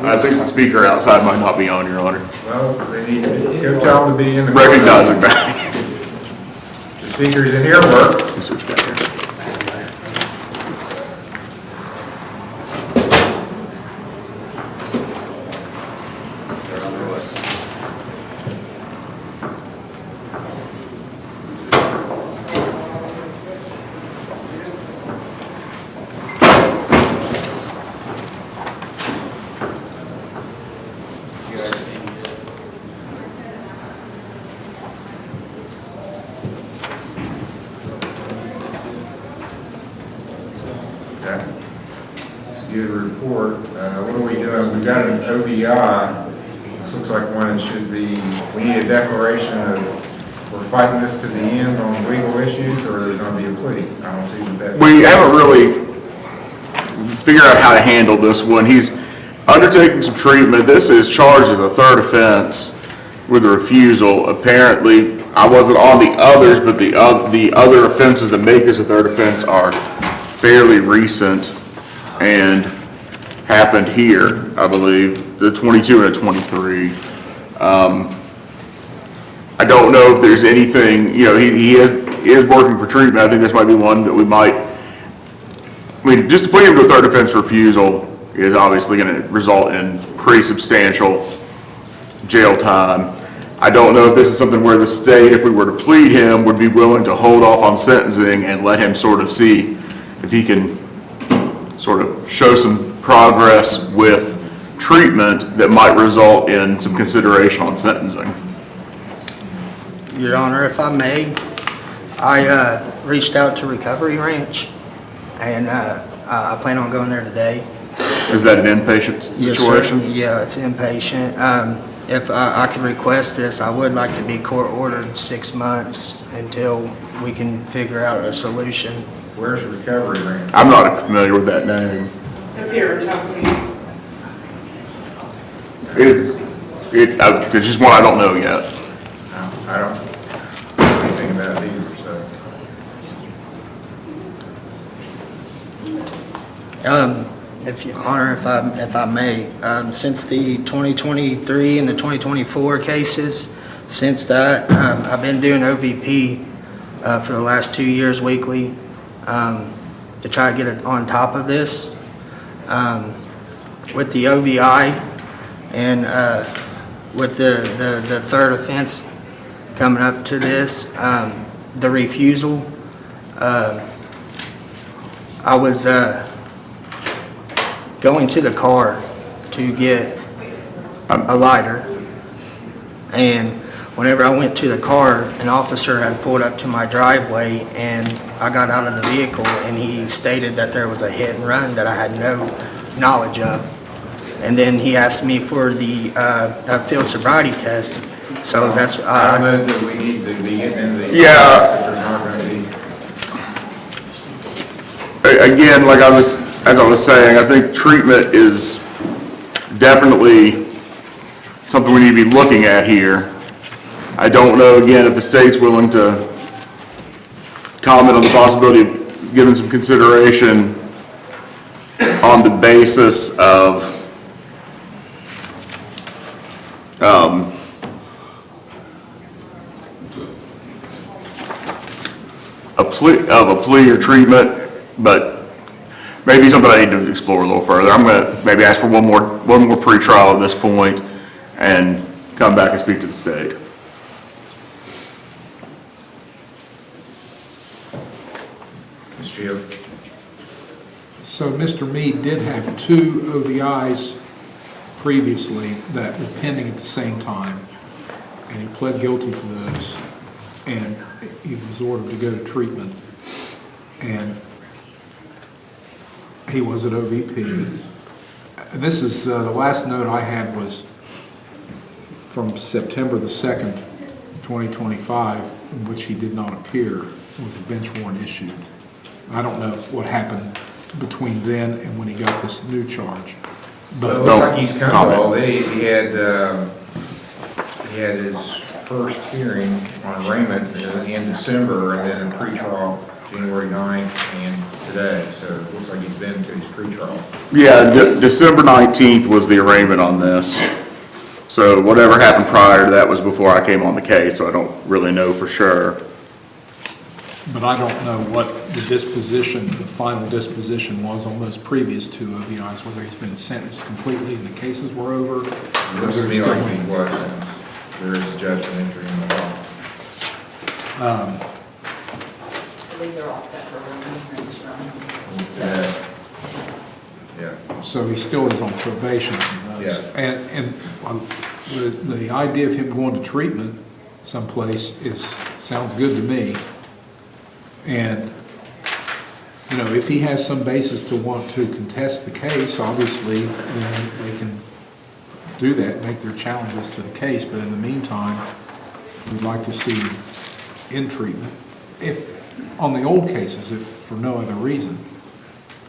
I think the speaker outside might not be on, Your Honor. Well, they need to go tell them to be in the. Recognize him back. The speaker's in here, work. Let's switch back here. Okay. Let's get a report. What are we doing? We've got an OBI. This looks like one that should be, we need a declaration of we're fighting this to the end on legal issues, or there's gonna be a plea? I don't see that that's. We haven't really figured out how to handle this one. He's undertaking some treatment. This is charged as a third offense with a refusal. Apparently, I wasn't on the others, but the other offenses that make this a third offense are fairly recent and happened here, I believe, the 22 and the 23. I don't know if there's anything, you know, he is working for treatment. I think this might be one that we might, I mean, just to plead him to a third offense refusal is obviously going to result in pretty substantial jail time. I don't know if this is something where the state, if we were to plead him, would be willing to hold off on sentencing and let him sort of see if he can sort of show some progress with treatment that might result in some consideration on sentencing. Your Honor, if I may, I reached out to Recovery Ranch, and I plan on going there today. Is that an inpatient situation? Yes, sir. Yeah, it's inpatient. If I could request this, I would like to be court-ordered 6 months until we can figure out a solution. Where's the Recovery Ranch? I'm not familiar with that name. It's here in Chesapeake. It's just one I don't know yet. I don't know anything about it either, so. If Your Honor, if I may, since the 2023 and the 2024 cases, since that, I've been doing OVP for the last 2 years weekly to try to get it on top of this. With the OVI and with the third offense coming up to this, the refusal, I was going to the car to get a lighter, and whenever I went to the car, an officer had pulled up to my driveway, and I got out of the vehicle, and he stated that there was a hit and run that I had no knowledge of. And then he asked me for the field sobriety test, so that's... I know that we need to be getting into these. Yeah. If there's not gonna be. Again, as I was saying, I think treatment is definitely something we need to be looking at here. I don't know, again, if the state's willing to comment on the possibility of giving some consideration on the basis of a plea or treatment, but maybe something I need to explore a little further. I'm going to maybe ask for one more pre-trial at this point and come back and speak to the state. Mr. Hill. So Mr. Mead did have 2 OVIs previously that were pending at the same time, and he pled guilty to those, and he was ordered to go to treatment, and he was at OVP. And this is, the last note I had was from September the 2nd, 2025, in which he did not appear. It was a bench warrant issued. I don't know what happened between then and when he got this new charge. But it looks like he's come to all these. He had his first hearing on arraignment in December, and then a pretrial January 9th and today. So it looks like he's been to his pretrial. Yeah, December 19th was the arraignment on this. So whatever happened prior to that was before I came on the case, so I don't really know for sure. But I don't know what the disposition, the final disposition was on those previous 2 OVIs, whether he's been sentenced completely and the cases were over. It looks to me like he was sentenced. There is a judgment entry in the law. I think they're all set for Yeah. So he still is on probation from those. Yeah. And the idea of him going to treatment someplace sounds good to me. And, you know, if he has some basis to want to contest the case, obviously, then they can do that, make their challenges to the case. But in the meantime, we'd like to see in treatment. If, on the old cases, if for no other reason,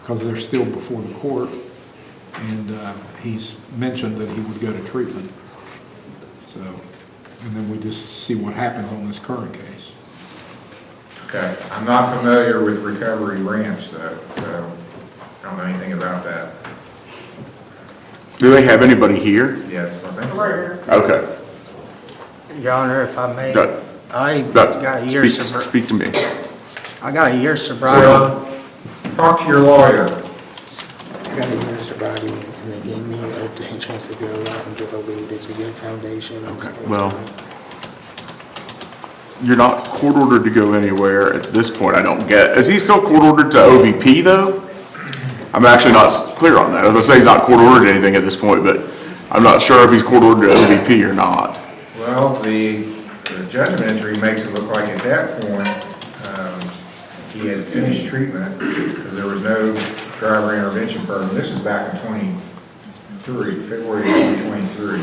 because they're still before the court, and he's mentioned that he would go to treatment. So, and then we just see what happens on this current case. Okay, I'm not familiar with Recovery Ranch though, so I don't know anything about that. Do they have anybody here? Yes, I think so. Okay. Your Honor, if I may, Go- I got a year's sobriety. Speak to me. I got a year's sobriety. Well, talk to your lawyer. I got a year's sobriety, and they gave me a chance to go out and give a lead. It's a good foundation. Okay, well, you're not court ordered to go anywhere at this point, I don't get. Is he still court ordered to OVP though? I'm actually not clear on that. I was gonna say he's not court ordered to anything at this point, but I'm not sure if he's court ordered to OVP or not. Well, the judgment entry makes it look like at that point, he had finished treatment because there was no driver intervention program. This is back in February 2023.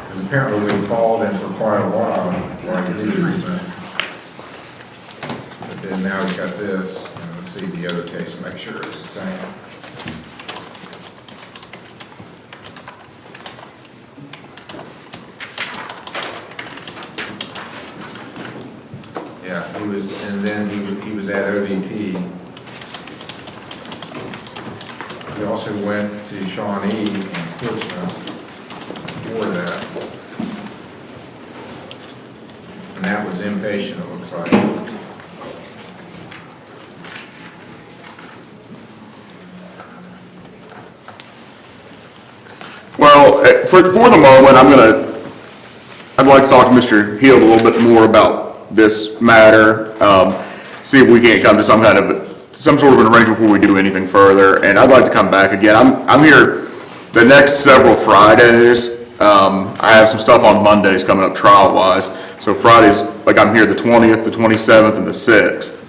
Because apparently we followed him for quite a while while he did treatment. But then now he's got this, and let's see the other case and make sure it's the same. Yeah, he was, and then he was at OVP. He also went to Shawnee in Portsmouth before that. And that was inpatient, it looks like. Well, for the moment, I'd like to talk to Mr. Hill a little bit more about this matter, see if we can't come to some sort of an arrangement before we do anything further. And I'd like to come back again. I'm here the next several Fridays. I have some stuff on Mondays coming up trial-wise. So Fridays, like I'm here the 20th, the 27th, and the 6th.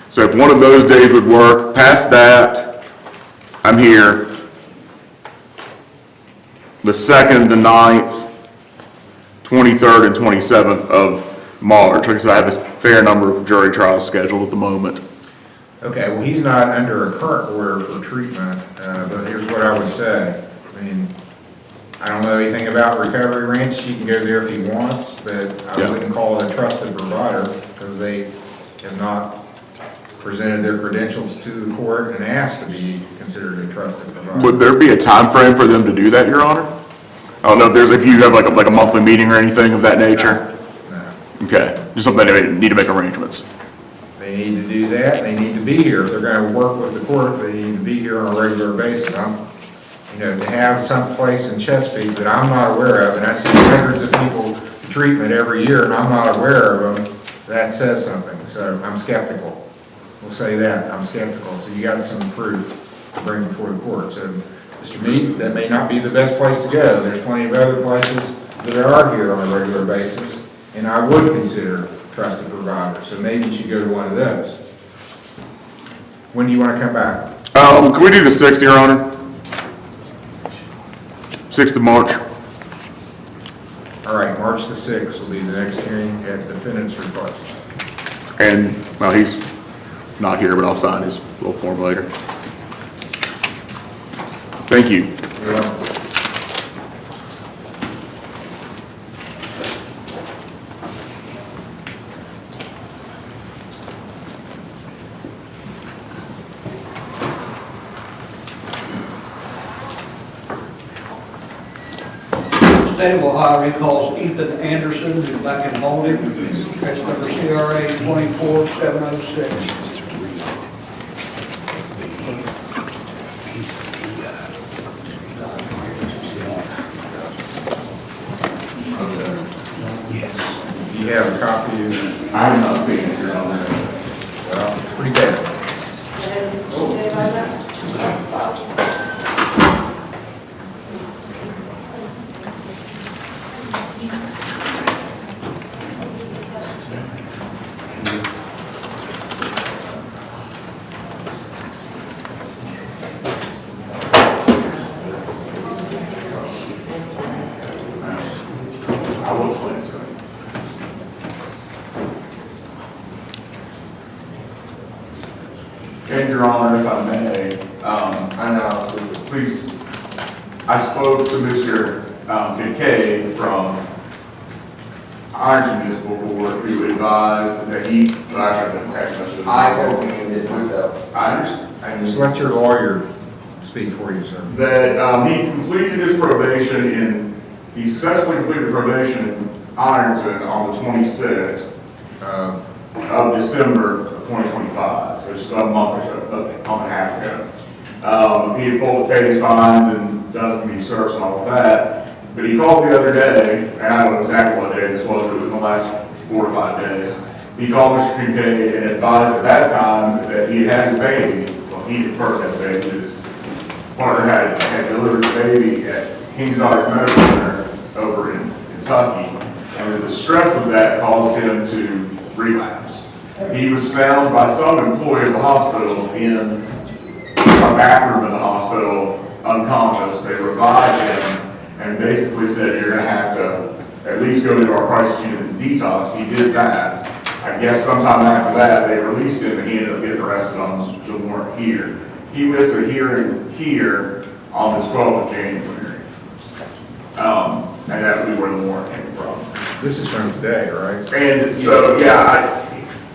So if one of those days would work, past that, I'm here the 2nd, the 9th, 23rd, and 27th of March. Like I said, I have a fair number of jury trials scheduled at the moment. Okay, well, he's not under a current order for treatment, but here's what I would say. I mean, I don't know anything about Recovery Ranch. He can go there if he wants, but I wouldn't call it a trusted provider because they have not presented their credentials to the court and asked to be considered a trusted provider. Would there be a time frame for them to do that, Your Honor? I don't know if you have like a monthly meeting or anything of that nature? No. Okay, just something they need to make arrangements. They need to do that. They need to be here. If they're going to work with the court, they need to be here on a regular basis. To have some place in Chesapeake that I'm not aware of, and I see hundreds of people to treatment every year, and I'm not aware of them, that says something. So I'm skeptical. We'll say that. I'm skeptical. So you got some proof to bring before the court. So, Mr. Mead, that may not be the best place to go. There's plenty of other places that are here on a regular basis, and I would consider trusted provider. So maybe you should go to one of those. When do you want to come back? Can we do the 6th, Your Honor? 6th of March. All right, March the 6th will be the next hearing at defendant's request. And, well, he's not here, but I'll sign his little form later. Thank you. You're welcome. State of Ohio recalls Ethan Anderson, who's back in holding. Case number CRA 24706. Do you have a copy? I have not seen it, Your Honor. Well, it's pretty bad. I will explain it to him. And Your Honor, if I may, please, I spoke to Mr. Kincaid from Ironton Municipal Court, who advised that he, well, actually, I didn't text message. I told him this myself. I understand. Just let your lawyer speak for you, sir. That he completed his probation he successfully completed probation in Ironton on the 26th of December of 2025, so just about a month or so, a month and a half ago. He had pulled the paid fines and done community service and all of that, but he called the other day, and I don't know exactly what day this was, but it was in the last 4 to 5 days. He called Mr. Kincaid and advised at that time that he had his baby, well, he did first have a baby, his partner had delivered the baby at King's Daughter Medical Center over in Kentucky, and the stress of that caused him to relapse. He was found by some employee of the hospital in a bathroom in the hospital, unconscious. They revived him and basically said, you're going to have to at least go to our crisis unit and detox. He did that. I guess sometime after that, they released him and he ended up getting arrested on the warrant here. He missed a hearing here on the 12th of January. And that would be where the warrant came from. This is from today, right? And so, yeah,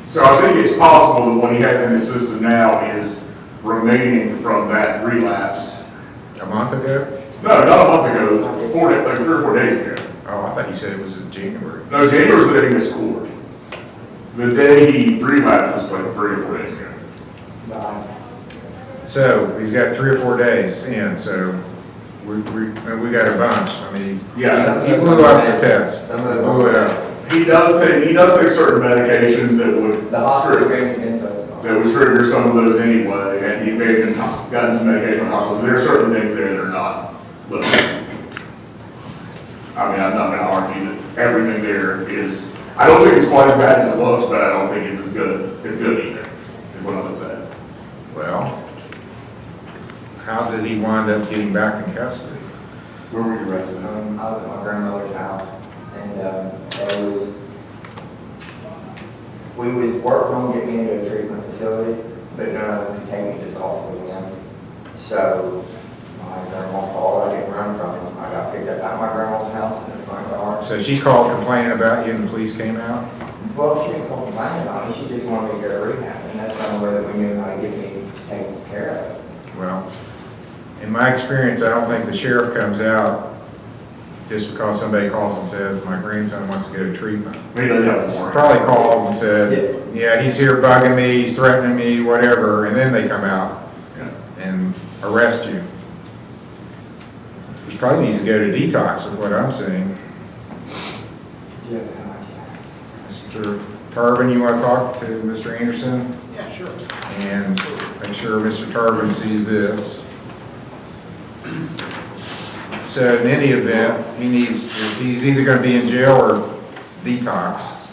so I think it's possible that what he has in his system now is remaining from that relapse. A month ago? No, not a month ago, like 3 or 4 days ago. Oh, I thought you said it was in January. No, January was the day he missed court. The day he relapsed was like 3 or 4 days ago. So he's got 3 or 4 days in, so we got a bunch. I mean, Yeah, he blew up the test. He blew it up. He does take certain medications that would trigger some of those anyway, and he may have gotten some medication on top of it. There are certain things there that are not listed. I mean, I'm not going to argue that everything there is. I don't think it's quite as bad as it looks, but I don't think it's as good either. Is what I would say. Well, how did he wind up getting back in custody? Where were you arrested? I was at my grandmother's house, and we was working on getting me into a treatment facility, but none of them could take me just off of them. So my grandma called, I didn't run from him. I got picked up at my grandma's house in the front yard. So she called complaining about you and the police came out? Well, she didn't call complaining about me, she just wanted me to go to rehab, and that's the only way that we knew how to get me taken care of. Well, in my experience, I don't think the sheriff comes out just because somebody calls and says, my grandson wants to go to treatment. He doesn't have a warrant. Probably called and said, yeah, he's here bugging me, he's threatening me, whatever, and then they come out and arrest you. He probably needs to go to detox with what I'm seeing. Mr. Turbin, you want to talk to Mr. Anderson? Yeah, sure. And make sure Mr. Turbin sees this. So in any event, he's either going to be in jail or detox.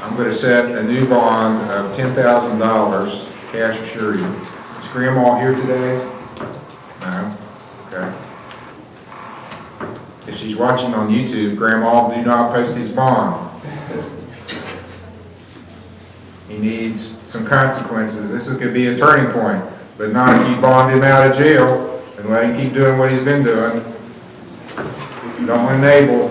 I'm going to set a new bond of $10,000 cash assured. Is Grandma here today? No? Okay. If she's watching on YouTube, Grandma, do not post his bond. He needs some consequences. This is going to be a turning point, but not if you bond him out of jail and let him keep doing what he's been doing. You don't enable.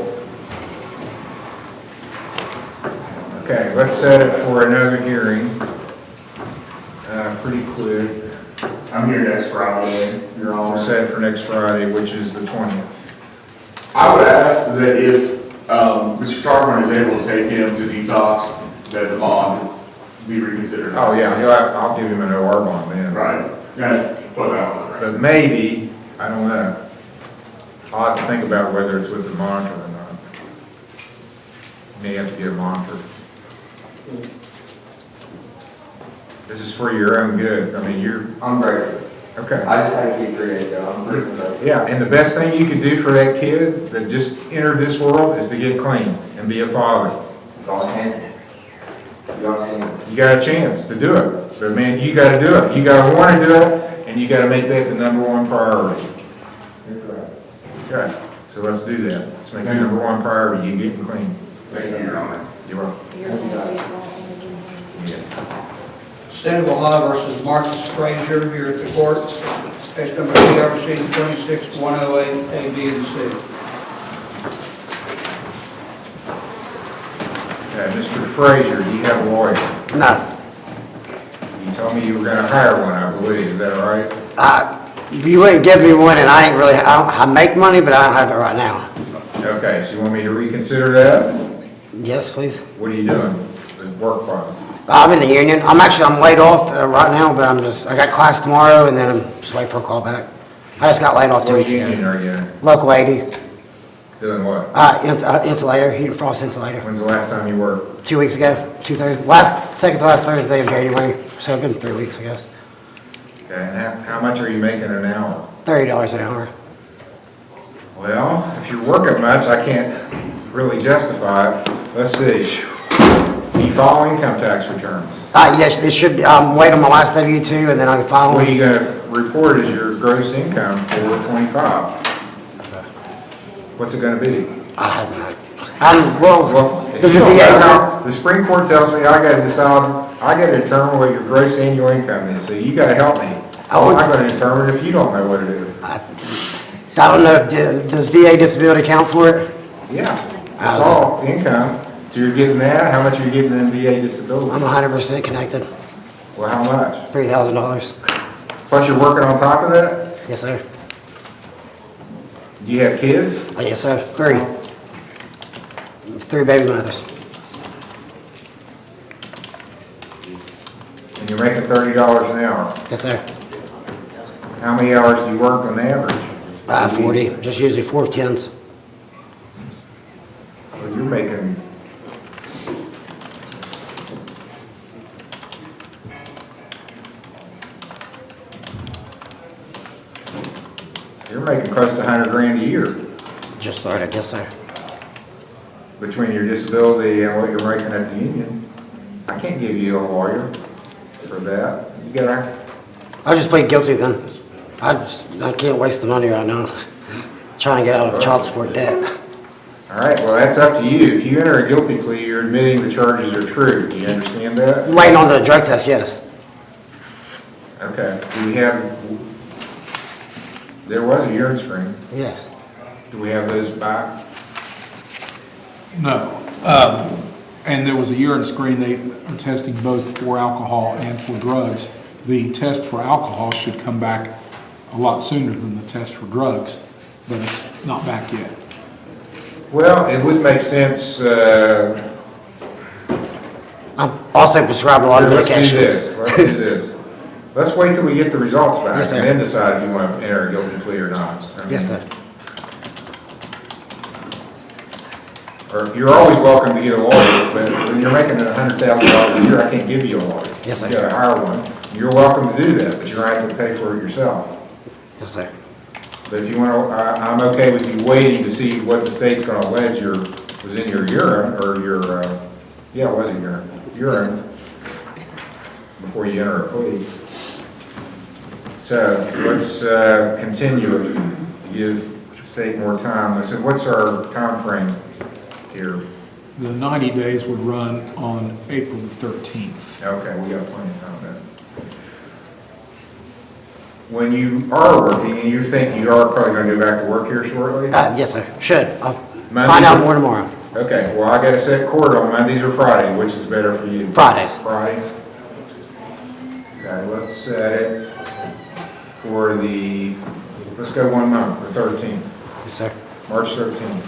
Okay, let's set it for another hearing. Pretty quick. I'm here next Friday, Your Honor. We'll set it for next Friday, which is the 20th. I would ask that if Mr. Turbin is able to take him to detox, that the bond be reconsidered. Oh, yeah, I'll give him an OR bond then. Right. Yeah, put that on the record. But maybe, I don't know. I'll have to think about whether it's with the monitor or not. You may have to get a monitor. This is for your own good. I mean, I'm grateful. Okay. I just had to keep 3 days though. I'm grateful. Yeah, and the best thing you can do for that kid that just entered this world is to get clean and be a father. It's all handed. You got a chance to do it. But man, you got to do it. You got to want to do it, and you got to make that the #1 priority. You're correct. Okay, so let's do that. Let's make it #1 priority. You getting clean. Thank you, Your Honor. You're welcome. Yeah. State of Ohio versus Marcus Frazier here at the court. Case number TRC 26108, A, B, and C. Okay, Mr. Frazier, do you have a lawyer? No. You told me you were gonna hire one, I believe, is that all right? You wouldn't give me one, and I make money, but I don't have it right now. Okay, so you want me to reconsider that? Yes, please. What are you doing, work-wise? I'm in the union. I'm laid off right now, but I got class tomorrow, and then I'm just waiting for a call back. I just got laid off 2 What weeks ago. union are you in? Local 80. Doing what? Insulator, heat and frost insulator. When's the last time you worked? 2 weeks ago, second to last Thursday of January, so it's been 3 weeks, I guess. Okay, and how much are you making an hour? $30 an hour. Well, if you're working much, I can't really justify it. Let's see. Do you file income tax returns? Yes, this should be, I'm waiting on my last W-2, and then I can file What one. are you gonna report as your gross income for 25? What's it gonna be? I have no. Well, if does you the don't VA know, the Supreme Court tells me I gotta decide, I gotta determine what your gross annual income is, so you gotta help me. I'm not gonna determine if you don't know what it is. I don't know if, does VA disability count for it? Yeah, it's all income. So you're getting that, how much are you getting in VA disability? I'm 100% connected. Well, how much? $3,000. Plus you're working on top of that? Yes, sir. Do you have kids? Yes, sir. 3. 3 baby mothers. And you're making $30 an hour? Yes, sir. How many hours do you work on average? 40. Just usually 4 10s. Well, you're making... You're making close to 100 grand a year. Just started, yes, sir. Between your disability and what you're making at the union. I can't give you a lawyer for that. You gotta... I just plead guilty then. I can't waste the money right now. Trying to get out of child support debt. All right, well, that's up to you. If you enter a guilty plea, you're admitting the charges are true. Do you understand that? I'm waiting on the drug test, yes. Okay. Do we have... There was a urine screen. Yes. Do we have those back? No. And there was a urine screen, they are testing both for alcohol and for drugs. The test for alcohol should come back a lot sooner than the test for drugs, but it's not back yet. Well, it would make sense, I'm also prescribed a lot of Let's medications. do this. Let's wait till we get the results back Yes, sir. and then decide if you want to enter a guilty plea or not. Yes, sir. Or you're always welcome to get a lawyer, but when you're making $100,000 a year, I can't give you a lawyer. Yes, sir. You gotta hire one. You're welcome to do that, but you're gonna have to pay for it yourself. Yes, sir. But if you want to, I'm okay with you waiting to see what the state's going to allege was in your urine, or your, yeah, it was in urine, before you enter a plea. So let's continue it to give the state more time. I said, what's our time frame here? The 90 days would run on April the 13th. Okay, we got plenty of time then. When you are working and you think you are probably going to go back to work here shortly? Yes, sir. Should. I'll find out more tomorrow. Okay, well, I got to set court on Mondays or Fridays. Which is better for you? Fridays. Fridays? Okay, let's set it for let's go 1 month, the 13th. Yes, sir. March 13th.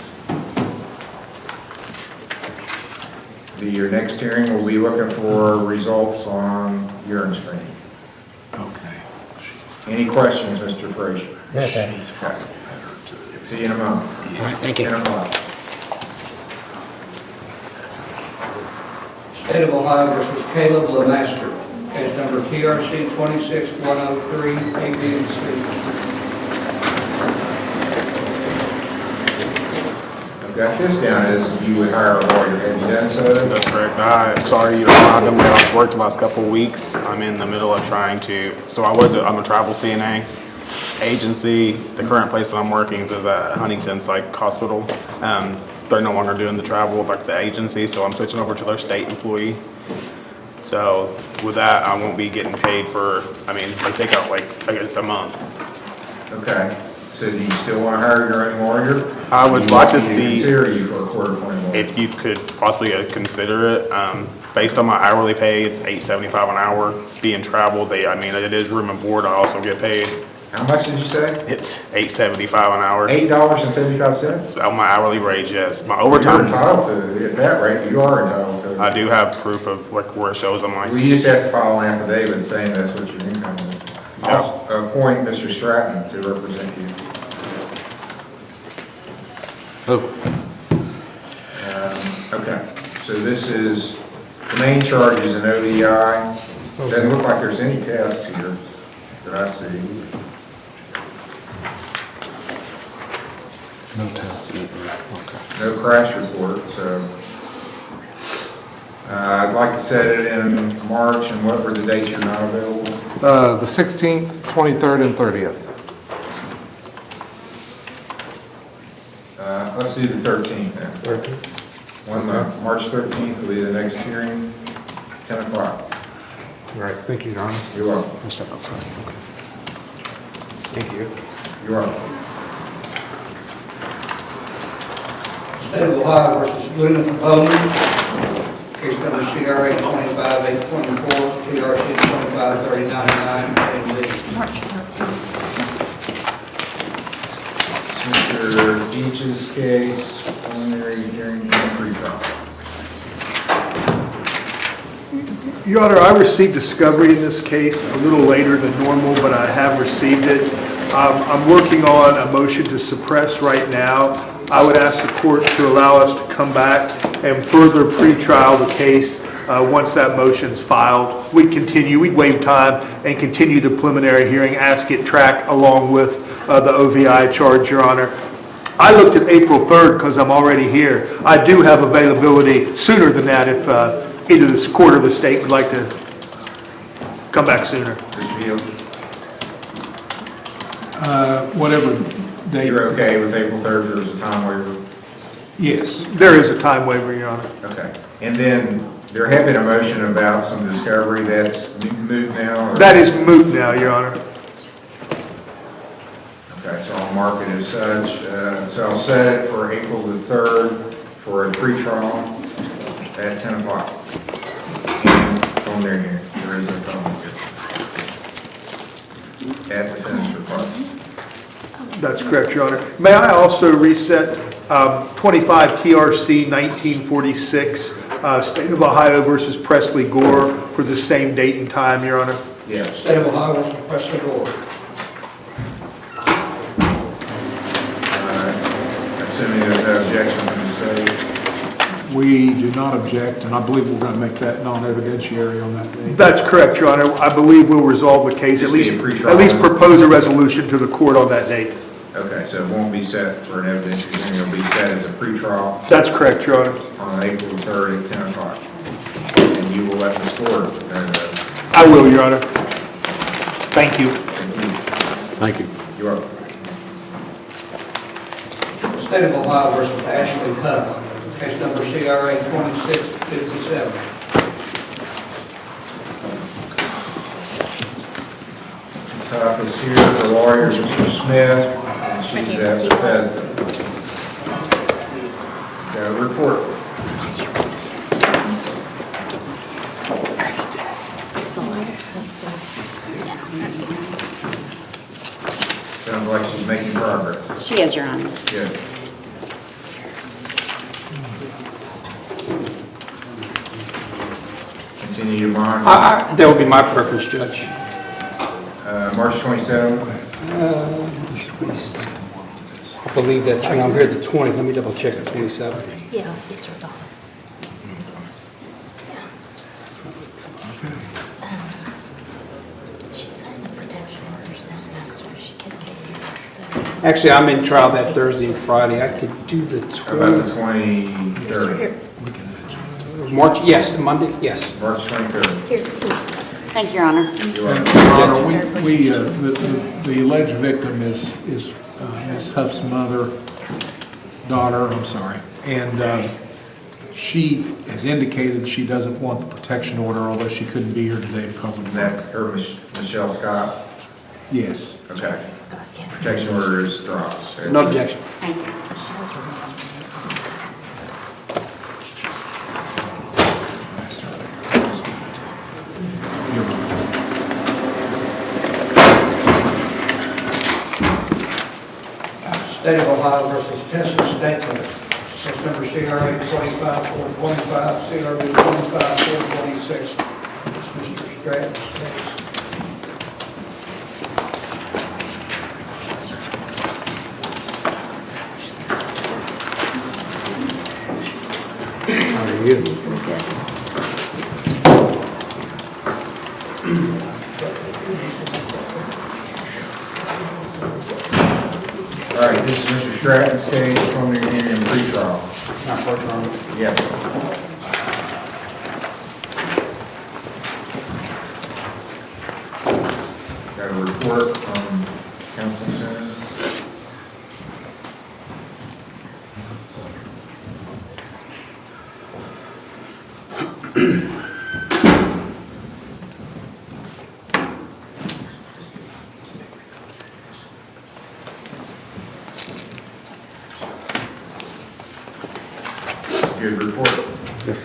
Your next hearing will be looking for results on urine screening. Okay. Any questions, Mr. Frazier? Yes, sir. Okay. See you in a moment. All right, thank you. In a month. State of Ohio versus Caleb LeMaster. Case number TRC 26103, A, B, and C. I've got this down as you would hire a lawyer. Have you done so? That's correct. Sorry you don't have them. I've worked the last couple of weeks. I'm in the middle of trying to, I'm a travel CNA agency. The current place that I'm working is at Huntington Psych Hospital. They're no longer doing the travel with like the agency, so I'm switching over to their state employee. So with that, I won't be getting paid for, I mean, they take out like it's a month. Okay, so do you still want to hire your own lawyer? I would like to see Consider you for a court-appointed lawyer. if you could possibly consider it. Based on my hourly pay, it's $8.75 an hour. Being traveled, I mean, it is room and board. I also get paid. How much did you say? It's $8.75 an hour. $8.75? On my hourly wage, yes. My You're overtime, entitled to, at that rate, you are entitled to. I do have proof of like where it shows on my. Well, you just have to file an affidavit saying that's what your income is. I'll appoint Mr. Stratton to represent you. Okay, so this is, the main charge is an ODI. Doesn't look like there's any tests here that I see. No test. No crash report, so. I'd like to set it in March, and what were the dates you're not available? The 16th, 23rd, and 30th. Let's do the 13th then. 13th? One month, March 13th will be the next hearing, 10 o'clock. All right, thank you, Your Honor. You're welcome. I'll step outside. Okay. Thank you. You're welcome. State of Ohio versus Municipal, case number CRA 25824, TRC 25399, and the March 13th. Mr. Beach's case, preliminary hearing, pre-trial. Your Honor, I received discovery in this case a little later than normal, but I have received it. I'm working on a motion to suppress right now. I would ask the court to allow us to come back and further pre-trial the case once that motion's filed. We'd waive time and continue the preliminary hearing, ask it track along with the OVI charge, Your Honor. I looked at April 3rd because I'm already here. I do have availability sooner than that if either the court or the state would like to come back sooner. Mr. Hill, Whatever date. you're okay with April 3rd, there's a time waiver? Yes. There is a time waiver, Your Honor. Okay. And then there had been a motion about some discovery that's moot now? Or? That is moot now, Your Honor. Okay, so I'll mark it as such. So I'll set it for April the 3rd for a pre-trial at 10 o'clock. And phone there here. There is a phone here. At the finished request. That's correct, Your Honor. May I also reset 25 TRC 1946, State of Ohio versus Presley Gore for the same date and time, Your Honor? Yes. State of Ohio versus Presley Gore. Assuming there's no objection from the state. We do not object, and I believe we're going to make that non-evidentiary on that date. That's correct, Your Honor. I believe we'll resolve the case, at least propose a resolution to the court on that date. Okay, so it won't be set for an evidentiary hearing, it'll be set as a pre-trial. That's correct, Your Honor. On April 3rd at 10 o'clock. And you will let the court know that. I will, Your Honor. Thank you. Thank you. You're welcome. State of Ohio versus Ashley Huff, case number CRA 2657. Ms. Huff is here, the lawyer, Mr. Smith, and she's at Bethesda. Got a report. Sounds like she's making progress. She is, Your Honor. Good. Continue your mind. That would be my preference, Judge. March 27th. I believe that's, I'm here the 20th, let me double check the 27th. Yeah, it's her daughter. She's had the protection order sent last year. She couldn't get here. So Actually, I'm in trial that Thursday and Friday. I could do the How about the 20th. 23rd? March, yes, Monday, yes. March 23rd. here's, thank you, Your Honor. You're welcome. Your Honor, the alleged victim is Ms. Huff's daughter, I'm sorry. And she has indicated she doesn't want the protection order, although she couldn't be here today because of work. That's her, Michelle Scott? Yes. Okay. Protection order is dropped. No objection. Thank you. State of Ohio versus Texas Statement. Case number CRA 25-425, CRA 25-426. It's Mr. Stratton's case. How are you? All right, this is Mr. Stratton's case, preliminary hearing and pretrial. Not for trial. Yes. Got a report from Council Center. Good report. Yes.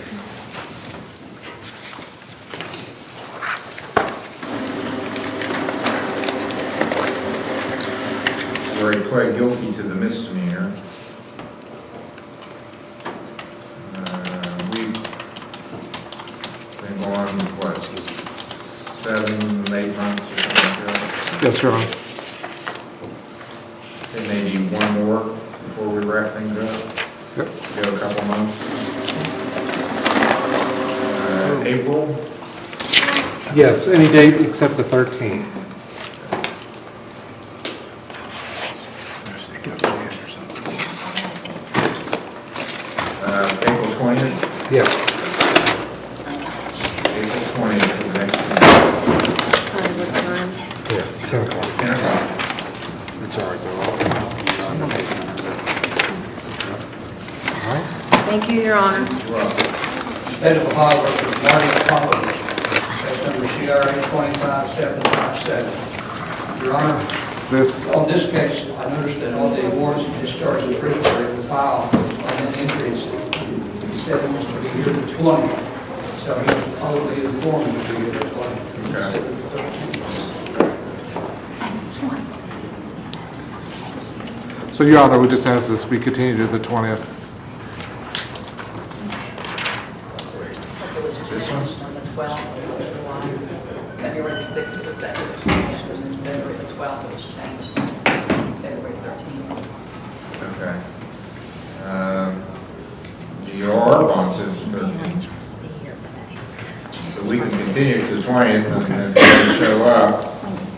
Where he pled guilty to the misdemeanor. We've been going, what, 7, 8 months or something like that? Yes, Your Honor. And maybe one more before we wrap things up. Yep. Go a couple months. April? Yes, any date except the 13th. April 20th? Yes. April 20th for the next one. Yeah, 10 o'clock. 10 o'clock. It's all right, though. Thank you, Your Honor. You're welcome. State of Ohio versus Marty Collins. Case number CRA 25757. Your Honor, This, on this case, I noticed that all the awards and discharges written were in the file and the entries. He said it was to be here the 20th, so he probably informed me to be here the 20th. Okay. so Your Honor, we just ask this be continued to the 20th. It was changed on the 12th of July. February 6th was set to the 20th, and then February the 12th it was changed to February 13th. Okay. Your bond says the 13th. So we can continue to the 20th, and if they show up,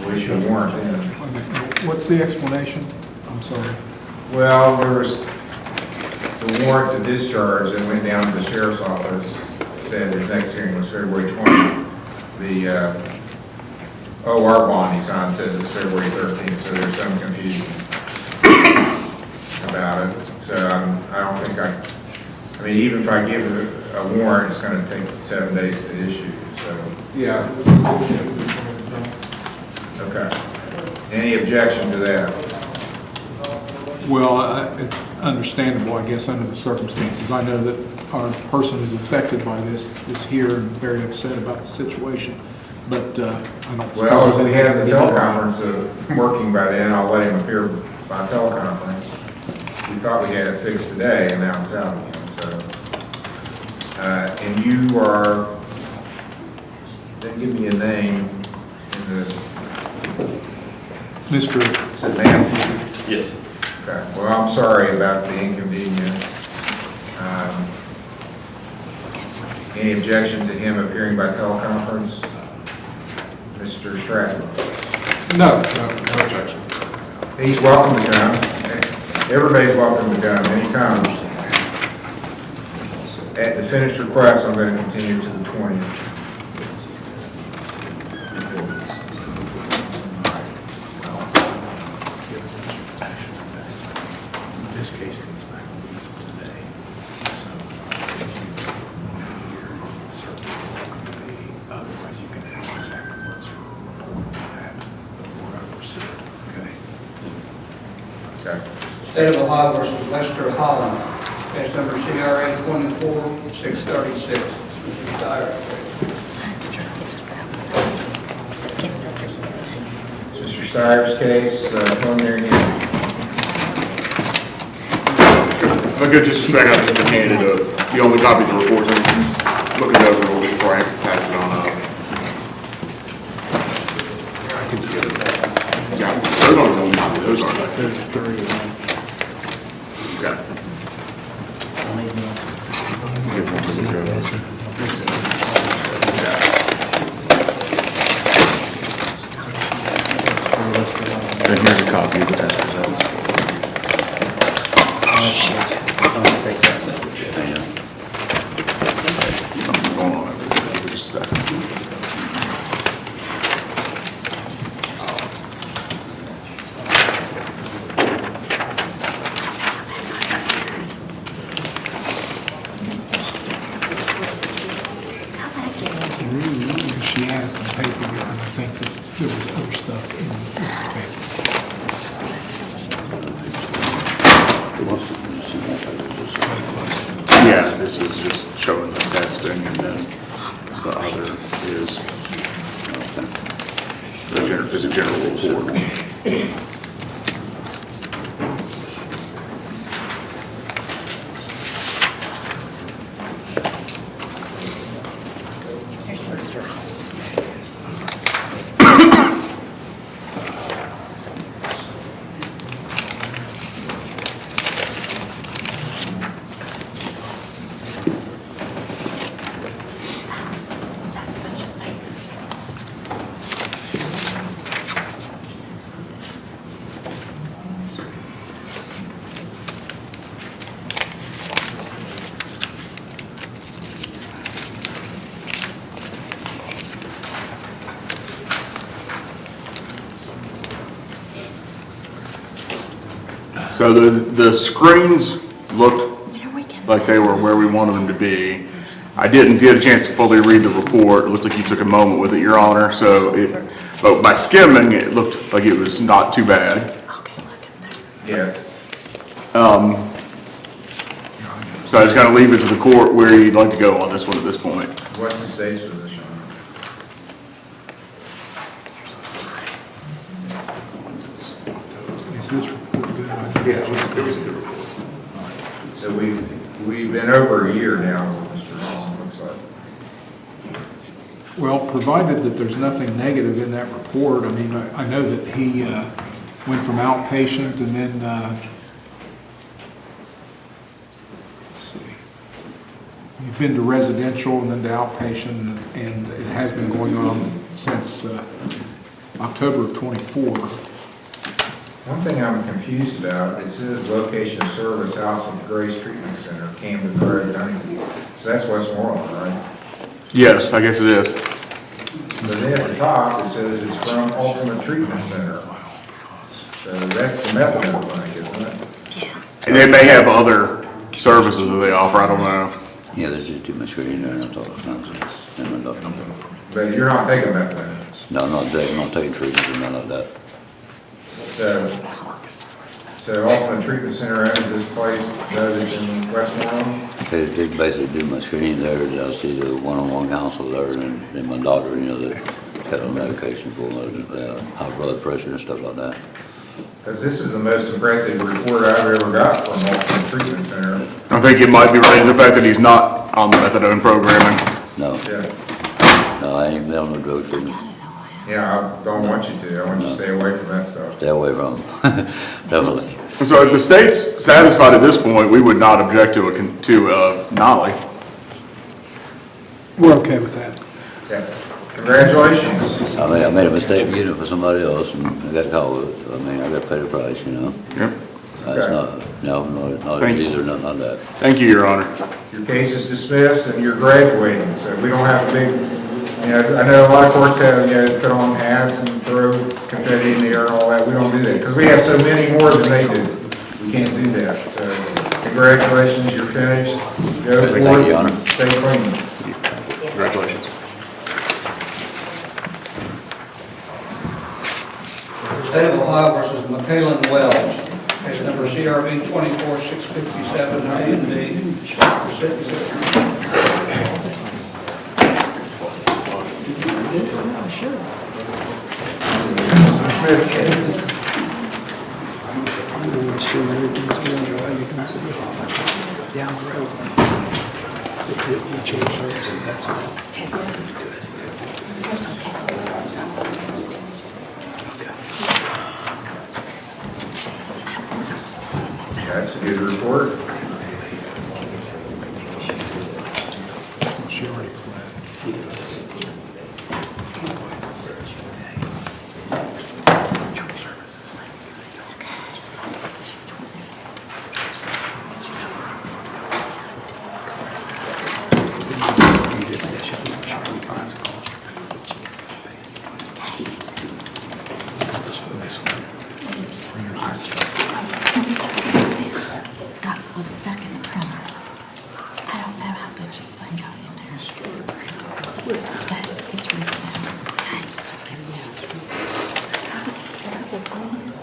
we should warrant them. What's the explanation? I'm sorry. Well, there was the warrant to discharge that went down to the sheriff's office, said his next hearing was February 20th. The OR bond he signed says it's February 13th, so there's some confusion about it. So I don't think I mean, even if I give a warrant, it's going to take 7 days to issue, so. Yeah. Okay. Any objection to that? Well, it's understandable, I guess, under the circumstances. I know that our person who's affected by this is here and very upset about the situation, but I don't suppose... Well, if we have the anything can be done. teleconference working by then, I'll let him appear by teleconference. We thought we had it fixed today, and now it's out again, so. And you are, then give me a name in the... Mr. Is it Matthew? Yes. Okay, well, I'm sorry about the inconvenience. Any objection to him appearing by teleconference? Mr. Stratton? No objection. He's welcome to come. Everybody's welcome to come anytime. At the finished request, I'm going to continue to the 20th. This case comes back today, so State of Ohio versus Lester Holland, case number CRA 24-636. Mr. Steyer. Mr. Steyer's case, preliminary hearing. If I could, just a second, I've been handed the only copy of the report. Look it over a little bit before I pass it on up. Yeah, those aren't the only, those aren't. Okay. And here's a copy of the test results. Something's going on over there. Just a second. She added some paper, and I think that there was other stuff in the paper. Yeah, this is just showing the testing, and then the other is a general report. So the screens looked like they were where we wanted them to be. I didn't get a chance to fully read the report. It looks like you took a moment with it, Your Honor. But by skimming, it looked like it was not too bad. Yeah. So I just gotta leave it to the court where you'd like to go on this one at this point. What's the state's position? Is this report good? Yeah, it was a good report. So we've been over a year now with Mr. Holland, looks like. Well, provided that there's nothing negative in that report. I mean, I know that he went from outpatient and then, let's see, he's been to residential and then to outpatient, and it has been going on since October of '24. One thing I'm confused about, it says location of service, House of Grace Treatment Center, Camden Road, Huntington. So that's Westmoreland, right? Yes, I guess it is. But then at the top, it says it's from Ultimate Treatment Center. So that's the methadone clinic, isn't it? And they may have other services that they offer, I don't know. Yeah, there's just too much reading there, that's all it's nonsense. But you're not taking methadone? No, not taking treatment or none of that. So Ultimate Treatment Center owns this place, though, that's in Westmoreland? They basically do my screening there, I see the one-on-one counsel there, and my doctor, you know, that had on medication for high blood pressure and stuff like that. Because this is the most impressive report I've ever got from Ultimate Treatment Center. I think it might be related to the fact that he's not on the methadone programming. No. Yeah. No, I ain't been on no drug treatment. Yeah, I don't want you to. I want you to stay away from that stuff. Stay away from them, definitely. So if the state's satisfied at this point, we would not object to Nolly. We're okay with that. Yeah. Congratulations. I mean, I made a mistake getting it for somebody else, and I got caught with it. I mean, I got to pay the price, you know? Yep. That's not a disease or nothing like that. Thank you, Your Honor. Your case is dismissed and you're graduating, so we don't have a big, you know, I know a lot of courts have, you know, put on hats and throw confetti in the air and all that. We don't do that, because we have so many more than they do. We can't do that, so congratulations, you're finished. Go Thank forward. you, Your Honor. Stay clean. Congratulations. State of Ohio versus McCallan Wells, case number CRB 24-657, A&D, for sentencing. Down the road. You change services, that's all. That's a good report. She already pled. Was stuck in the printer. I don't know how good this thing got in there. But it's written down. I still don't know.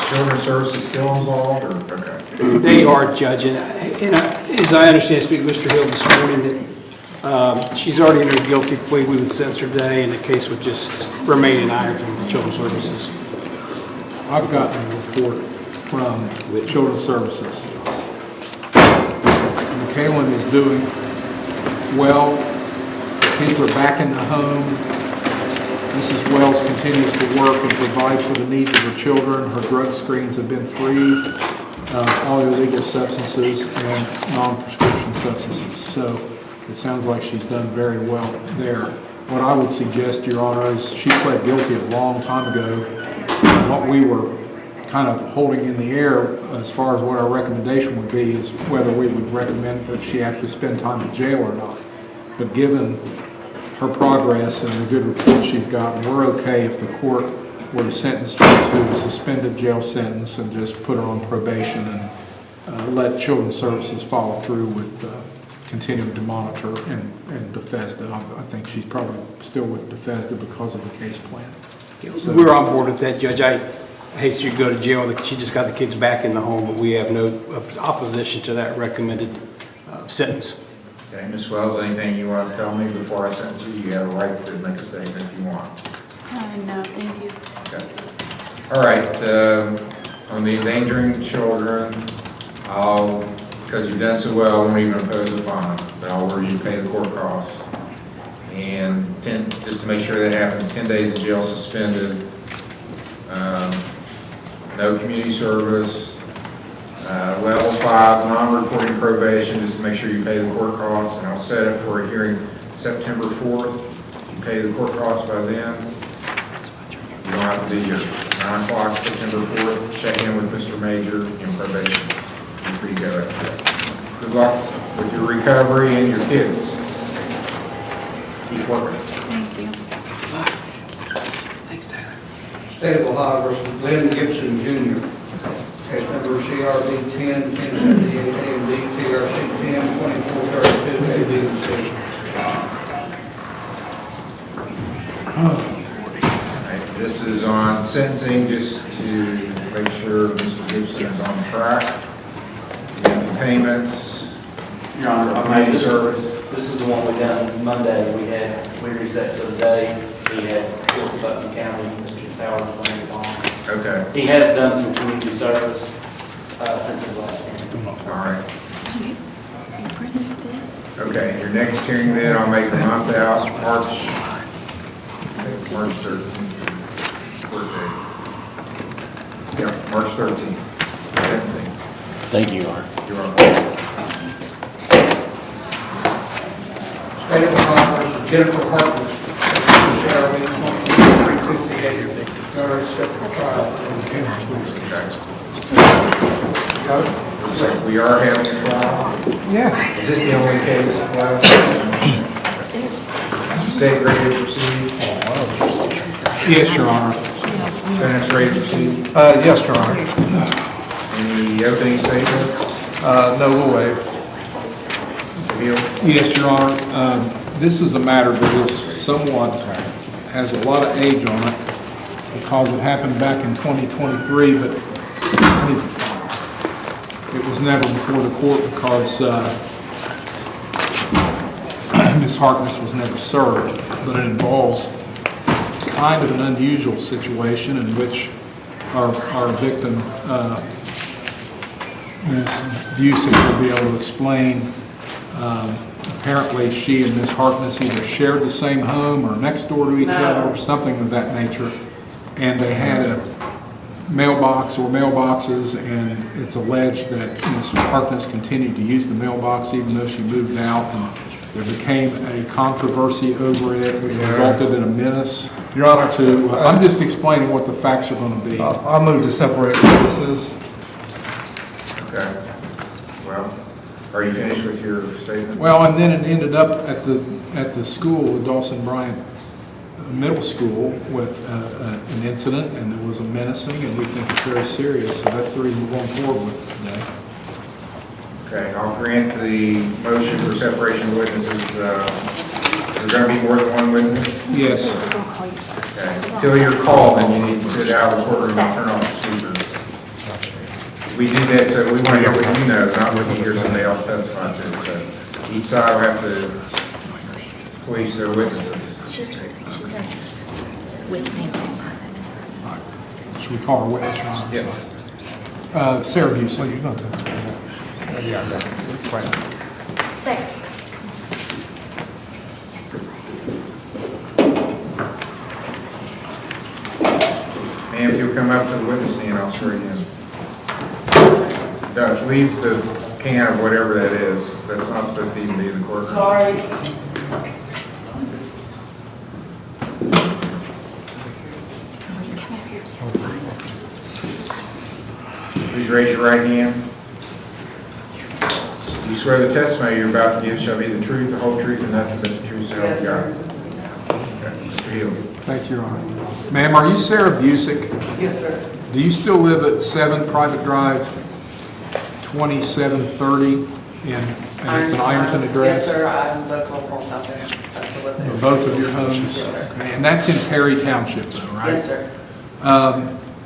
Children's Services still involved, or, okay? They are, Judge, and as I understand, speaking to Mr. Hill this morning, that she's already entered a guilty plea. We would sentence her today, and the case would just remain in irons from Children's Services. I've gotten a report from Children's Services. Michaelan is doing well. Kids are back in the home. Mrs. Wells continues to work and provide for the needs of her children. Her drug screens have been free of all illegal substances and non-prescription substances. So it sounds like she's done very well there. What I would suggest, Your Honor, is she pled guilty a long time ago. What we were kind of holding in the air as far as what our recommendation would be is whether we would recommend that she actually spend time in jail or not. But given her progress and the good report she's gotten, we're okay if the court were to sentence her to a suspended jail sentence and just put her on probation and let Children's Services follow through with continuing to monitor and Bethesda. I think she's probably still with Bethesda because of the case plan. So, we're on board with that, Judge. I hate you to go to jail. She just got the kids back in the home, but we have no opposition to that recommended sentence. Okay, Ms. Wells, anything you want to tell me before I sentence you? You have a right to make a statement if you want. No, thank you. Okay. All right, on the endangering children, because you've done so well, I won't even impose a fine, but I'll order you to pay the court costs. And just to make sure that happens, 10 days in jail suspended, no community service, level 5 non-reporting probation, just to make sure you pay the court costs, and I'll set it for a hearing September 4th. If you pay the court costs by then, you don't have to be here. 9 o'clock, September 4th, check in with Mr. Major in probation. You're free to go after that. Good luck with your recovery and your kids. Keep working. Thank you. Thanks, Tyler. State of Ohio versus Glenn Gibson Jr. Case number CRB 10-1078 A and D, TRC 10-2432 A, B, and C. This is on sentencing, just to make sure Mr. Gibson is on track. We have the payments. Your Honor, Community service. This is the one we done Monday. We reset for the day. He had Fort Putnam County, Mr. Sowers was on the bond. Okay, He has done some community service since his last hearing. all right. You printed this? Okay, your next hearing then, I'll make the month out, March 13th. Court date. Yeah, March 13th. Sentencing. Thank you, Your Honor. You're on. State of Ohio versus Jennifer Hartman, CRB 2358, very separate trial. Looks like we are having a trial. Yeah. Is this the only case left? State ready to proceed? yes, Your Honor. Defendant's ready to proceed? Yes, Your Honor. Any opening statements? No, we'll waive. Mr. Hill? Yes, Your Honor. This is a matter that is somewhat, has a lot of age on it, because it happened back in 2023, but it was never before the court because Ms. Harkness was never served. But it involves kind of an unusual situation in which our victim, Ms. Busick, will be able to explain. Apparently, she and Ms. Harkness either shared the same home or next door to each other or something of that nature. And they had a mailbox or mailboxes, and it's alleged that Ms. Harkness continued to use the mailbox even though she moved out. And there became a controversy over it, which resulted in a menace. Your Honor, I'm just explaining what the facts are going to be. I'll move to separate witnesses. Okay. Well, are you finished with your statement? Well, and then it ended up at the school, the Dawson Bryant Middle School, with an incident, and there was a menacing, and we think it's very serious, so that's the reason we're going forward with it today. Okay, I'll grant the motion for separation of witnesses. Is there going to be more than one witness? Yes. Okay. Until you're called, then you need to sit out of the courtroom and turn off the speakers. We do that so we want to hear what you know, not what you hear somebody else testify to. So each side will have to police their witnesses. With me. Should we call her witness, Your Honor? Yes. Sarah Busick. Yeah, that's fine. Second. Ma'am, if you'll come up to the witness stand, I'll swear you in. Leave the can of whatever that is. That's not supposed to even be in the courtroom. Sorry. Please raise your right hand. You swear the testimony you're about to give shall be the truth, the whole truth, and nothing but the truth, so help you God. Okay, Mr. Hill. Thanks, Your Honor. Ma'am, are you Sarah Busick? Yes, sir. Do you still live at 7 Private Drive, 2730, and it's an Ironton address? Yes, sir. I'm local homes out there. So I still live there. Both of your homes? Yes, sir. Okay, and that's in Perry Township, though, right? Yes, sir.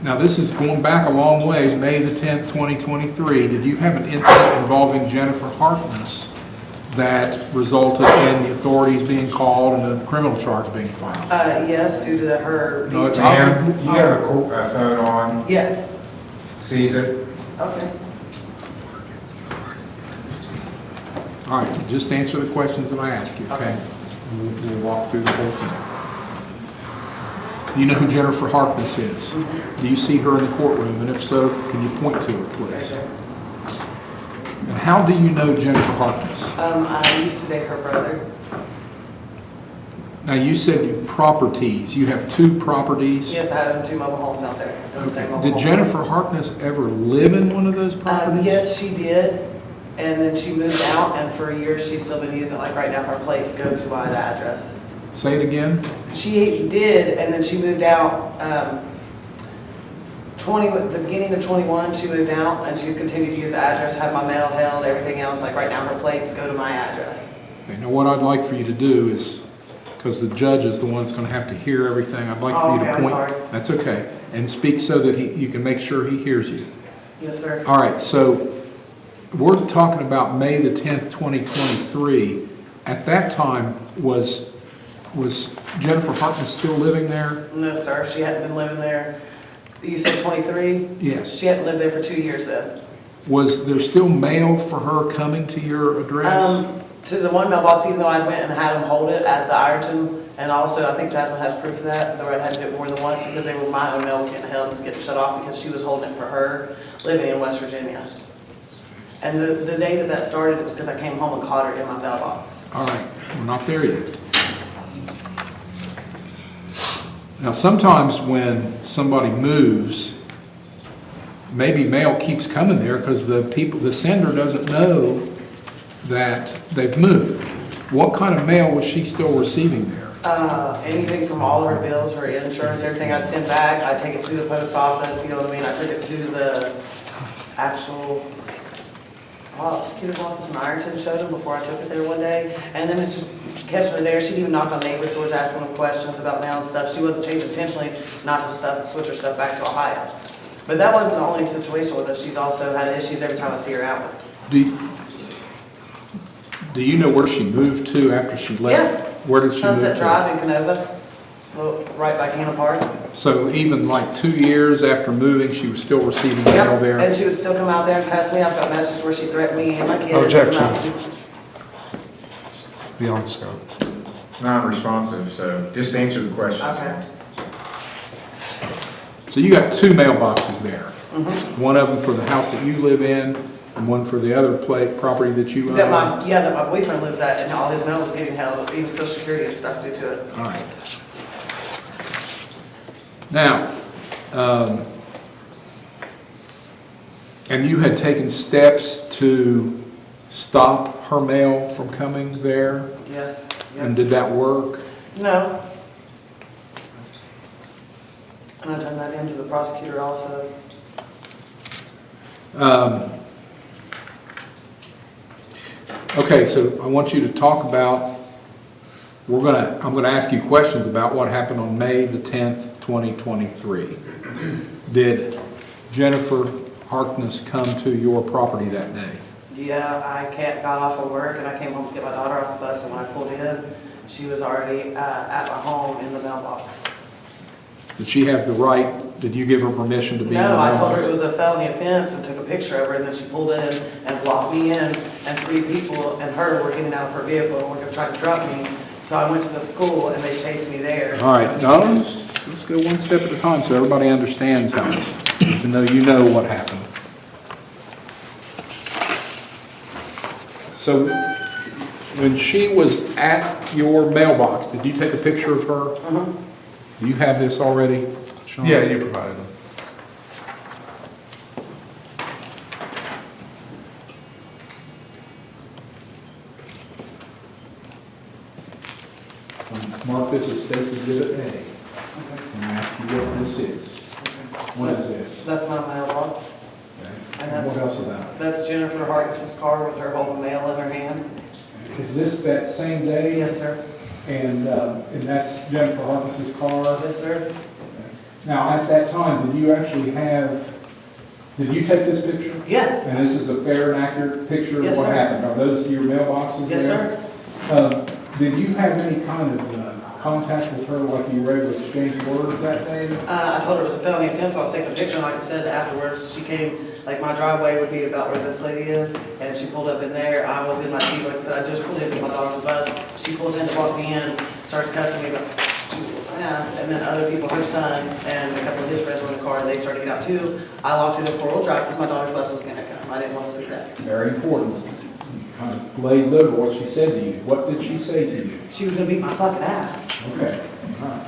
Now, this is going back a long ways, May the 10th, 2023. Did you have an incident involving Jennifer Harkness that resulted in the authorities being called and a criminal charge being filed? Yes, due to her. No, it's Ma'am, you have a phone on, Yes. sees it. Okay. All right, just answer the questions that I ask you, okay? We'll walk through the whole thing. You know who Jennifer Harkness is? Do you see her in the courtroom? And if so, can you point to her, please? And how do you know Jennifer Harkness? I used to date her brother. Now, you said properties. You have 2 properties? Yes, I own 2 mobile homes out there. In the same mobile Did home. Jennifer Harkness ever live in one of those properties? Yes, she did. And then she moved out, and for years she's still been using it. Like right now, her place go to my address. Say it again? She did, and then she moved out. The beginning of 21, she moved out, and she's continued to use the address, have my mail held, everything else. Like right now, her plates go to my address. Okay, now what I'd like for you to do is, because the judge is the one that's going to have to hear everything, I'd like for you to I'm point. sorry. That's okay. And speak so that you can make sure he hears you. Yes, sir. All right, so we're talking about May the 10th, 2023. At that time, was Jennifer Harkness still living there? No, sir. She hadn't been living there. You said 23? Yes. She hadn't lived there for 2 years then. Was there still mail for her coming to your address? To the one mailbox, even though I went and had them hold it at the Ironton, and also I think Jasmine has proof of that, though I had to do it more than once because my own mail was getting held and getting shut off because she was holding it for her living in West Virginia. And the day that started, it was because I came home and caught her in my mailbox. All right, we're not there yet. Now, sometimes when somebody moves, maybe mail keeps coming there because the sender doesn't know that they've moved. What kind of mail was she still receiving there? Anything from all of her bills, her insurance, everything I'd send back, I'd take it to the post office, you know what I mean? I took it to the actual prosecutor's office in Ironton showed them before I took it there one day. And then it's just catching her there. She'd even knock on neighbors' doors, asking them questions about mail and stuff. She wasn't changed intentionally, not to switch her stuff back to Ohio. But that wasn't the only situation with us. She's also had issues every time I see her out with her. Do you know where she moved to after she left? Yeah. Where did she move to? Sunset Drive in Canova, right by Cannon Park. So even like 2 years after moving, she was still receiving mail Yep, there? and she would still come out there and pass me. I've got messages where she threatened me and my kids. Objection. Beyond scope. Non-responsive, so just answer the question. Okay. So you got 2 mailboxes there? Mhm. One of them for the house that you live in, and one for the other property that you own? That my boyfriend lives at, and all his mail was getting held, even social security and stuff due to it. All right. Now, and you had taken steps to stop her mail from coming there? Yes. Yep. And did that work? No. And I turned that into the prosecutor also. Okay, so I want you to talk about, I'm gonna ask you questions about what happened on May the 10th, 2023. Did Jennifer Harkness come to your property that day? Yeah, I got off of work and I came home to get my daughter off the bus, and when I pulled in, she was already at my home in the mailbox. Did she have the right, did you give her permission to be in the No, I mailbox? told her it was a felony offense and took a picture of her, and then she pulled in and blocked me in, and 3 people and her were getting out of her vehicle and were gonna try to drop me. So I went to the school and they chased me there. All right, no, let's go one step at a time so everybody understands how this, even though you know what happened. So when she was at your mailbox, did you take a picture of her? Mhm. Do you have this already, Sean? Yeah, you provided them. Mark this as State's Exhibit A. And I ask you what this is. What is this? That's my mailbox. Okay. And And that's, what else about it? that's Jennifer Harkness's car with her holding mail in her hand. Is this that same day? Yes, sir. And that's Jennifer Harkness's car? Yes, sir. Now, at that time, did you actually did you take this picture? Yes. And this is a fair and accurate picture of Yes, what sir. happened? Are those your mailboxes Yes, there? sir. Did you have any kind of contact with her, like you were able to exchange words that day? I told her it was a felony offense, so I was taking a picture, and like I said, afterwards, she came, like my driveway would be about where this lady is, and she pulled up in there. I was in my Jeep, like I said, I just pulled in with my daughter's bus. She pulls in to walk me in, starts cussing me about fast, and then other people, her son, and a couple of his friends were in the car, and they started to get out too. I locked it in 4-wheel drive because my daughter's bus was gonna come. I didn't want to see that. Very important. You kind of glazed over what she said to you. What did she say to you? She was gonna beat my fucking ass. Okay. All right.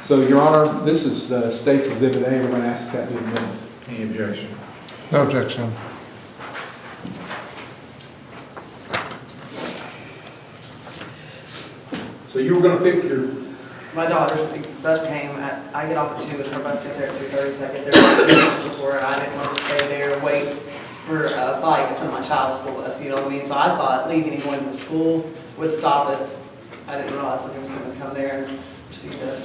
So, Your Honor, this is State's Exhibit A. We're going to ask that to be admitted. Any objection? No objection. So you were going to pick your... My daughter's bus came at, I get off at 2, and her bus gets there at 2:30, so I get there 2 minutes before, and I didn't want to stay there and wait for a fight in front of my child's school bus, you know what I mean? So I thought leaving and going to the school would stop it. I didn't realize that he was going to come there and proceed to...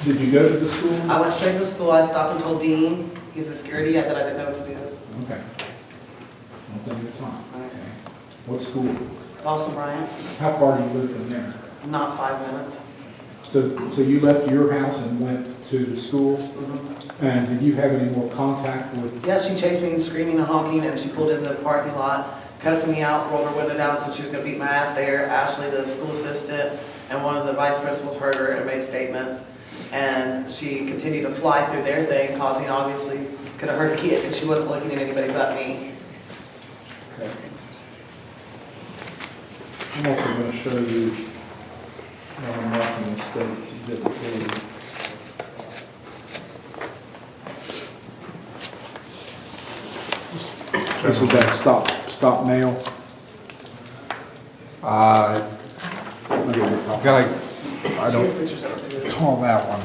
Did you go to the school? I went straight to the school. I stopped and told Dean, he's the security, that I didn't know what to do. Okay. One thing at a time. Okay. What school? Dawson Bryant, How far do you live from there? not 5 minutes. So you left your house and went to the school? And did you have any more contact with... Yeah, she chased me and screaming and honking, and she pulled into the parking lot, cussing me out, rolled her window down, since she was going to beat my ass there. Ashley, the school assistant, and one of the vice principals heard her and made statements. And she continued to fly through their thing, causing, obviously, could have hurt a kid, because she wasn't looking at anybody but me. Okay. I'm also going to show you what I'm marking the State's Exhibit A. This is that stop mail. I don't call that one,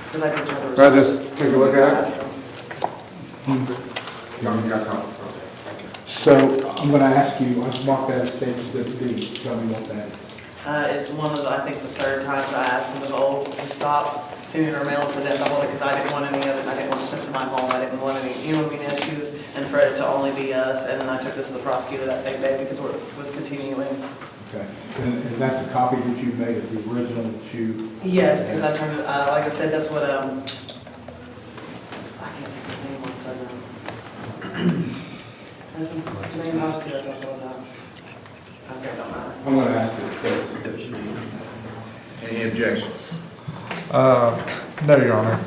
Because I did each other. but I just take a look at it. You got something? Thank you. So I'm going to ask you, I've marked that as state exhibit B. Tell me what that is. It's one of the, I think, the third times I asked him to stop sending her mail to them to hold it, because I didn't want any of it, I didn't want to send it to my home, I didn't want any, issues, and for it to only be us, and then I took this to the prosecutor that same day because it was continuing. Okay, and that's a copy that you made of the original that you... Yes, because I turned it, like I said, that's what, I can't think of his name, one second. His name, prosecutor, I thought that was, I think I'm not. I'm going to ask this. Any objections? No, Your Honor.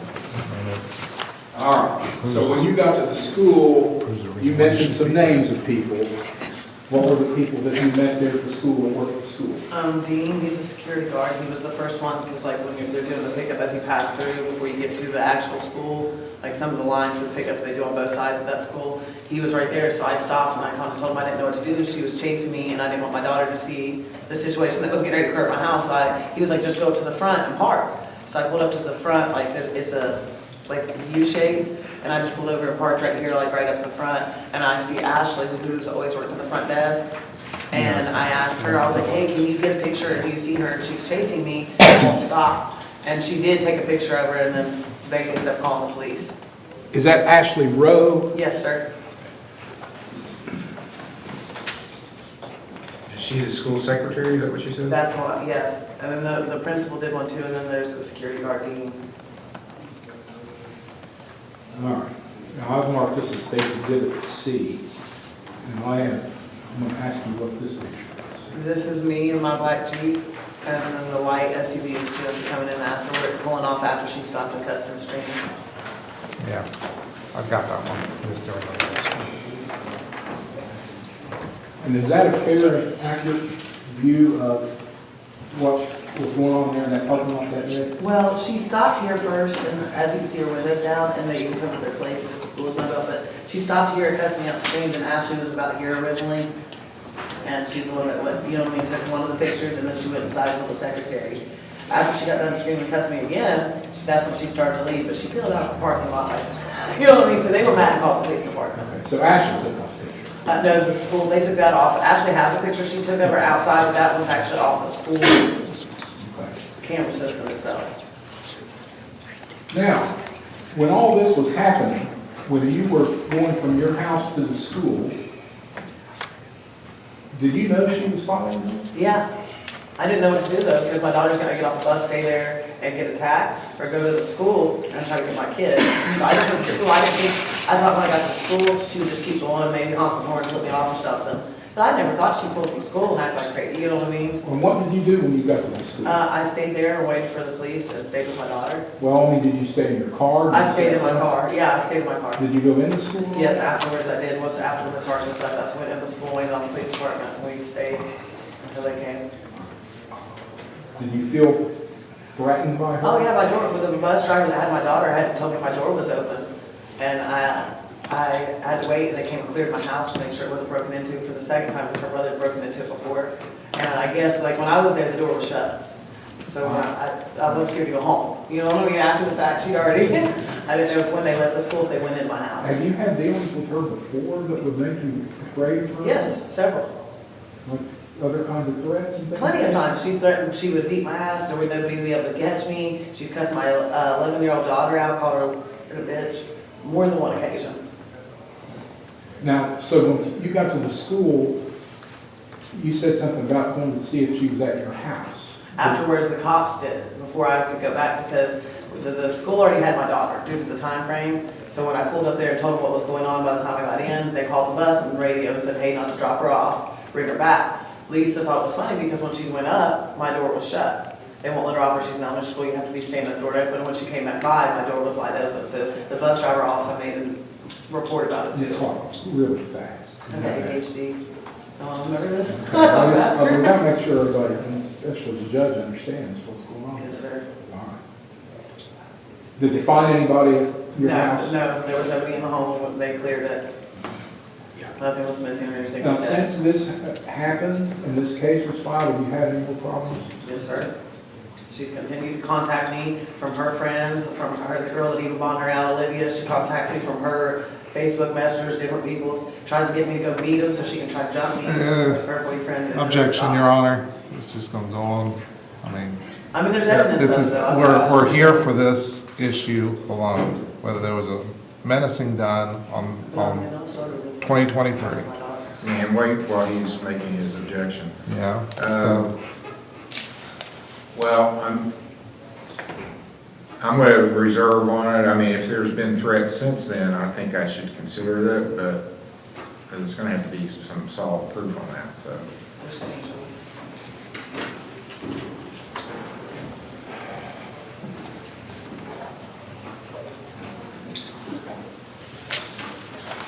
All right, so when you got to the school, you mentioned some names of people. What were the people that you met there at the school and worked at the school? Dean, he's a security guard. He was the first one, because like when they're doing the pickup as you pass through before you get to the actual school, like some of the lines for the pickup they do on both sides of that school, he was right there. So I stopped and I kind of told him I didn't know what to do. She was chasing me and I didn't want my daughter to see the situation that was getting ready to occur at my house. So he was like, just go up to the front and park. So I pulled up to the front, like it's a U shape, and I just pulled over and parked right here, like right up the front, and I see Ashley, who's always worked in the front desk, and I asked her, I was like, hey, can you get a picture? Do you see her? She's chasing me, and won't stop. And she did take a picture of her, and then they ended up calling the police. Is that Ashley Rowe? Yes, sir. Is she the school secretary, is that what you said? That's what, yes. And then the principal did one too, and then there's the security guard, Dean. All right. Now, I've marked this as State's Exhibit C, and I'm going to ask you what this is. This is me in my black Jeep, and then the white SUV is Jim coming in afterward, pulling off after she stopped and cussed and screamed. Yeah, I've got that one. Just doing that. And is that a fair and accurate view of what was going on there in that parking lot that day? Well, she stopped here first, and as you can see, her windows down, and they even covered their place if the school's window, but she stopped here, cussed me out, screamed, and Ashley was about here originally, and she's the one that went, took one of the pictures, and then she went inside and told the secretary. After she got done screaming and cussing me again, that's when she started to leave, but she peeled out the parking lot, like, so they were mad and called the police department. Okay, so Ashley took those pictures. No, the school, they took that off. Ashley has a picture she took of her outside, but that one's actually off the school. It's a camera system itself. Now, when all this was happening, when you were going from your house to the school, did you know she was following you? Yeah. I didn't know what to do though, because my daughter's gonna get off the bus, stay there and get attacked, or go to the school and try to get my kid. So I just went to school. I thought when I got to school, she would just keep going, maybe honk the horn, flip me off or something. But I never thought she'd pull from school and act like crazy, you know what I mean? And what did you do when you got to the school? I stayed there and waited for the police and stayed with my daughter. Well, only did you stay in your car? I stayed in my car. Yeah, I stayed in my car. Did you go in the school? Yes, afterwards I did. Once after the sergeant stuff, that's when I went in the school, waited on the police department, and we stayed until they came. Did you feel threatened by her? Oh yeah, my door, with the bus driver that had my daughter had told me my door was open. And I had to wait, and they came and cleared my house to make sure it wasn't broken into for the second time, because her brother had broken into it before. And I guess, like, when I was there, the door was shut. So I was scared to go home. You know what I mean? After the fact, she'd already, I didn't know if when they left the school, if they went in my house. Have you had dealings with her before that would make you afraid of her? Yes, several. Like other kinds of threats and things? Plenty of times. She's threatened she would beat my ass, or would nobody be able to catch me. She's cussed my 11-year-old daughter out, called her a bitch, more than one occasion. Now, so when you got to the school, you said something about going to see if she was at your house. Afterwards, the cops did, before I could go back, because the school already had my daughter due to the time frame. So when I pulled up there and told them what was going on, by the time I got in, they called the bus and the radio and said, hey, not to drop her off, bring her back. Lisa thought it was funny because when she went up, my door was shut. They won't let her off, or she's in elementary school, you have to be standing at the door open. And when she came back by, my door was wide open. So the bus driver also made a report about it too. You talk really fast. Okay, ADHD. Remember this? I would not make sure everybody, and especially the judge, understands what's going on. Yes, sir. All right. Did they find anybody at your house? No, there was nobody in the home when they cleared it. Nothing was missing or anything Now, like that. since this happened and this case was filed, have you had any more problems? Yes, sir. She's continued to contact me from her friends, from her, the girl that even bonded her out, Olivia. She contacts me from her Facebook messengers, different people's, tries to get me to go meet them so she can try to jump me. Her boyfriend. Objection, Your Honor. It's just gonna go on. I mean, there's evidence of it, though. We're here for this issue alone, whether there was a menacing done on 2023. And wait while he's making his objection. Yeah. Well, I'm going to reserve on it. I mean, if there's been threats since then, I think I should consider that, but there's going to have to be some solid proof on that, so.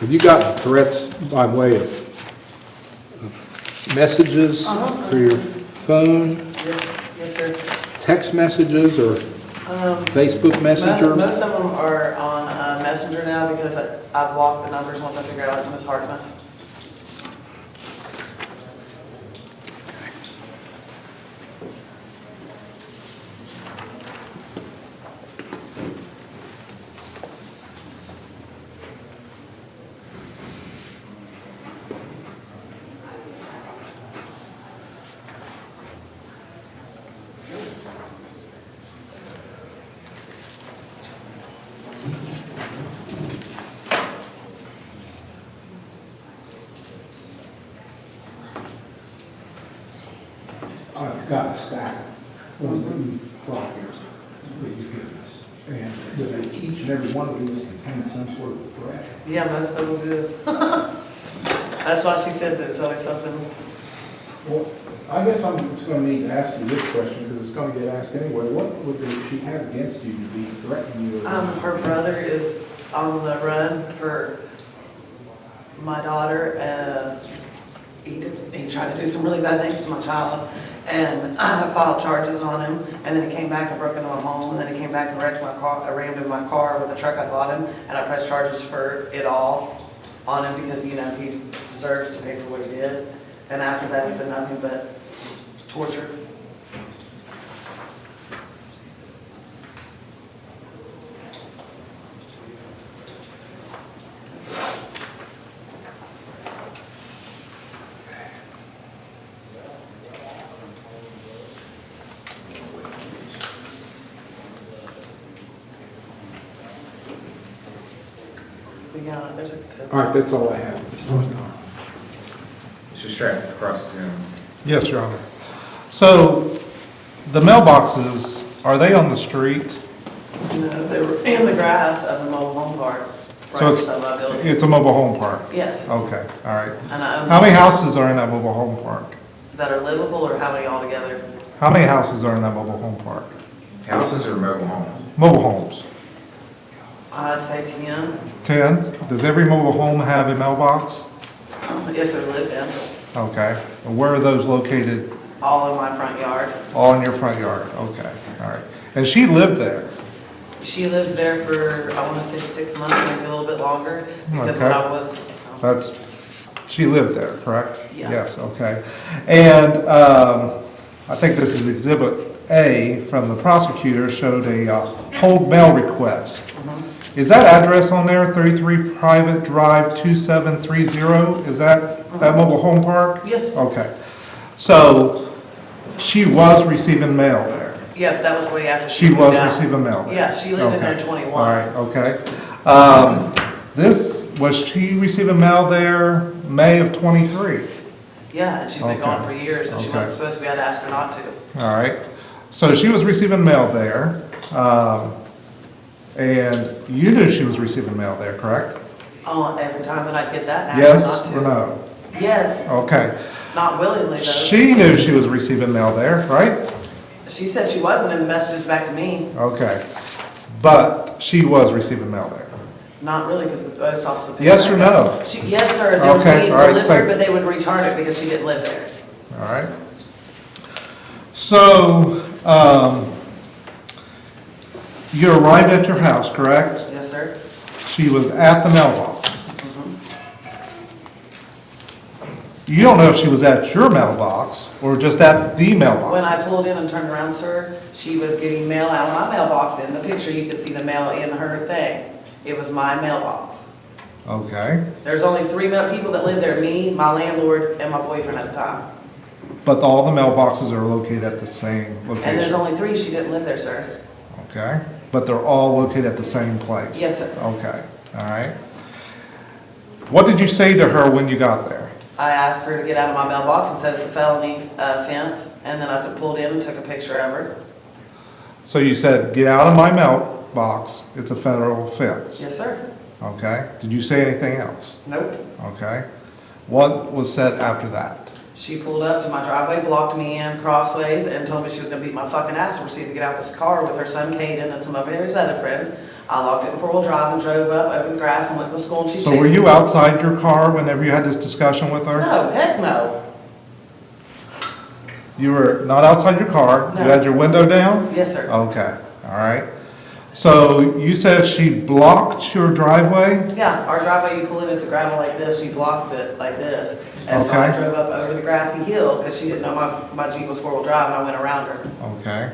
Have you gotten threats by way of messages through your phone, Yes, sir. text messages, or Facebook Messenger? Most of them are on Messenger now because I blocked the numbers once I figured out it's Miss Harkness. I've got a stack of ones that you've brought here, that you've given us. And each and every one of these contains some sort of threat. Yeah, most of them do. That's why she said that it's always something. Well, I guess I'm just going to need to ask you this question, because it's going to get asked anyway. What would she have against you to be threatening you? Her brother is on the run for my daughter. He tried to do some really bad things to my child, and I filed charges on him. And then he came back and broke into my home, and then he came back and wrecked my car. I rammed in my car with a truck I bought him, and I pressed charges for it all on him because he deserves to pay for what he did. And after that, it's been nothing but torture. Yeah, there's a. All right, that's all I have. Mr. Stratton, across the room. Yes, Your Honor. So the mailboxes, are they on the street? No, they were in the grass of the mobile home park. So it's a mobile home park? Yes. Okay, all right. And I own How many houses are in that mobile home park? that are livable, or how many altogether? How many houses are in that mobile home park? Houses or mobile homes? Mobile homes. I'd say 10, 10? Does every mobile home have a mailbox? if they're lived in, Okay. And where are those located? all in my front yard. All in your front yard? Okay, all right. And she lived there? She lived there for, I want to say 6 months, maybe a little bit longer, because when Okay. I was, She lived there, correct? Yeah. Yes, okay. And I think this is Exhibit A from the prosecutor, showed a hold mail request. Is that address on there, 33 Private Drive 2730? Is that mobile home park? Yes. Okay. So she was receiving mail there? yeah, that was way after She moved was out. receiving mail there? Yeah, she lived in there in Okay. 21. All right, okay. Was she receiving mail there May of '23? Yeah, and she's been Okay. gone for years, and she Okay. wasn't supposed to be, I'd asked her not to. All right. So she was receiving mail there, and you knew she was receiving mail there, correct? Oh, every time that I'd get that, and ask Yes her not to. or no? Yes, Okay. not willingly though. She knew she was receiving mail there, right? She said she wasn't in the messages back to me. Okay. But she was receiving mail there? Not really, because the post office would. Yes or no? Yes, sir, they would Okay, all right, deliver it, thanks. but they would return it because she didn't live there. All right. So, you arrived at your house, correct? Yes, sir. She was at the mailbox. You don't know if she was at your mailbox or just at the mailbox. When I pulled in and turned around, sir, she was getting mail out of my mailbox. In the picture, you could see the mail in her thing. It was my mailbox. Okay, There's only 3 people that live there, me, my landlord, and my boyfriend at the time. but all the mailboxes are located at the same And there's location? only 3, she didn't live there, sir. Okay, but they're all located at the same place? Yes, sir. Okay, all right. What did you say to her when you got there? I asked her to get out of my mailbox and said it's a felony offense, and then I pulled in and took a picture of her. So you said, "Get out of my mailbox, it's a federal offense"? Yes, sir. Okay, did you say anything else? Nope. Okay. What was said after that? She pulled up to my driveway, blocked me in crossways, and told me she was gonna beat my fucking ass and proceeded to get out of this car with her son Caden and some of his other friends. I locked it in 4-wheel drive and drove up over the grass and went to the school, and she chased So me. were you outside your car whenever you had this discussion with her? No, heck no. You were not outside your car? No. You had your window down? Yes, sir. Okay, all right. So you said she blocked your driveway? Yeah, our driveway, you pull in, it's a gravel like this, she blocked it like this. And so I Okay. drove up over the grassy hill, because she didn't know my Jeep was 4-wheel drive, and I went around her. Okay.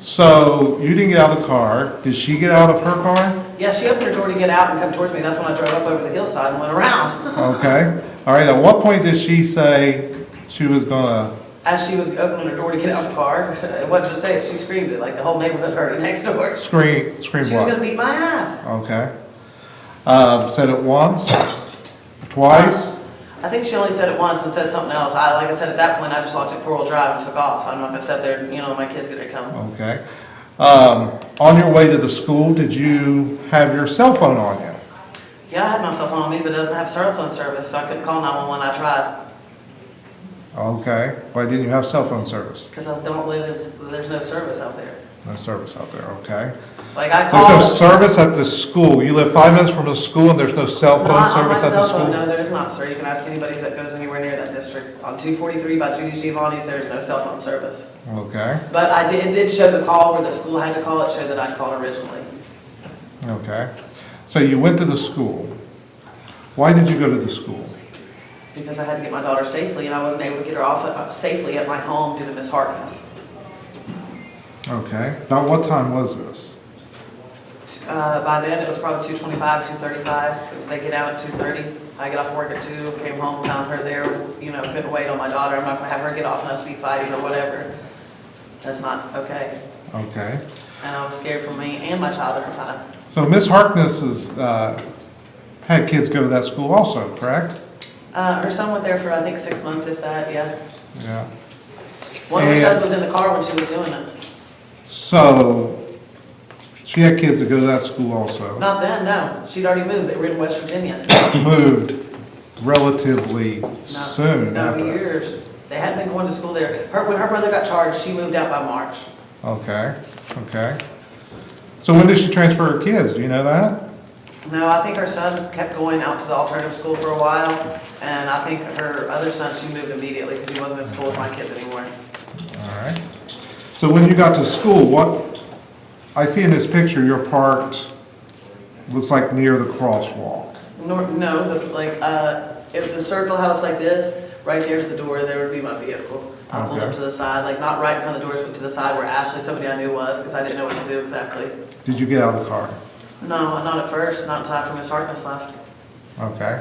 So you didn't get out of the car. Did she get out of her car? Yeah, she opened her door to get out and come towards me, that's when I drove up over the hillside and went around. Okay. All right, at what point did she say she was gonna, As she was opening her door to get out the car, it wasn't just say it, she screamed it, like the whole neighborhood heard it next door. scream She was what? gonna beat my ass. Okay. Said it once? Twice? I think she only said it once and said something else. Like I said, at that point, I just locked it 4-wheel drive and took off. I'm not gonna sit there, my kid's gonna come. Okay. On your way to the school, did you have your cell phone on you? Yeah, I had my cell phone on me, but it doesn't have cell phone service, so I couldn't call 911, I tried. Okay. Why didn't you have cell phone service? Because I don't live in, there's no service out there. No service out there, okay. Like I There's no called. service at the school. You live 5 minutes from the school and there's no cell phone Not on my service at the cell phone, school? no, there is not, sir. You can ask anybody that goes anywhere near that district. On 243 by Judy Giovanni's, there is no cell phone service. Okay, But it did show the call where the school had to call. It showed that I called originally. okay. So you went to the school. Why did you go to the school? Because I had to get my daughter safely, and I wasn't able to get her off safely at my home due to Miss Harkness. Okay. Now, what time was this? By then, it was probably 2:25, 2:35, because they get out at 2:30. I get off work at 2, came home, found her there, couldn't wait on my daughter. I'm not gonna have her get off and us be fighting or whatever. That's not okay. Okay. And I was scared for me and my child at the time. So Miss Harkness has had kids go to that school also, correct? Her son went there for, I think, 6 months, if that, yeah. Yeah. One of her And- sons was in the car when she was doing it. So she had kids that go to that school also. Not then, no. She'd already moved. They were in West Virginia. Moved relatively soon No, after that. years. They hadn't been going to school there. When her brother got charged, she moved out by March. Okay, okay. So when did she transfer her kids? Do you know that? No, I think her son kept going out to the alternative school for a while, and I think her other son, she moved immediately because he wasn't in school with my kids anymore. All right. So when you got to school, I see in this picture you're parked, looks like near the crosswalk. No, the circle, how it's like this, right there's the door, there would be my vehicle. I pulled up Okay. to the side, like not right in front of the doors, but to the side where Ashley, somebody I knew was, because I didn't know what to do exactly. Did you get out of the car? No, not at first, not until after Miss Harkness left. Okay.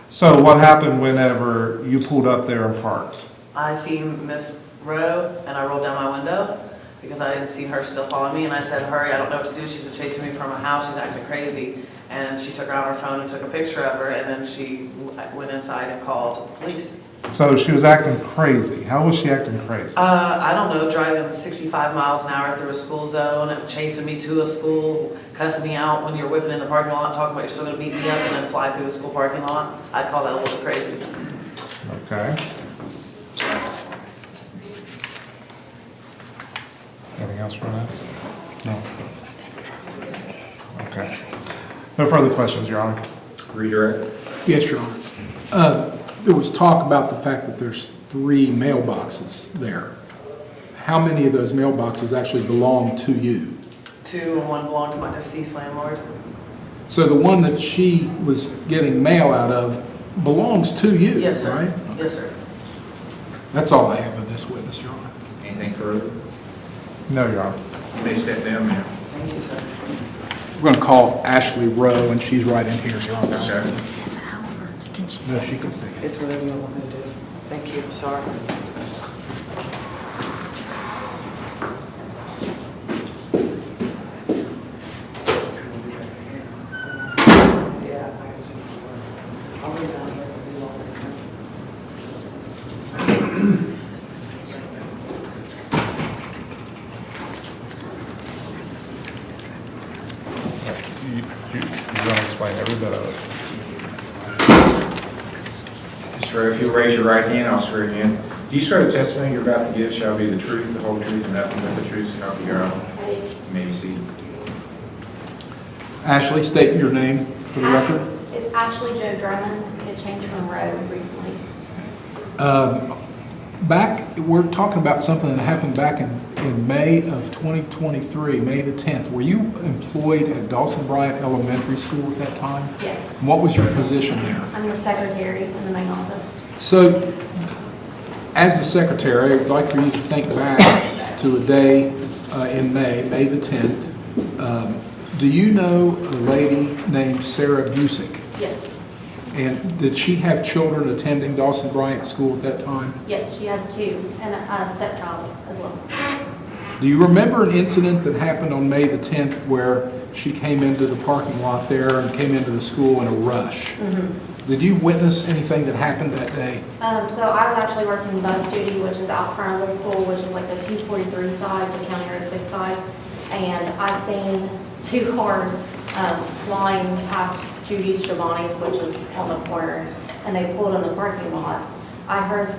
So what happened whenever you pulled up there and parked? I seen Miss Rowe, and I rolled down my window, because I had seen her still following me, and I said, hurry, I don't know what to do, she's been chasing me from my house, she's acting crazy. And she took out her phone and took a picture of her, and then she went inside and called the police. So she was acting crazy. How was she acting crazy? I don't know, driving 65 miles an hour through a school zone, chasing me to a school, cussing me out when you're whipping in the parking lot, talking about you're still gonna beat me up, and then fly through the school parking lot. I'd call that a little bit crazy. Okay. Anything else for that? No. Okay. No further questions, Your Honor. Redirect. Yes, Your Honor. There was talk about the fact that there's 3 mailboxes there. How many of those mailboxes actually belong to you? 2 and 1 belonged to my deceased landlord. So the one that she was getting mail out of belongs to you, Yes, sir. right? Yes, sir. That's all I have of this witness, Your Honor. Anything further? No, Your Honor. You may step down now. Thank Thank you, sir. We're going to call Ashley Rowe, and she's right in here, Your Honor. Can she No, she can stay. It's whatever you want me to do. Thank you, sorry. Yeah, I'll be down here for you all. You're going to explain every bit of it. Sir, if you'll raise your right hand, I'll swear you in. Do you swear the testimony you're about to give shall be the truth, the whole truth, and nothing but the truth, so help you God? You may be seated. Ashley, state your name for the record. It's Ashley Joe Drummond. It changed from Rowe recently. We're talking about something that happened back in May of 2023, May the 10th. Were you employed at Dawson Bryant Elementary School at that time? Yes. What was your position there? I'm the secretary in the main office. So, as the secretary, I'd like for you to think back to a day in May the 10th. Do you know a lady named Sarah Busick? Yes. And did she have children attending Dawson Bryant School at that time? Yes, she had 2 and a stepchild as well. Do you remember an incident that happened on May the 10th where she came into the parking lot there and came into the school in a rush? Mm-hmm. Did you witness anything that happened that day? So I was actually working bus duty, which is out front of the school, which is like the 243 side, the County Road 6 side. And I seen 2 cars flying past Judy's Giovanni's, which is on the corner, and they pulled in the parking lot. I heard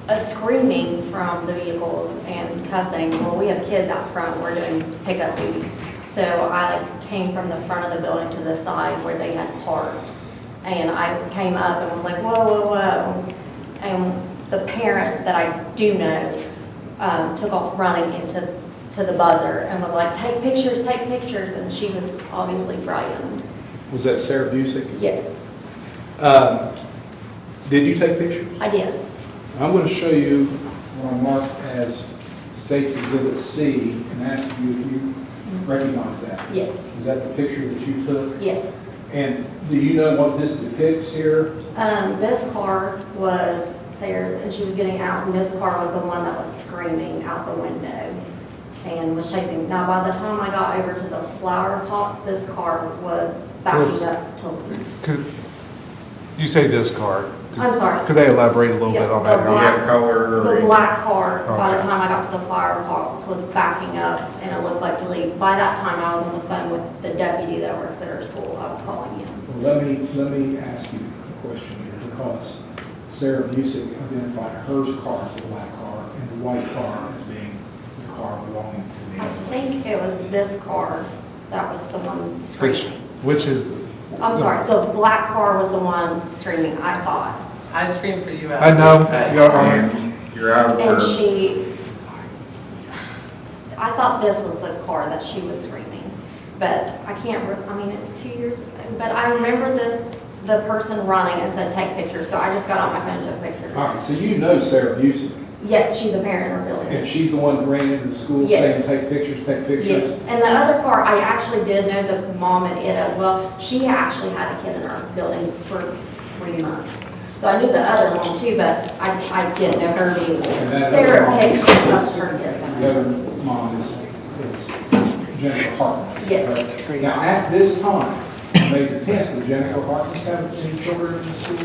a screaming from the vehicles and cussing. Well, we have kids out front, we're doing pickup duty. So I came from the front of the building to the side where they had parked. And I came up and was like, whoa, whoa, whoa. And the parent that I do know took off running into the buzzer and was like, take pictures, and she was obviously frightened. Was that Sarah Busick? Yes, Did you take pictures? I did. I'm going to show you what I marked as State's Exhibit C and ask you if you recognize that. Yes. Is that the picture that you took? Yes. And do you know what this depicts here? This car was Sarah, and she was getting out, and this car was the one that was screaming out the window and was chasing. Now, by the time I got over to the flower pots, this car was backing up to. Could you say this car? I'm sorry. Could they elaborate a little bit on that? The black car, by the Okay. time I got to the flower pots, was backing up, and it looked like to leave. By that time, I was on the phone with the deputy that works at our school. I was calling him. Well, let me ask you a question here, because Sarah Busick identified her car as the black car and the white car as being the car belonging to the I other. think it was this car that was the one screaming. Which is? I'm sorry, the black car was the one screaming, I thought. I screamed for you. I know. You're out of And order. I thought this was the car that she was screaming, but I can't, I mean, it was 2 years ago. But I remember the person running and said, take pictures, so I just got on my phone and took pictures. All right, so you know Sarah Busick, Yes, she's a parent in our building. and she's the one that ran into the school saying, Yes. take pictures, take pictures? Yes, and the other car, I actually did know the mom and it as well. She actually had a kid in our building for 3 months. So I knew the other mom too, but I didn't know her being And that Sarah other mom picked up is- her kid. The other mom is Jennifer Hartman. Yes. Right? Now, at this time, on May the 10th, did Jennifer Hartman have any children in the school?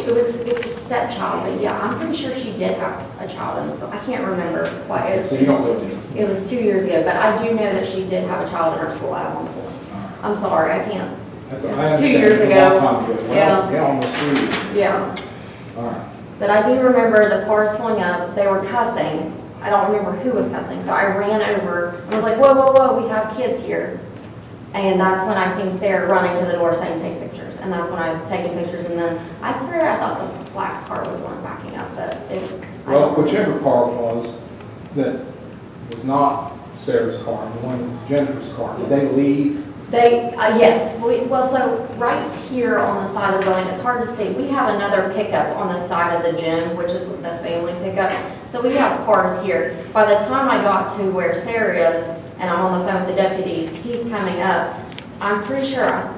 It was a stepchild, but yeah, I'm pretty sure she did have a child in the school. I can't remember what it was. So you don't know this? It was 2 years ago, but I do know that she did have a child in her school at one point. I'm sorry, I can't. That's, It I was understand. 2 years It's a ago. long time ago. Well, Yeah. yeah, almost 3 years. Yeah. All right. But I do remember the cars pulling up, they were cussing. I don't remember who was cussing, so I ran over and was like, whoa, whoa, whoa, we have kids here. And that's when I seen Sarah running to the door saying, take pictures. And that's when I was taking pictures, and then I swear I thought the black car was one backing up, but it. Well, whichever car it was that was not Sarah's car, the one that was Jennifer's car, did they leave? Yes, well, so right here on the side of the building, it's hard to see, we have another pickup on the side of the gym, which is the family pickup. So we have cars here. By the time I got to where Sarah is and I'm on the phone with the deputy, he's coming up. I'm pretty sure, I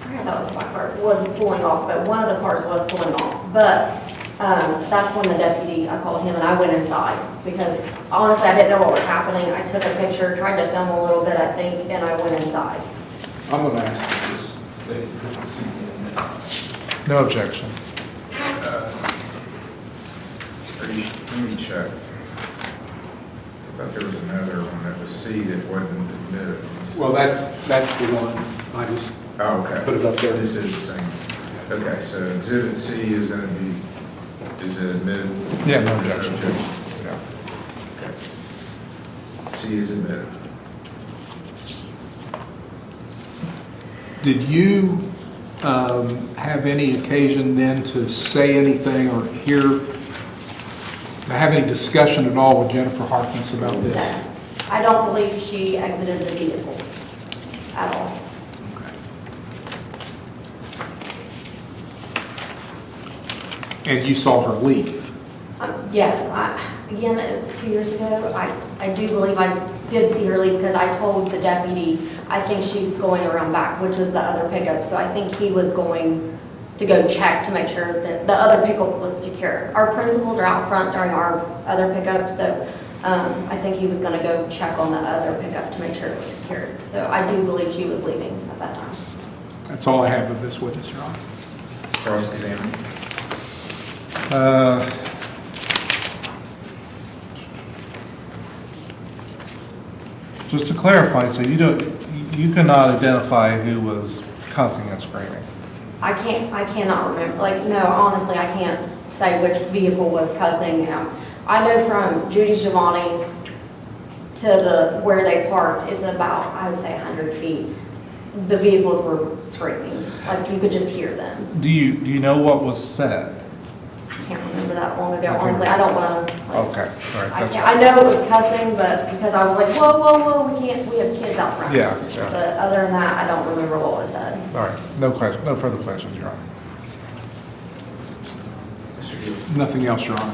swear that was my car, wasn't pulling off, but one of the cars was pulling off. But that's when the deputy, I called him and I went inside because honestly, I didn't know what was happening. I took a picture, tried to film a little bit, I think, and I went inside. I'm going to ask you this, Stacy, put this in. No objection. Let me check. I thought there was another one that was C that wasn't admitted. Well, that's the one, I just Oh, okay. put it up there. This is the same. Okay, so exhibit C is going to be, is it admitted? Yeah, no objection. Yeah. C is admitted. Did you have any occasion then to say anything or have any discussion at all with Jennifer Harkness about this? No, I don't believe she exited the vehicle at all. And you saw her leave? Yes, again, it was 2 years ago. I do believe I did see her leave because I told the deputy, I think she's going around back, which was the other pickup. So I think he was going to go check to make sure that the other pickup was secure. Our principals are out front during our other pickup, so I think he was going to go check on the other pickup to make sure it was secured. So I do believe she was leaving at that time. That's all I have of this witness, Your Honor. Cross-examine. Just to clarify, so you cannot identify who was cussing and screaming? I cannot remember, no, honestly, I can't say which vehicle was cussing. I know from Judy Giovanni's to where they parked, it's about, I would say 100 feet. The vehicles were screaming, like you could just hear them. Do you know what was said? I can't remember that long ago, honestly, I don't want to. Okay, all right. that's I know it was cussing, but because I was like, whoa, whoa, whoa, we have kids out front. Yeah. But other than that, I don't remember what was said. All right, no further questions, Your Honor. Mr. Hill. Nothing else, Your Honor.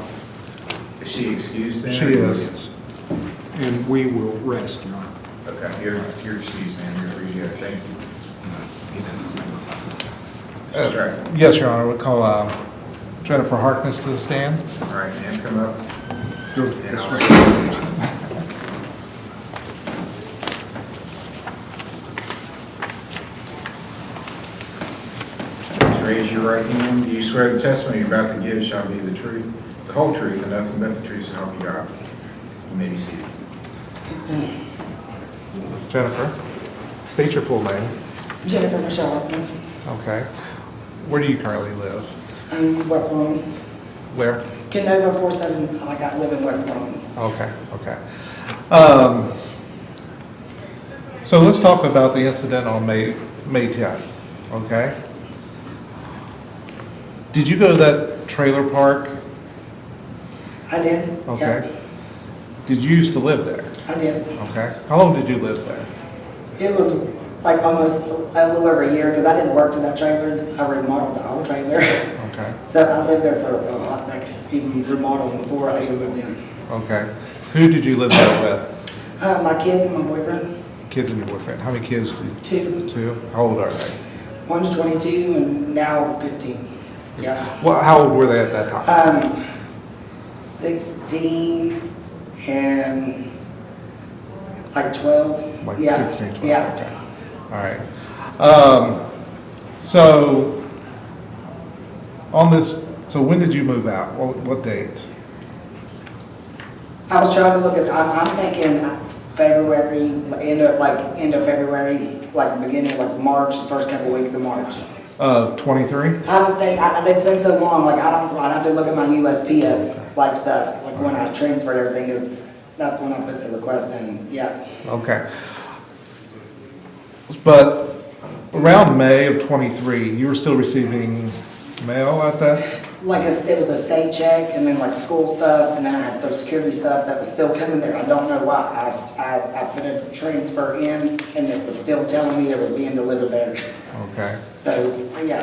Is she excused then? She is. And we will rest, Your Honor. Okay, you're excused, man. You're free to go. Thank you. Mr. Stratton. Yes, Your Honor, we'll call Jennifer Harkness to the stand. All right, man, come up. Go And this I'll- way. Please raise your right hand. Do you swear the testimony you're about to give shall be the truth, the whole truth, and nothing but the truth, so help you God? You may be seated. Jennifer, state your full name. Jennifer Michelle Hopkins. Okay. Where do you currently live? I'm West Wilmington. Where? Canova 47, I live in West Wilmington. Okay. So let's talk about the incident on May 10th, okay? Did you go to that trailer park? I did. Okay. Did you used to live there? I did. Okay. How long did you live there? It was like almost a little over a year because I didn't work to that trailer. I remodeled the old trailer. Okay. So I lived there for a hot second, even remodeled before I even moved in. Okay. Who did you live there with? My kids and my boyfriend. Kids and your boyfriend. How many kids do you? 2. 2. How old are they? One's 22 and now 15. Yeah. Well, how old were they at that time? 16 and like 12. Like Yeah. 16, 12. Yeah. Okay. All right. So on this, so when did you move out? What date? I was trying to look at, I'm thinking February, end of February, like beginning, like March, the first couple weeks of March. Of 23? I don't think, it's been so long, like I'd have to look at my USPS like stuff, like when I transferred everything, is that's when I put the request in, yeah. Okay. But around May of 23, you were still receiving mail at that? Like it was a state check and then like school stuff and then I had social security stuff that was still coming there. I don't know why. I put a transfer in and it was still telling me it was being delivered there. Okay. So, yeah.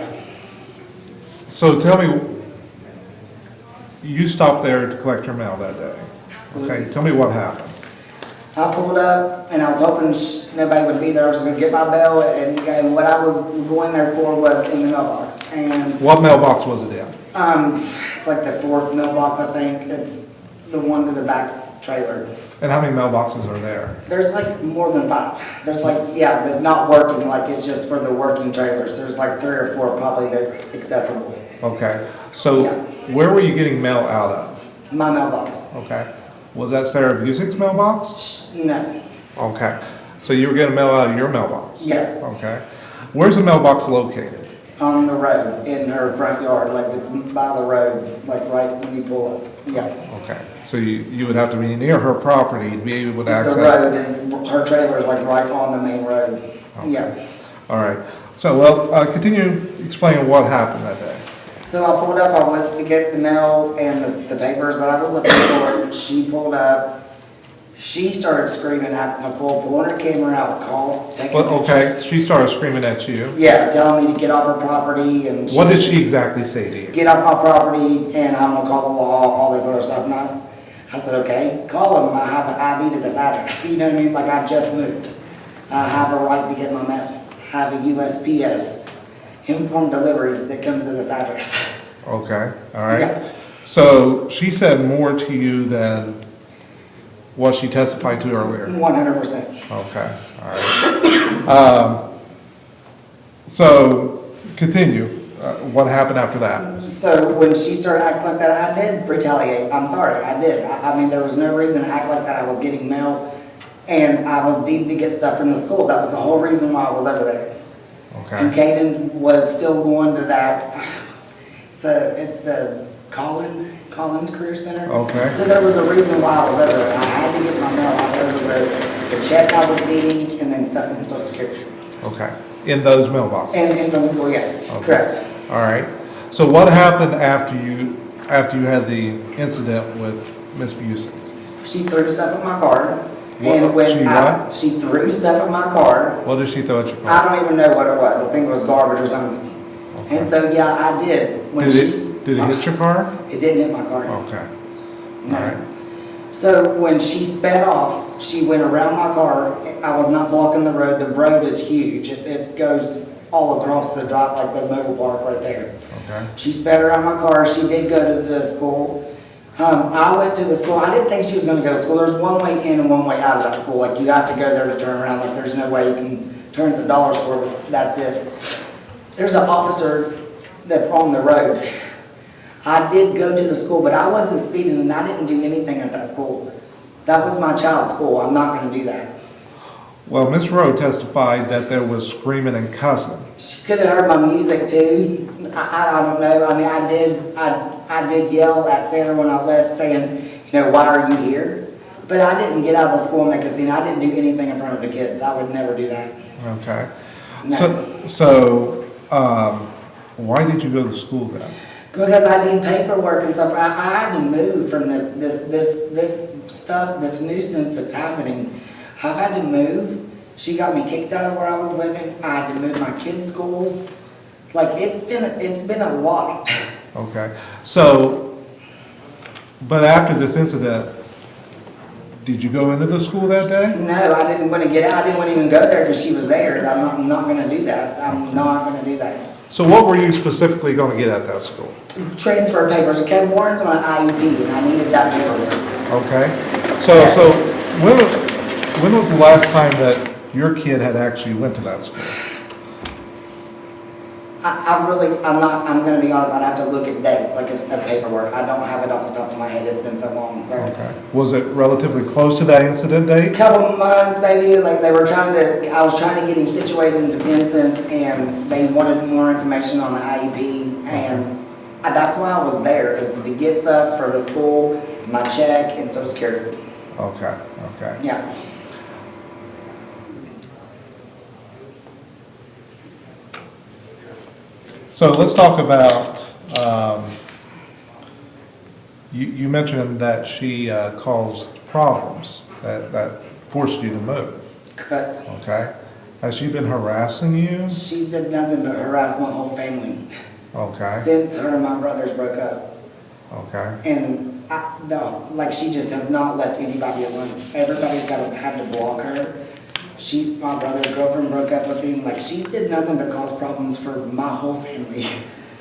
So tell me, you stopped there to collect your mail that day. Absolutely. Okay, tell me what happened. I pulled up and I was hoping nobody would be there. I was just gonna get my bail and what I was going there for was in the mailbox. And, What mailbox was it in? it's like the fourth mailbox, I think. It's the one to the back trailer. And how many mailboxes are there? There's like more than 5. There's like, yeah, but not working, like it's just for the working trailers. There's like 3 or 4 probably that's accessible. Okay, so Yeah. where were you getting mail out of? My mailbox. Okay. Was that Sarah Busick's mailbox? No. Okay. So you were getting mail out of your mailbox? Yeah. Okay. Where's the mailbox located? On the road, in her front yard, like it's by the road, like right when you pull up. Yeah. Okay. So you would have to be near her property to be able to access? The road is, her trailer is like right on the main road. Okay. Yeah. All right. So, well, continue explaining what happened that day. So I pulled up, I went to get the mail and the papers that I was looking for. She pulled up. She started screaming, acting a fool, pulling her camera out, taking Well, okay, pictures. she started screaming at you. Yeah, telling me to get off her property and. What did she exactly say to you? Get off my property and I'm gonna call the law, all this other stuff. And I said, okay, call them. I have an ID to this address. You know what I mean? Like I just moved. I have a right to get my mail. I have a USPS informed delivery that comes to this address. Okay, all right. Yeah. So she said more to you than what she testified to earlier? 100%. Okay, all right. So continue. What happened after that? So when she started acting like that, I did retaliate. I'm sorry, I did. I mean, there was no reason to act like that. I was getting mail and I was needing to get stuff from the school. That was the whole reason why I was over there. And Okay. Caden was still going to that, so it's the Collins Career Center. Okay. So there was a reason why I was over there. I had to get my mail out. There was the check I was needing and then stuff from Social Security. Okay. In those mailboxes? And from school, yes, Okay. correct. All right. So what happened after you had the incident with Ms. Busick? She threw stuff in my car. What- And when she what? she threw stuff in my car. What did she throw at your car? I don't even know what it was. I think it was garbage or something. And so, yeah, I did. When Did it hit your car? It didn't hit my car. Okay. No. All right. So when she sped off, she went around my car. I was not blocking the road. The road is huge. It goes all across the drive, like the mobile park right there. Okay. She sped around my car. She did go to the school. I went to the school. I didn't think she was going to go to school. There's one way in and one way out of that school. Like, you have to go there to turn around. Like, there's no way you can turn to the dollar store, but that's it. There's an officer that's on the road. I did go to the school, but I wasn't speeding, and I didn't do anything at that school. That was my child's school. I'm not going to do that. Well, Ms. Rowe testified that there was screaming and cussing. She could have heard my music, too. I don't know. I mean, I did yell at Sarah when I left saying, you know, why are you here? But I didn't get out of the school and make a scene. I didn't do anything in front of the kids. I would never do that. Okay. No. So, why did you go to school then? Because I did paperwork and stuff. I had to move from this stuff, this nuisance that's happening. I've had to move. She got me kicked out of where I was living. I had to move my kids' schools. Like, it's been a lot. Okay. So, but after this incident, did you go into the school that day? No, I didn't want to get out. I didn't want to even go there because she was there. I'm not going to do that. I'm not going to do that. So what were you specifically going to get at that school? Transfer papers. Kev Warren's on an IEP, and I needed that paperwork. Okay. So when was the last time that your kid had actually went to that school? I'm going to be honest, I'd have to look at dates, like it's the paperwork. I don't have it off the top of my head. It's been so long, so. Okay. Was it relatively close to that incident date? Couple of months, maybe, like I was trying to get him situated in Vincent, and they wanted more information on the IEP, and that's why I was there, is to get stuff for the school, my check, and Social Security. Okay, okay. Yeah. So let's talk about, you mentioned that she caused problems that forced you to move. Correct. Okay. Has she been harassing you? She's done nothing but harass my whole family. Okay. Since her and my brothers broke up. Okay. And No, like she just has not left anybody alone. Everybody's had to block her. My brother's girlfriend broke up with him. Like she did nothing but cause problems for my whole family,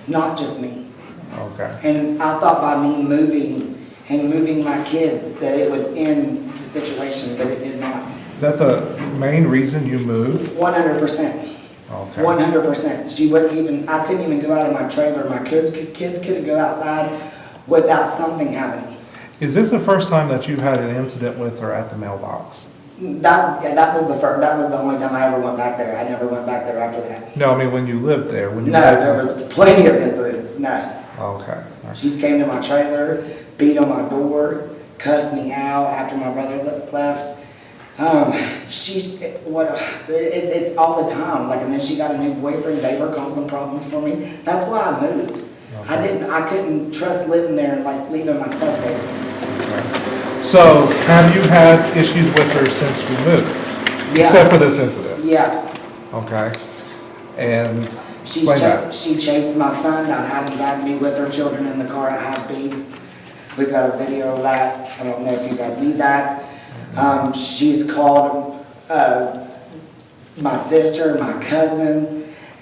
not just me. Okay. And I thought by me moving and moving my kids that it would end the situation, but it did not. Is that the main reason you moved? 100%. Okay. 100%. She wouldn't even, I couldn't even go out of my trailer. My kids couldn't go outside without something happening. Is this the first time that you've had an incident with her at the mailbox? That was the only time I ever went back there. I never went back there after that. No, I mean when you lived there. When you No, lived there was plenty of incidents. No. Okay. She's came to my trailer, beat on my door, cussed me out after my brother left. It's all the time. Like, and then she got a new boyfriend. They were causing problems for me. That's why I moved. Okay. I couldn't trust living there and like leaving my stuff there. So, have you had issues with her since you moved? Yeah. Except for this incident? Yeah. Okay. And She explain that. chased my son. I had him driving me with her children in the car at high speeds. We've got a video of that. I don't know if you guys need that. She's called my sister, my cousins,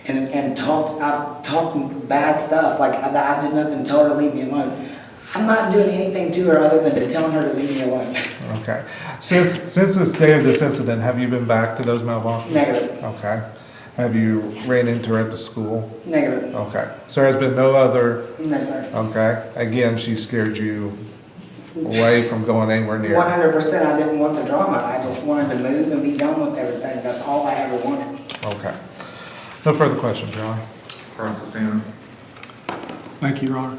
and I've talked bad stuff. Like I did nothing to tell her to leave me alone. I'm not doing anything to her other than telling her to leave me alone. Okay. Since this day of this incident, have you been back to those mailboxes? Negative. Okay. Have you ran into her at the school? Negative. Okay. So there has been no other? No, sir. Okay. Again, she scared you away from going anywhere near? 100%. I didn't want the drama. I just wanted to move and be done with everything. That's all I ever wanted. Okay. No further questions, John? Thank you, Your Honor.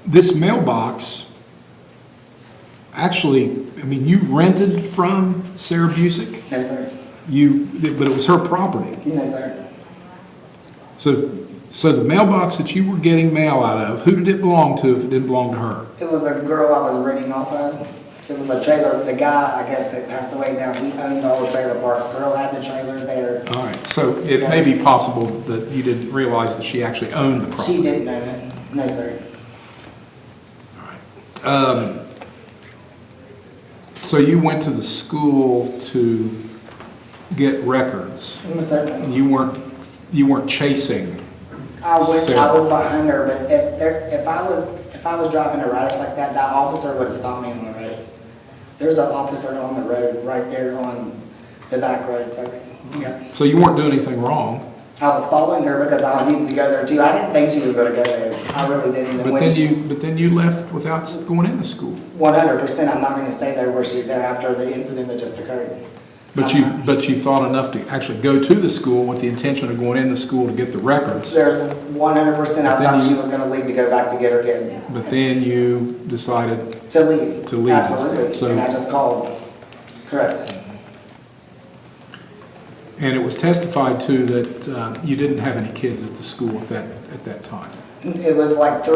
This mailbox, actually, I mean, you rented from Sarah Busick? No, sir. But it was her property. No, sir. So the mailbox that you were getting mail out of, who did it belong to if it didn't belong to her? It was a girl I was renting off of. It was a trailer. The guy, I guess, that passed away now, he owned the whole trailer park. The girl had the trailer there. All right, so it may be possible that you didn't realize that she actually owned the property. She didn't own it. No, sir. So you went to the school to get records, Yes, sir. and you weren't chasing. I was Sarah. behind her, but if I was driving erratic like that, that officer would have stopped me on the road. There's an officer on the road right there on the back road, so yeah. So you weren't doing anything wrong. I was following her because I needed to go there too. I didn't think she was going to go there. I really didn't. And But then you left without going into school. 100%. I'm not going to stay there where she's there after the incident that just occurred. But you thought enough to actually go to the school with the intention of going in the school to get the records. There's 100%. I thought she was going to leave to go back to get her kid. But then you decided To leave. to leave. Absolutely. So, And I just called. Correct. and it was testified to that you didn't have any kids at the school at that time. It was like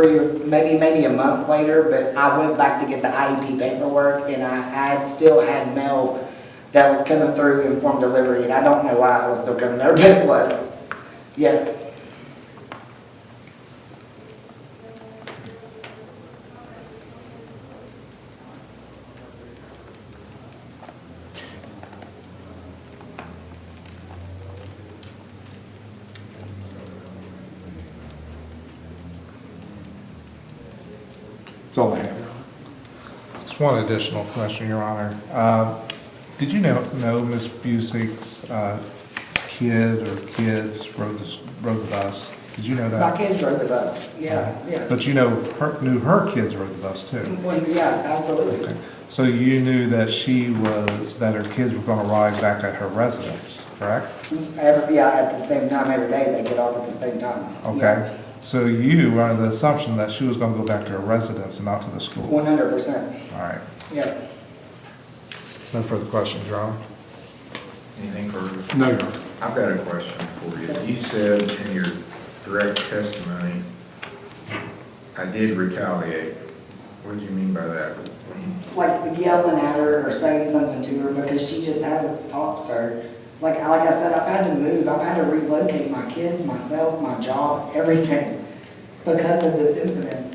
maybe a month later, but I went back to get the IEP paperwork, and I had still had mail that was coming through in form delivery, and I don't know why it was still coming there, but it was. Yes. That's all I have. Just one additional question, Your Honor. Did you know Ms. Busick's kid or kids rode the bus? Did you know that? My kids rode the bus. Yeah. But you knew her kids rode the bus too? Well, yeah, absolutely. Okay. So you knew that that her kids were going to ride back at her residence, correct? At the same time every day. They get off at the same time. Okay. Yeah. So you were under the assumption that she was going to go back to her residence and not to the school? 100%. All right. Yes. No further questions, Your Honor? Anything further? No, Your Honor. I've got a question for you. You said in your direct testimony, I did retaliate. What do you mean by that? Like yelling at her or saying something to her because she just hasn't stopped, sir. Like I said, I've had to move. I've had to relocate my kids, myself, my job, everything because of this incident.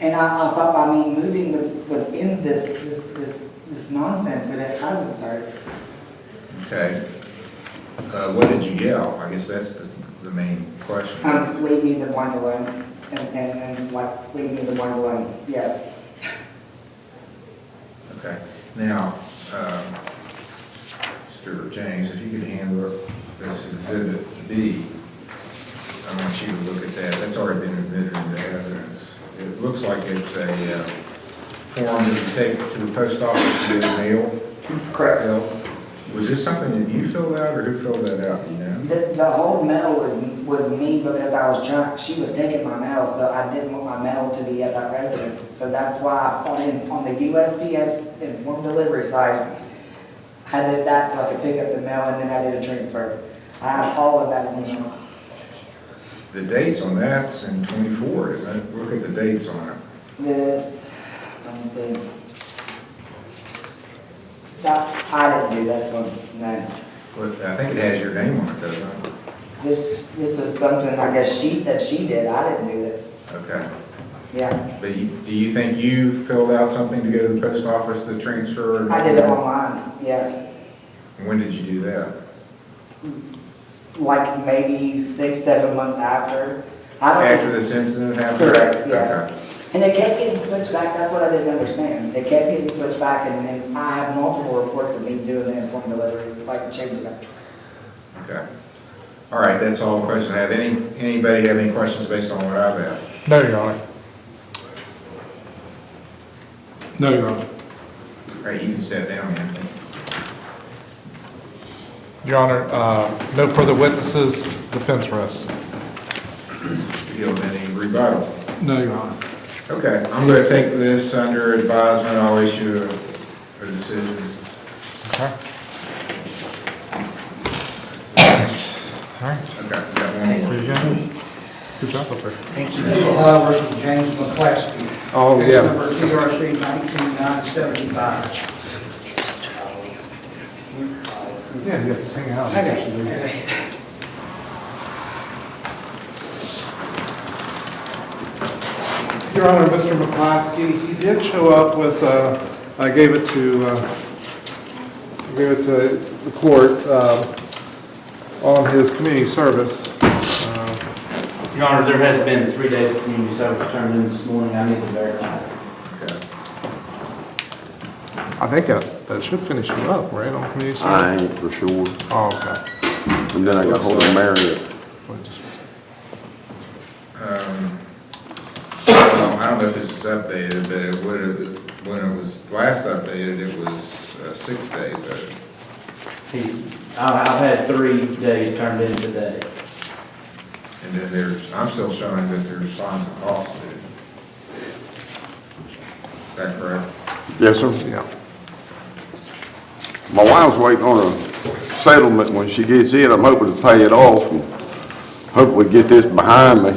And I thought by me moving would end this nonsense, but it hasn't started. Okay. What did you yell? I guess that's the main question. Leave me the blind alone, and like, leave me the blind alone, yes. Okay. Now, Mr. James, if you could handle this exhibit B, I want you to look at that. That's already been admitted into evidence. It looks like it's a form that you take to the post office to get mail. Correct. Was this something that you filled out, or who filled that out, do you know? The whole mail was me because I was trying, she was taking my mail, so I didn't want my mail to be at that residence. So that's why on the USPS informed delivery side, I did that so I could pick up the mail, and then I did a transfer. I have all of that information. The dates on that's in 24, isn't it? Look at the dates on it. This, let me see. That, I didn't do this one, no. But I think it has your name on it, doesn't it? This is something, I guess she said she did, I didn't do this. Okay. Yeah. But do you think you filled out something to go to the post office to transfer? I did it online, yeah. When did you do that? Like maybe 6-7 months after. After this incident happened? Correct, yeah. Okay. And they kept getting switched back, that's what I didn't understand. They kept getting switched back, and I have multiple reports of me doing the informed delivery, like changing that. Okay. All right, that's all the questions I have. Anybody have any questions based on what I've asked? No, Your Honor. No, Your Honor. All right, you can step down, Anthony. Your Honor, no further witnesses, defense rests. Gil, any rebuttal? No, Your Honor. Okay, I'm going to take this under advisement. I'll issue a decision. Okay. All right. Okay, we got one more. Good job up there. Ohio versus James McClaskey. Oh, Case yeah. number TRC 19975. Yeah, you have to hang out. Your Honor, Mr. McClaskey, he did show up with, I gave it to the court on his community service. Your Honor, there has been 3 days of community service turned in this morning. I need to verify. Okay. I think that should finish you up, right, on community service? I ain't for sure. Oh, okay. And then I got hold of Marriott. Wait just a second. I don't know if this is updated, but it would have, when it was last updated, it was 6 days. I've had 3 days turned in today. And then I'm still showing that there's fines and costs due. Is that correct? Yes, sir. Yeah. My wife's waiting on a settlement. When she gets in, I'm hoping to pay it off and hopefully get this behind me.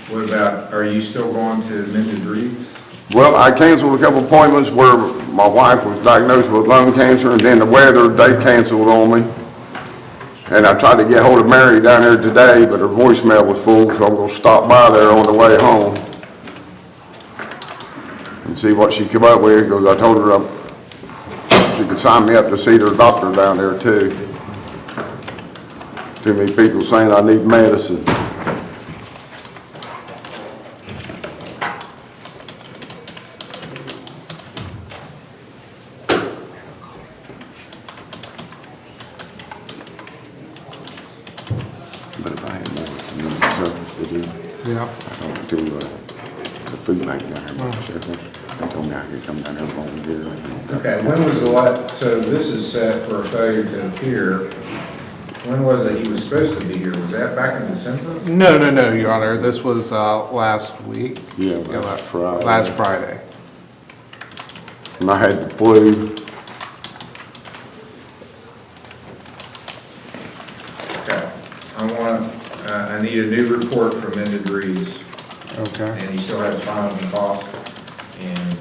What about, are you still going to amended reads? Well, I canceled a couple appointments where my wife was diagnosed with lung cancer, and then the weather, they canceled on me. And I tried to get hold of Mary down there today, but her voicemail was full, so I'm gonna stop by there on the way home and see what she come up with, because I told her she could sign me up to see their doctor down there too. Too many people saying I need medicine. But if I had more community service to do, Yeah. I don't do the food bank down there, but they told me I could come down there and volunteer. Okay, when was the last, so this is set for a failure to appear. When was it he was supposed to be here? Was that back in December? No, Your Honor. This was last week. Yeah, last Friday. Last Friday. And I had the flu. Okay, I need a new report from amended reads. Okay. And he still has fines and costs, and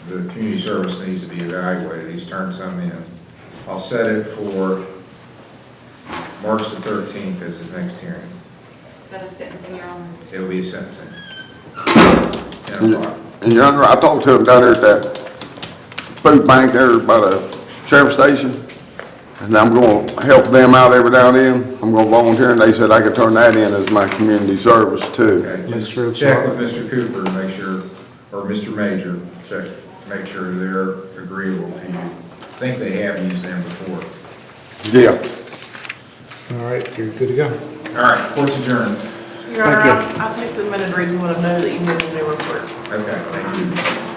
the community service needs to be evaluated. He's turned some in. I'll set it for March the 13th as his next hearing. Is that a sentencing, Your Honor? It'll be a sentencing. 10 o'clock. And Your Honor, I talked to them down there at that food bank there by the sheriff's station, and I'm gonna help them out every now and then. I'm gonna volunteer, and they said I could turn that in as my community service too. Okay, just check with Mr. Cooper to make sure, or Mr. Major, check, make sure they're agreeable to you. I think they have used them before. Yeah. All right, you're good to go. All right, court's adjourned. Your Honor, I'll take some minute reads and let them know that you need a new report. Okay, thank you.